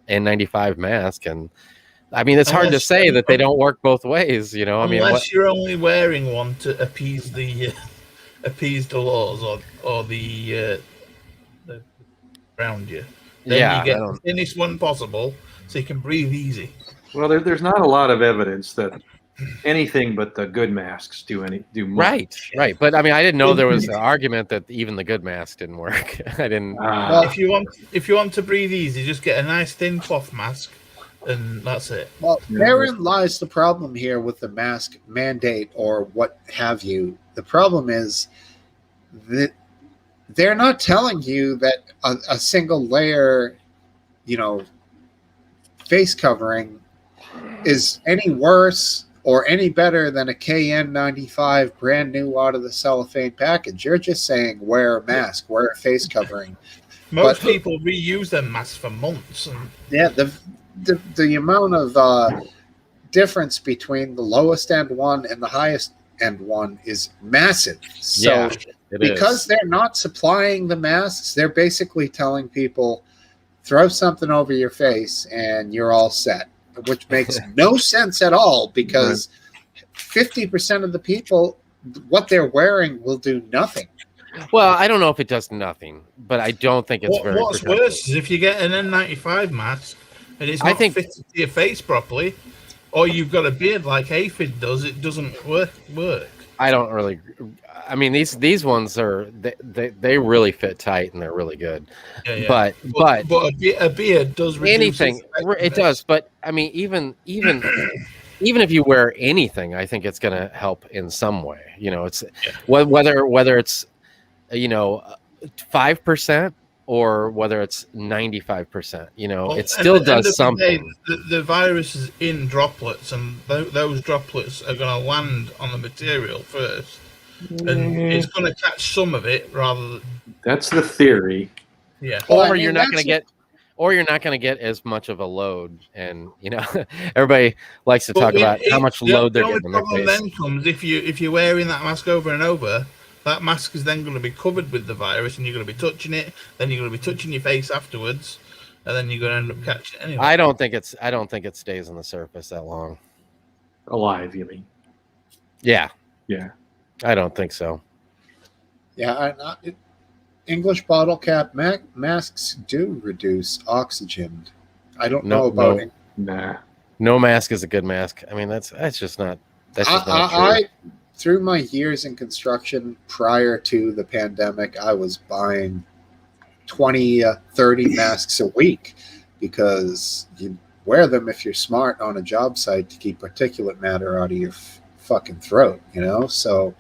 N95 mask. And I mean, it's hard to say that they don't work both ways. Unless you're only wearing one to appease the laws or the around you. Then you get the thinnest one possible, so you can breathe easy. Well, there's not a lot of evidence that anything but the good masks do more. Right. But I mean, I didn't know there was an argument that even the good mask didn't work. I didn't. If you want to breathe easy, just get a nice thin cloth mask, and that's it. Well, therein lies the problem here with the mask mandate or what have you. The problem is that they're not telling you that a single layer, face covering is any worse or any better than a KN95 brand new out of the cellophane package. You're just saying wear a mask, wear a face covering. Most people reuse their masks for months. Yeah, the amount of difference between the lowest end one and the highest end one is massive. So because they're not supplying the masks, they're basically telling people, throw something over your face and you're all set, which makes no sense at all, because 50% of the people, what they're wearing will do nothing. Well, I don't know if it does nothing, but I don't think it's very What's productive. worse is if you get an N95 mask and it's not fitted to your face properly, or you've got a beard like Aphid does, it doesn't work. I don't really. I mean, these ones are they really fit tight and they're really good. But a beard does reduce anything. It does, but I mean, even if you wear anything, I think it's going to help in some way. It's whether it's 5% or whether it's 95%. It still does something. The virus is in droplets, and those droplets are going to land on the material first, and it's going to catch some of it rather. That's the theory. Yeah. Or you're not going to get as much of a load, and everybody likes to talk about how much load they're getting in their face. The problem then comes if you're wearing that mask over and over. That mask is then going to be covered with the virus, and you're going to be touching it. Then you're going to be touching your face afterwards, and then you're going to end up catching it anyway. I don't think it stays on the surface that long. Alive, you mean? Yeah. I don't think so. Yeah, English bottle cap masks do reduce oxygen. I don't know about it. Nah. No mask is a good mask. I mean, that's just not. That's just not true. Through my years in construction prior to the pandemic, I was buying 20, 30 masks a week because you wear them if you're smart on a job site to keep particulate matter out of your fucking throat, you know? So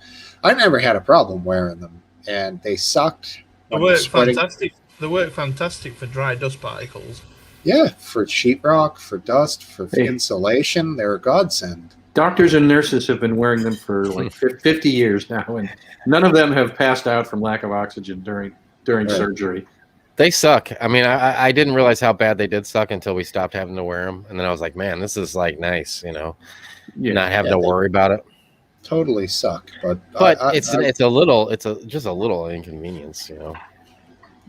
I never had a problem wearing them, and they sucked. They when you're work sweating. fantastic. They work fantastic for dry dust particles. Yeah, for sheetrock, for dust, for Hey. insulation, they're a godsend. Doctors and nurses have been wearing them for like 50 years now, and none of them have passed out from lack of oxygen during Right. surgery. They suck. I mean, I didn't realize how bad they did suck until we stopped having to wear them, and then I was like, man, this is like nice, you know, not having to worry about it. Totally suck, but it's just a little inconvenience, you know.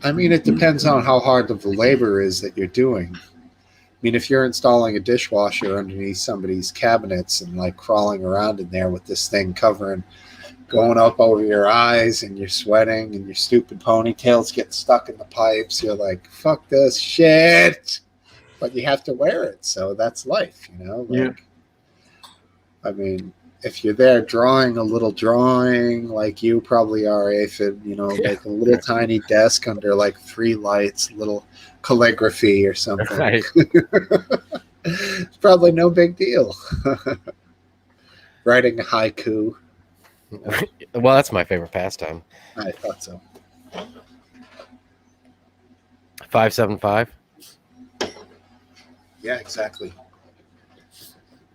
I mean, it depends on how hard of the labor is that you're doing. I mean, if you're installing a dishwasher underneath somebody's cabinets and like crawling around in there with this thing covering, going up over your eyes, and you're sweating and your stupid ponytails get stuck in the pipes, you're like, fuck this shit. But you have to wear it, so that's life, you know? Like, I mean, if you're there drawing a little drawing like you probably are, Aphid, you know, like a little tiny desk under like 3 lights, little calligraphy or something. Right. It's probably no big deal. Writing a haiku. Well, that's my favorite pastime. I thought so. 575. Yeah, exactly.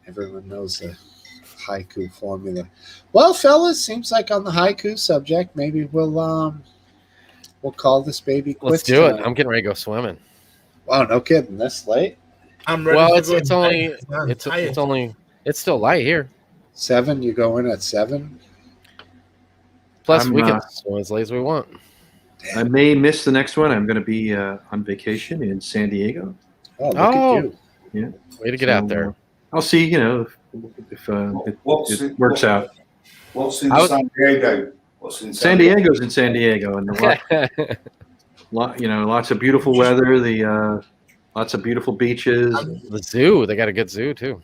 Everyone knows the haiku formula. Well, fellas, seems like on the haiku subject, maybe we'll call this baby quits. Let's do it. tonight. I'm getting ready to go swimming. Wow, no kidding. This late? I'm ready. Well, to it's go it's in only bed. I'm it's tired. only it's still light here. 7? You go in at 7? Plus, I'm, we can swim as late as we want. I may miss the next one. I'm going to be on vacation in San Diego. Oh, look at you. Yeah. Way to get out there. I'll see, you know, if it works out. What's in San Diego? What's in San Diego's in San Diego, and lots of beautiful weather. Lots of beautiful beaches. The zoo. They got a good zoo too.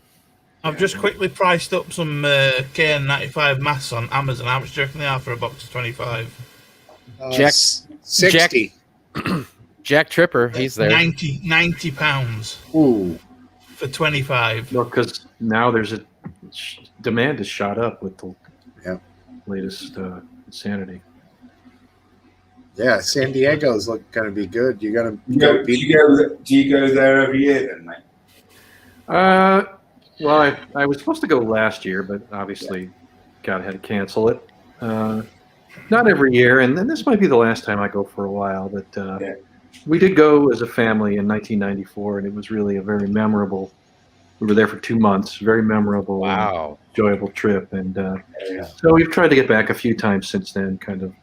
I've just quickly priced up some KN95 masks on Amazon. How much do you reckon they are for a box of 25? Jack 60. Jack Tripper, he's there. 90 pounds. Ooh. For 25. No, because now there's a demand has shot up with the latest insanity. Yeah, San Diego's going to be good. You're going to do you go there every year then, mate? Well, I was supposed to go last year, but obviously God had to cancel it. Not every year, and then this might be the last time I go for a while. But we did go as a family in 1994, and it was really a very memorable. We were there for 2 months. Very memorable, wow, enjoyable trip, and so we've tried to get back a few times since then, kind of.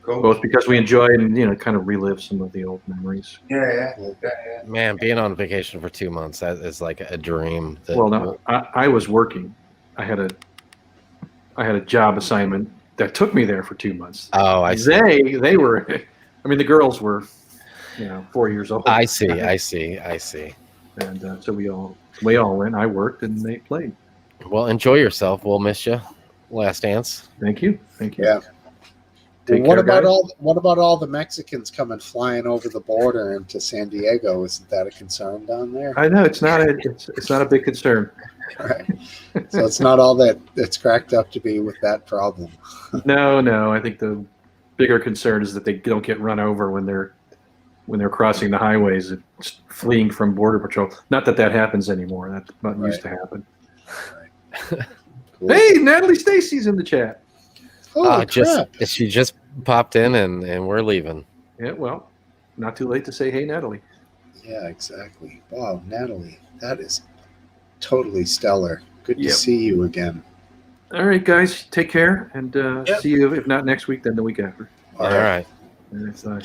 Both because we enjoy and kind of relive some of the old memories. Yeah. Man, being on vacation for 2 months, that is like a dream. Well, no, I was working. I had a job assignment that took me there for 2 months. Oh, I see. They were. I mean, the girls were, 4 years old. I see. And so we all went. I worked and they played. Well, enjoy yourself. We'll miss you. Last dance. Thank you. Yeah. What about all the Mexicans coming flying over the border into San Diego? Isn't that a concern down there? I know it's not a big concern. Right. So it's not all that it's cracked up to be with that problem. No. I think the bigger concern is that they don't get run over when they're crossing the highways and fleeing from border patrol. Not that happens anymore. That's not used to happen. Right. Cool. Hey, Natalie Stacy's in the chat. She just popped in and we're leaving. Yeah, well, not too late to say, hey, Natalie. Yeah, exactly. Wow, Natalie, that is totally stellar. Good to see you again. All right, guys, take care, and see you, if not next week, then the week after. All right.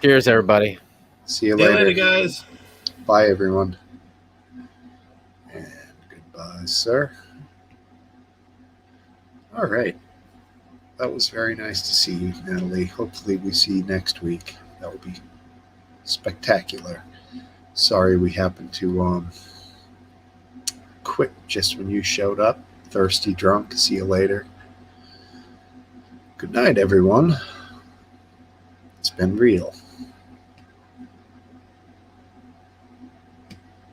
Cheers, everybody. See you later, guys. Bye, everyone. And goodbye, sir. All right. That was very nice to see you, Natalie. Hopefully we see you next week. That would be spectacular. Sorry we happened to quit just when you showed up. Thirsty, drunk. See you later. Good night, everyone. It's been real.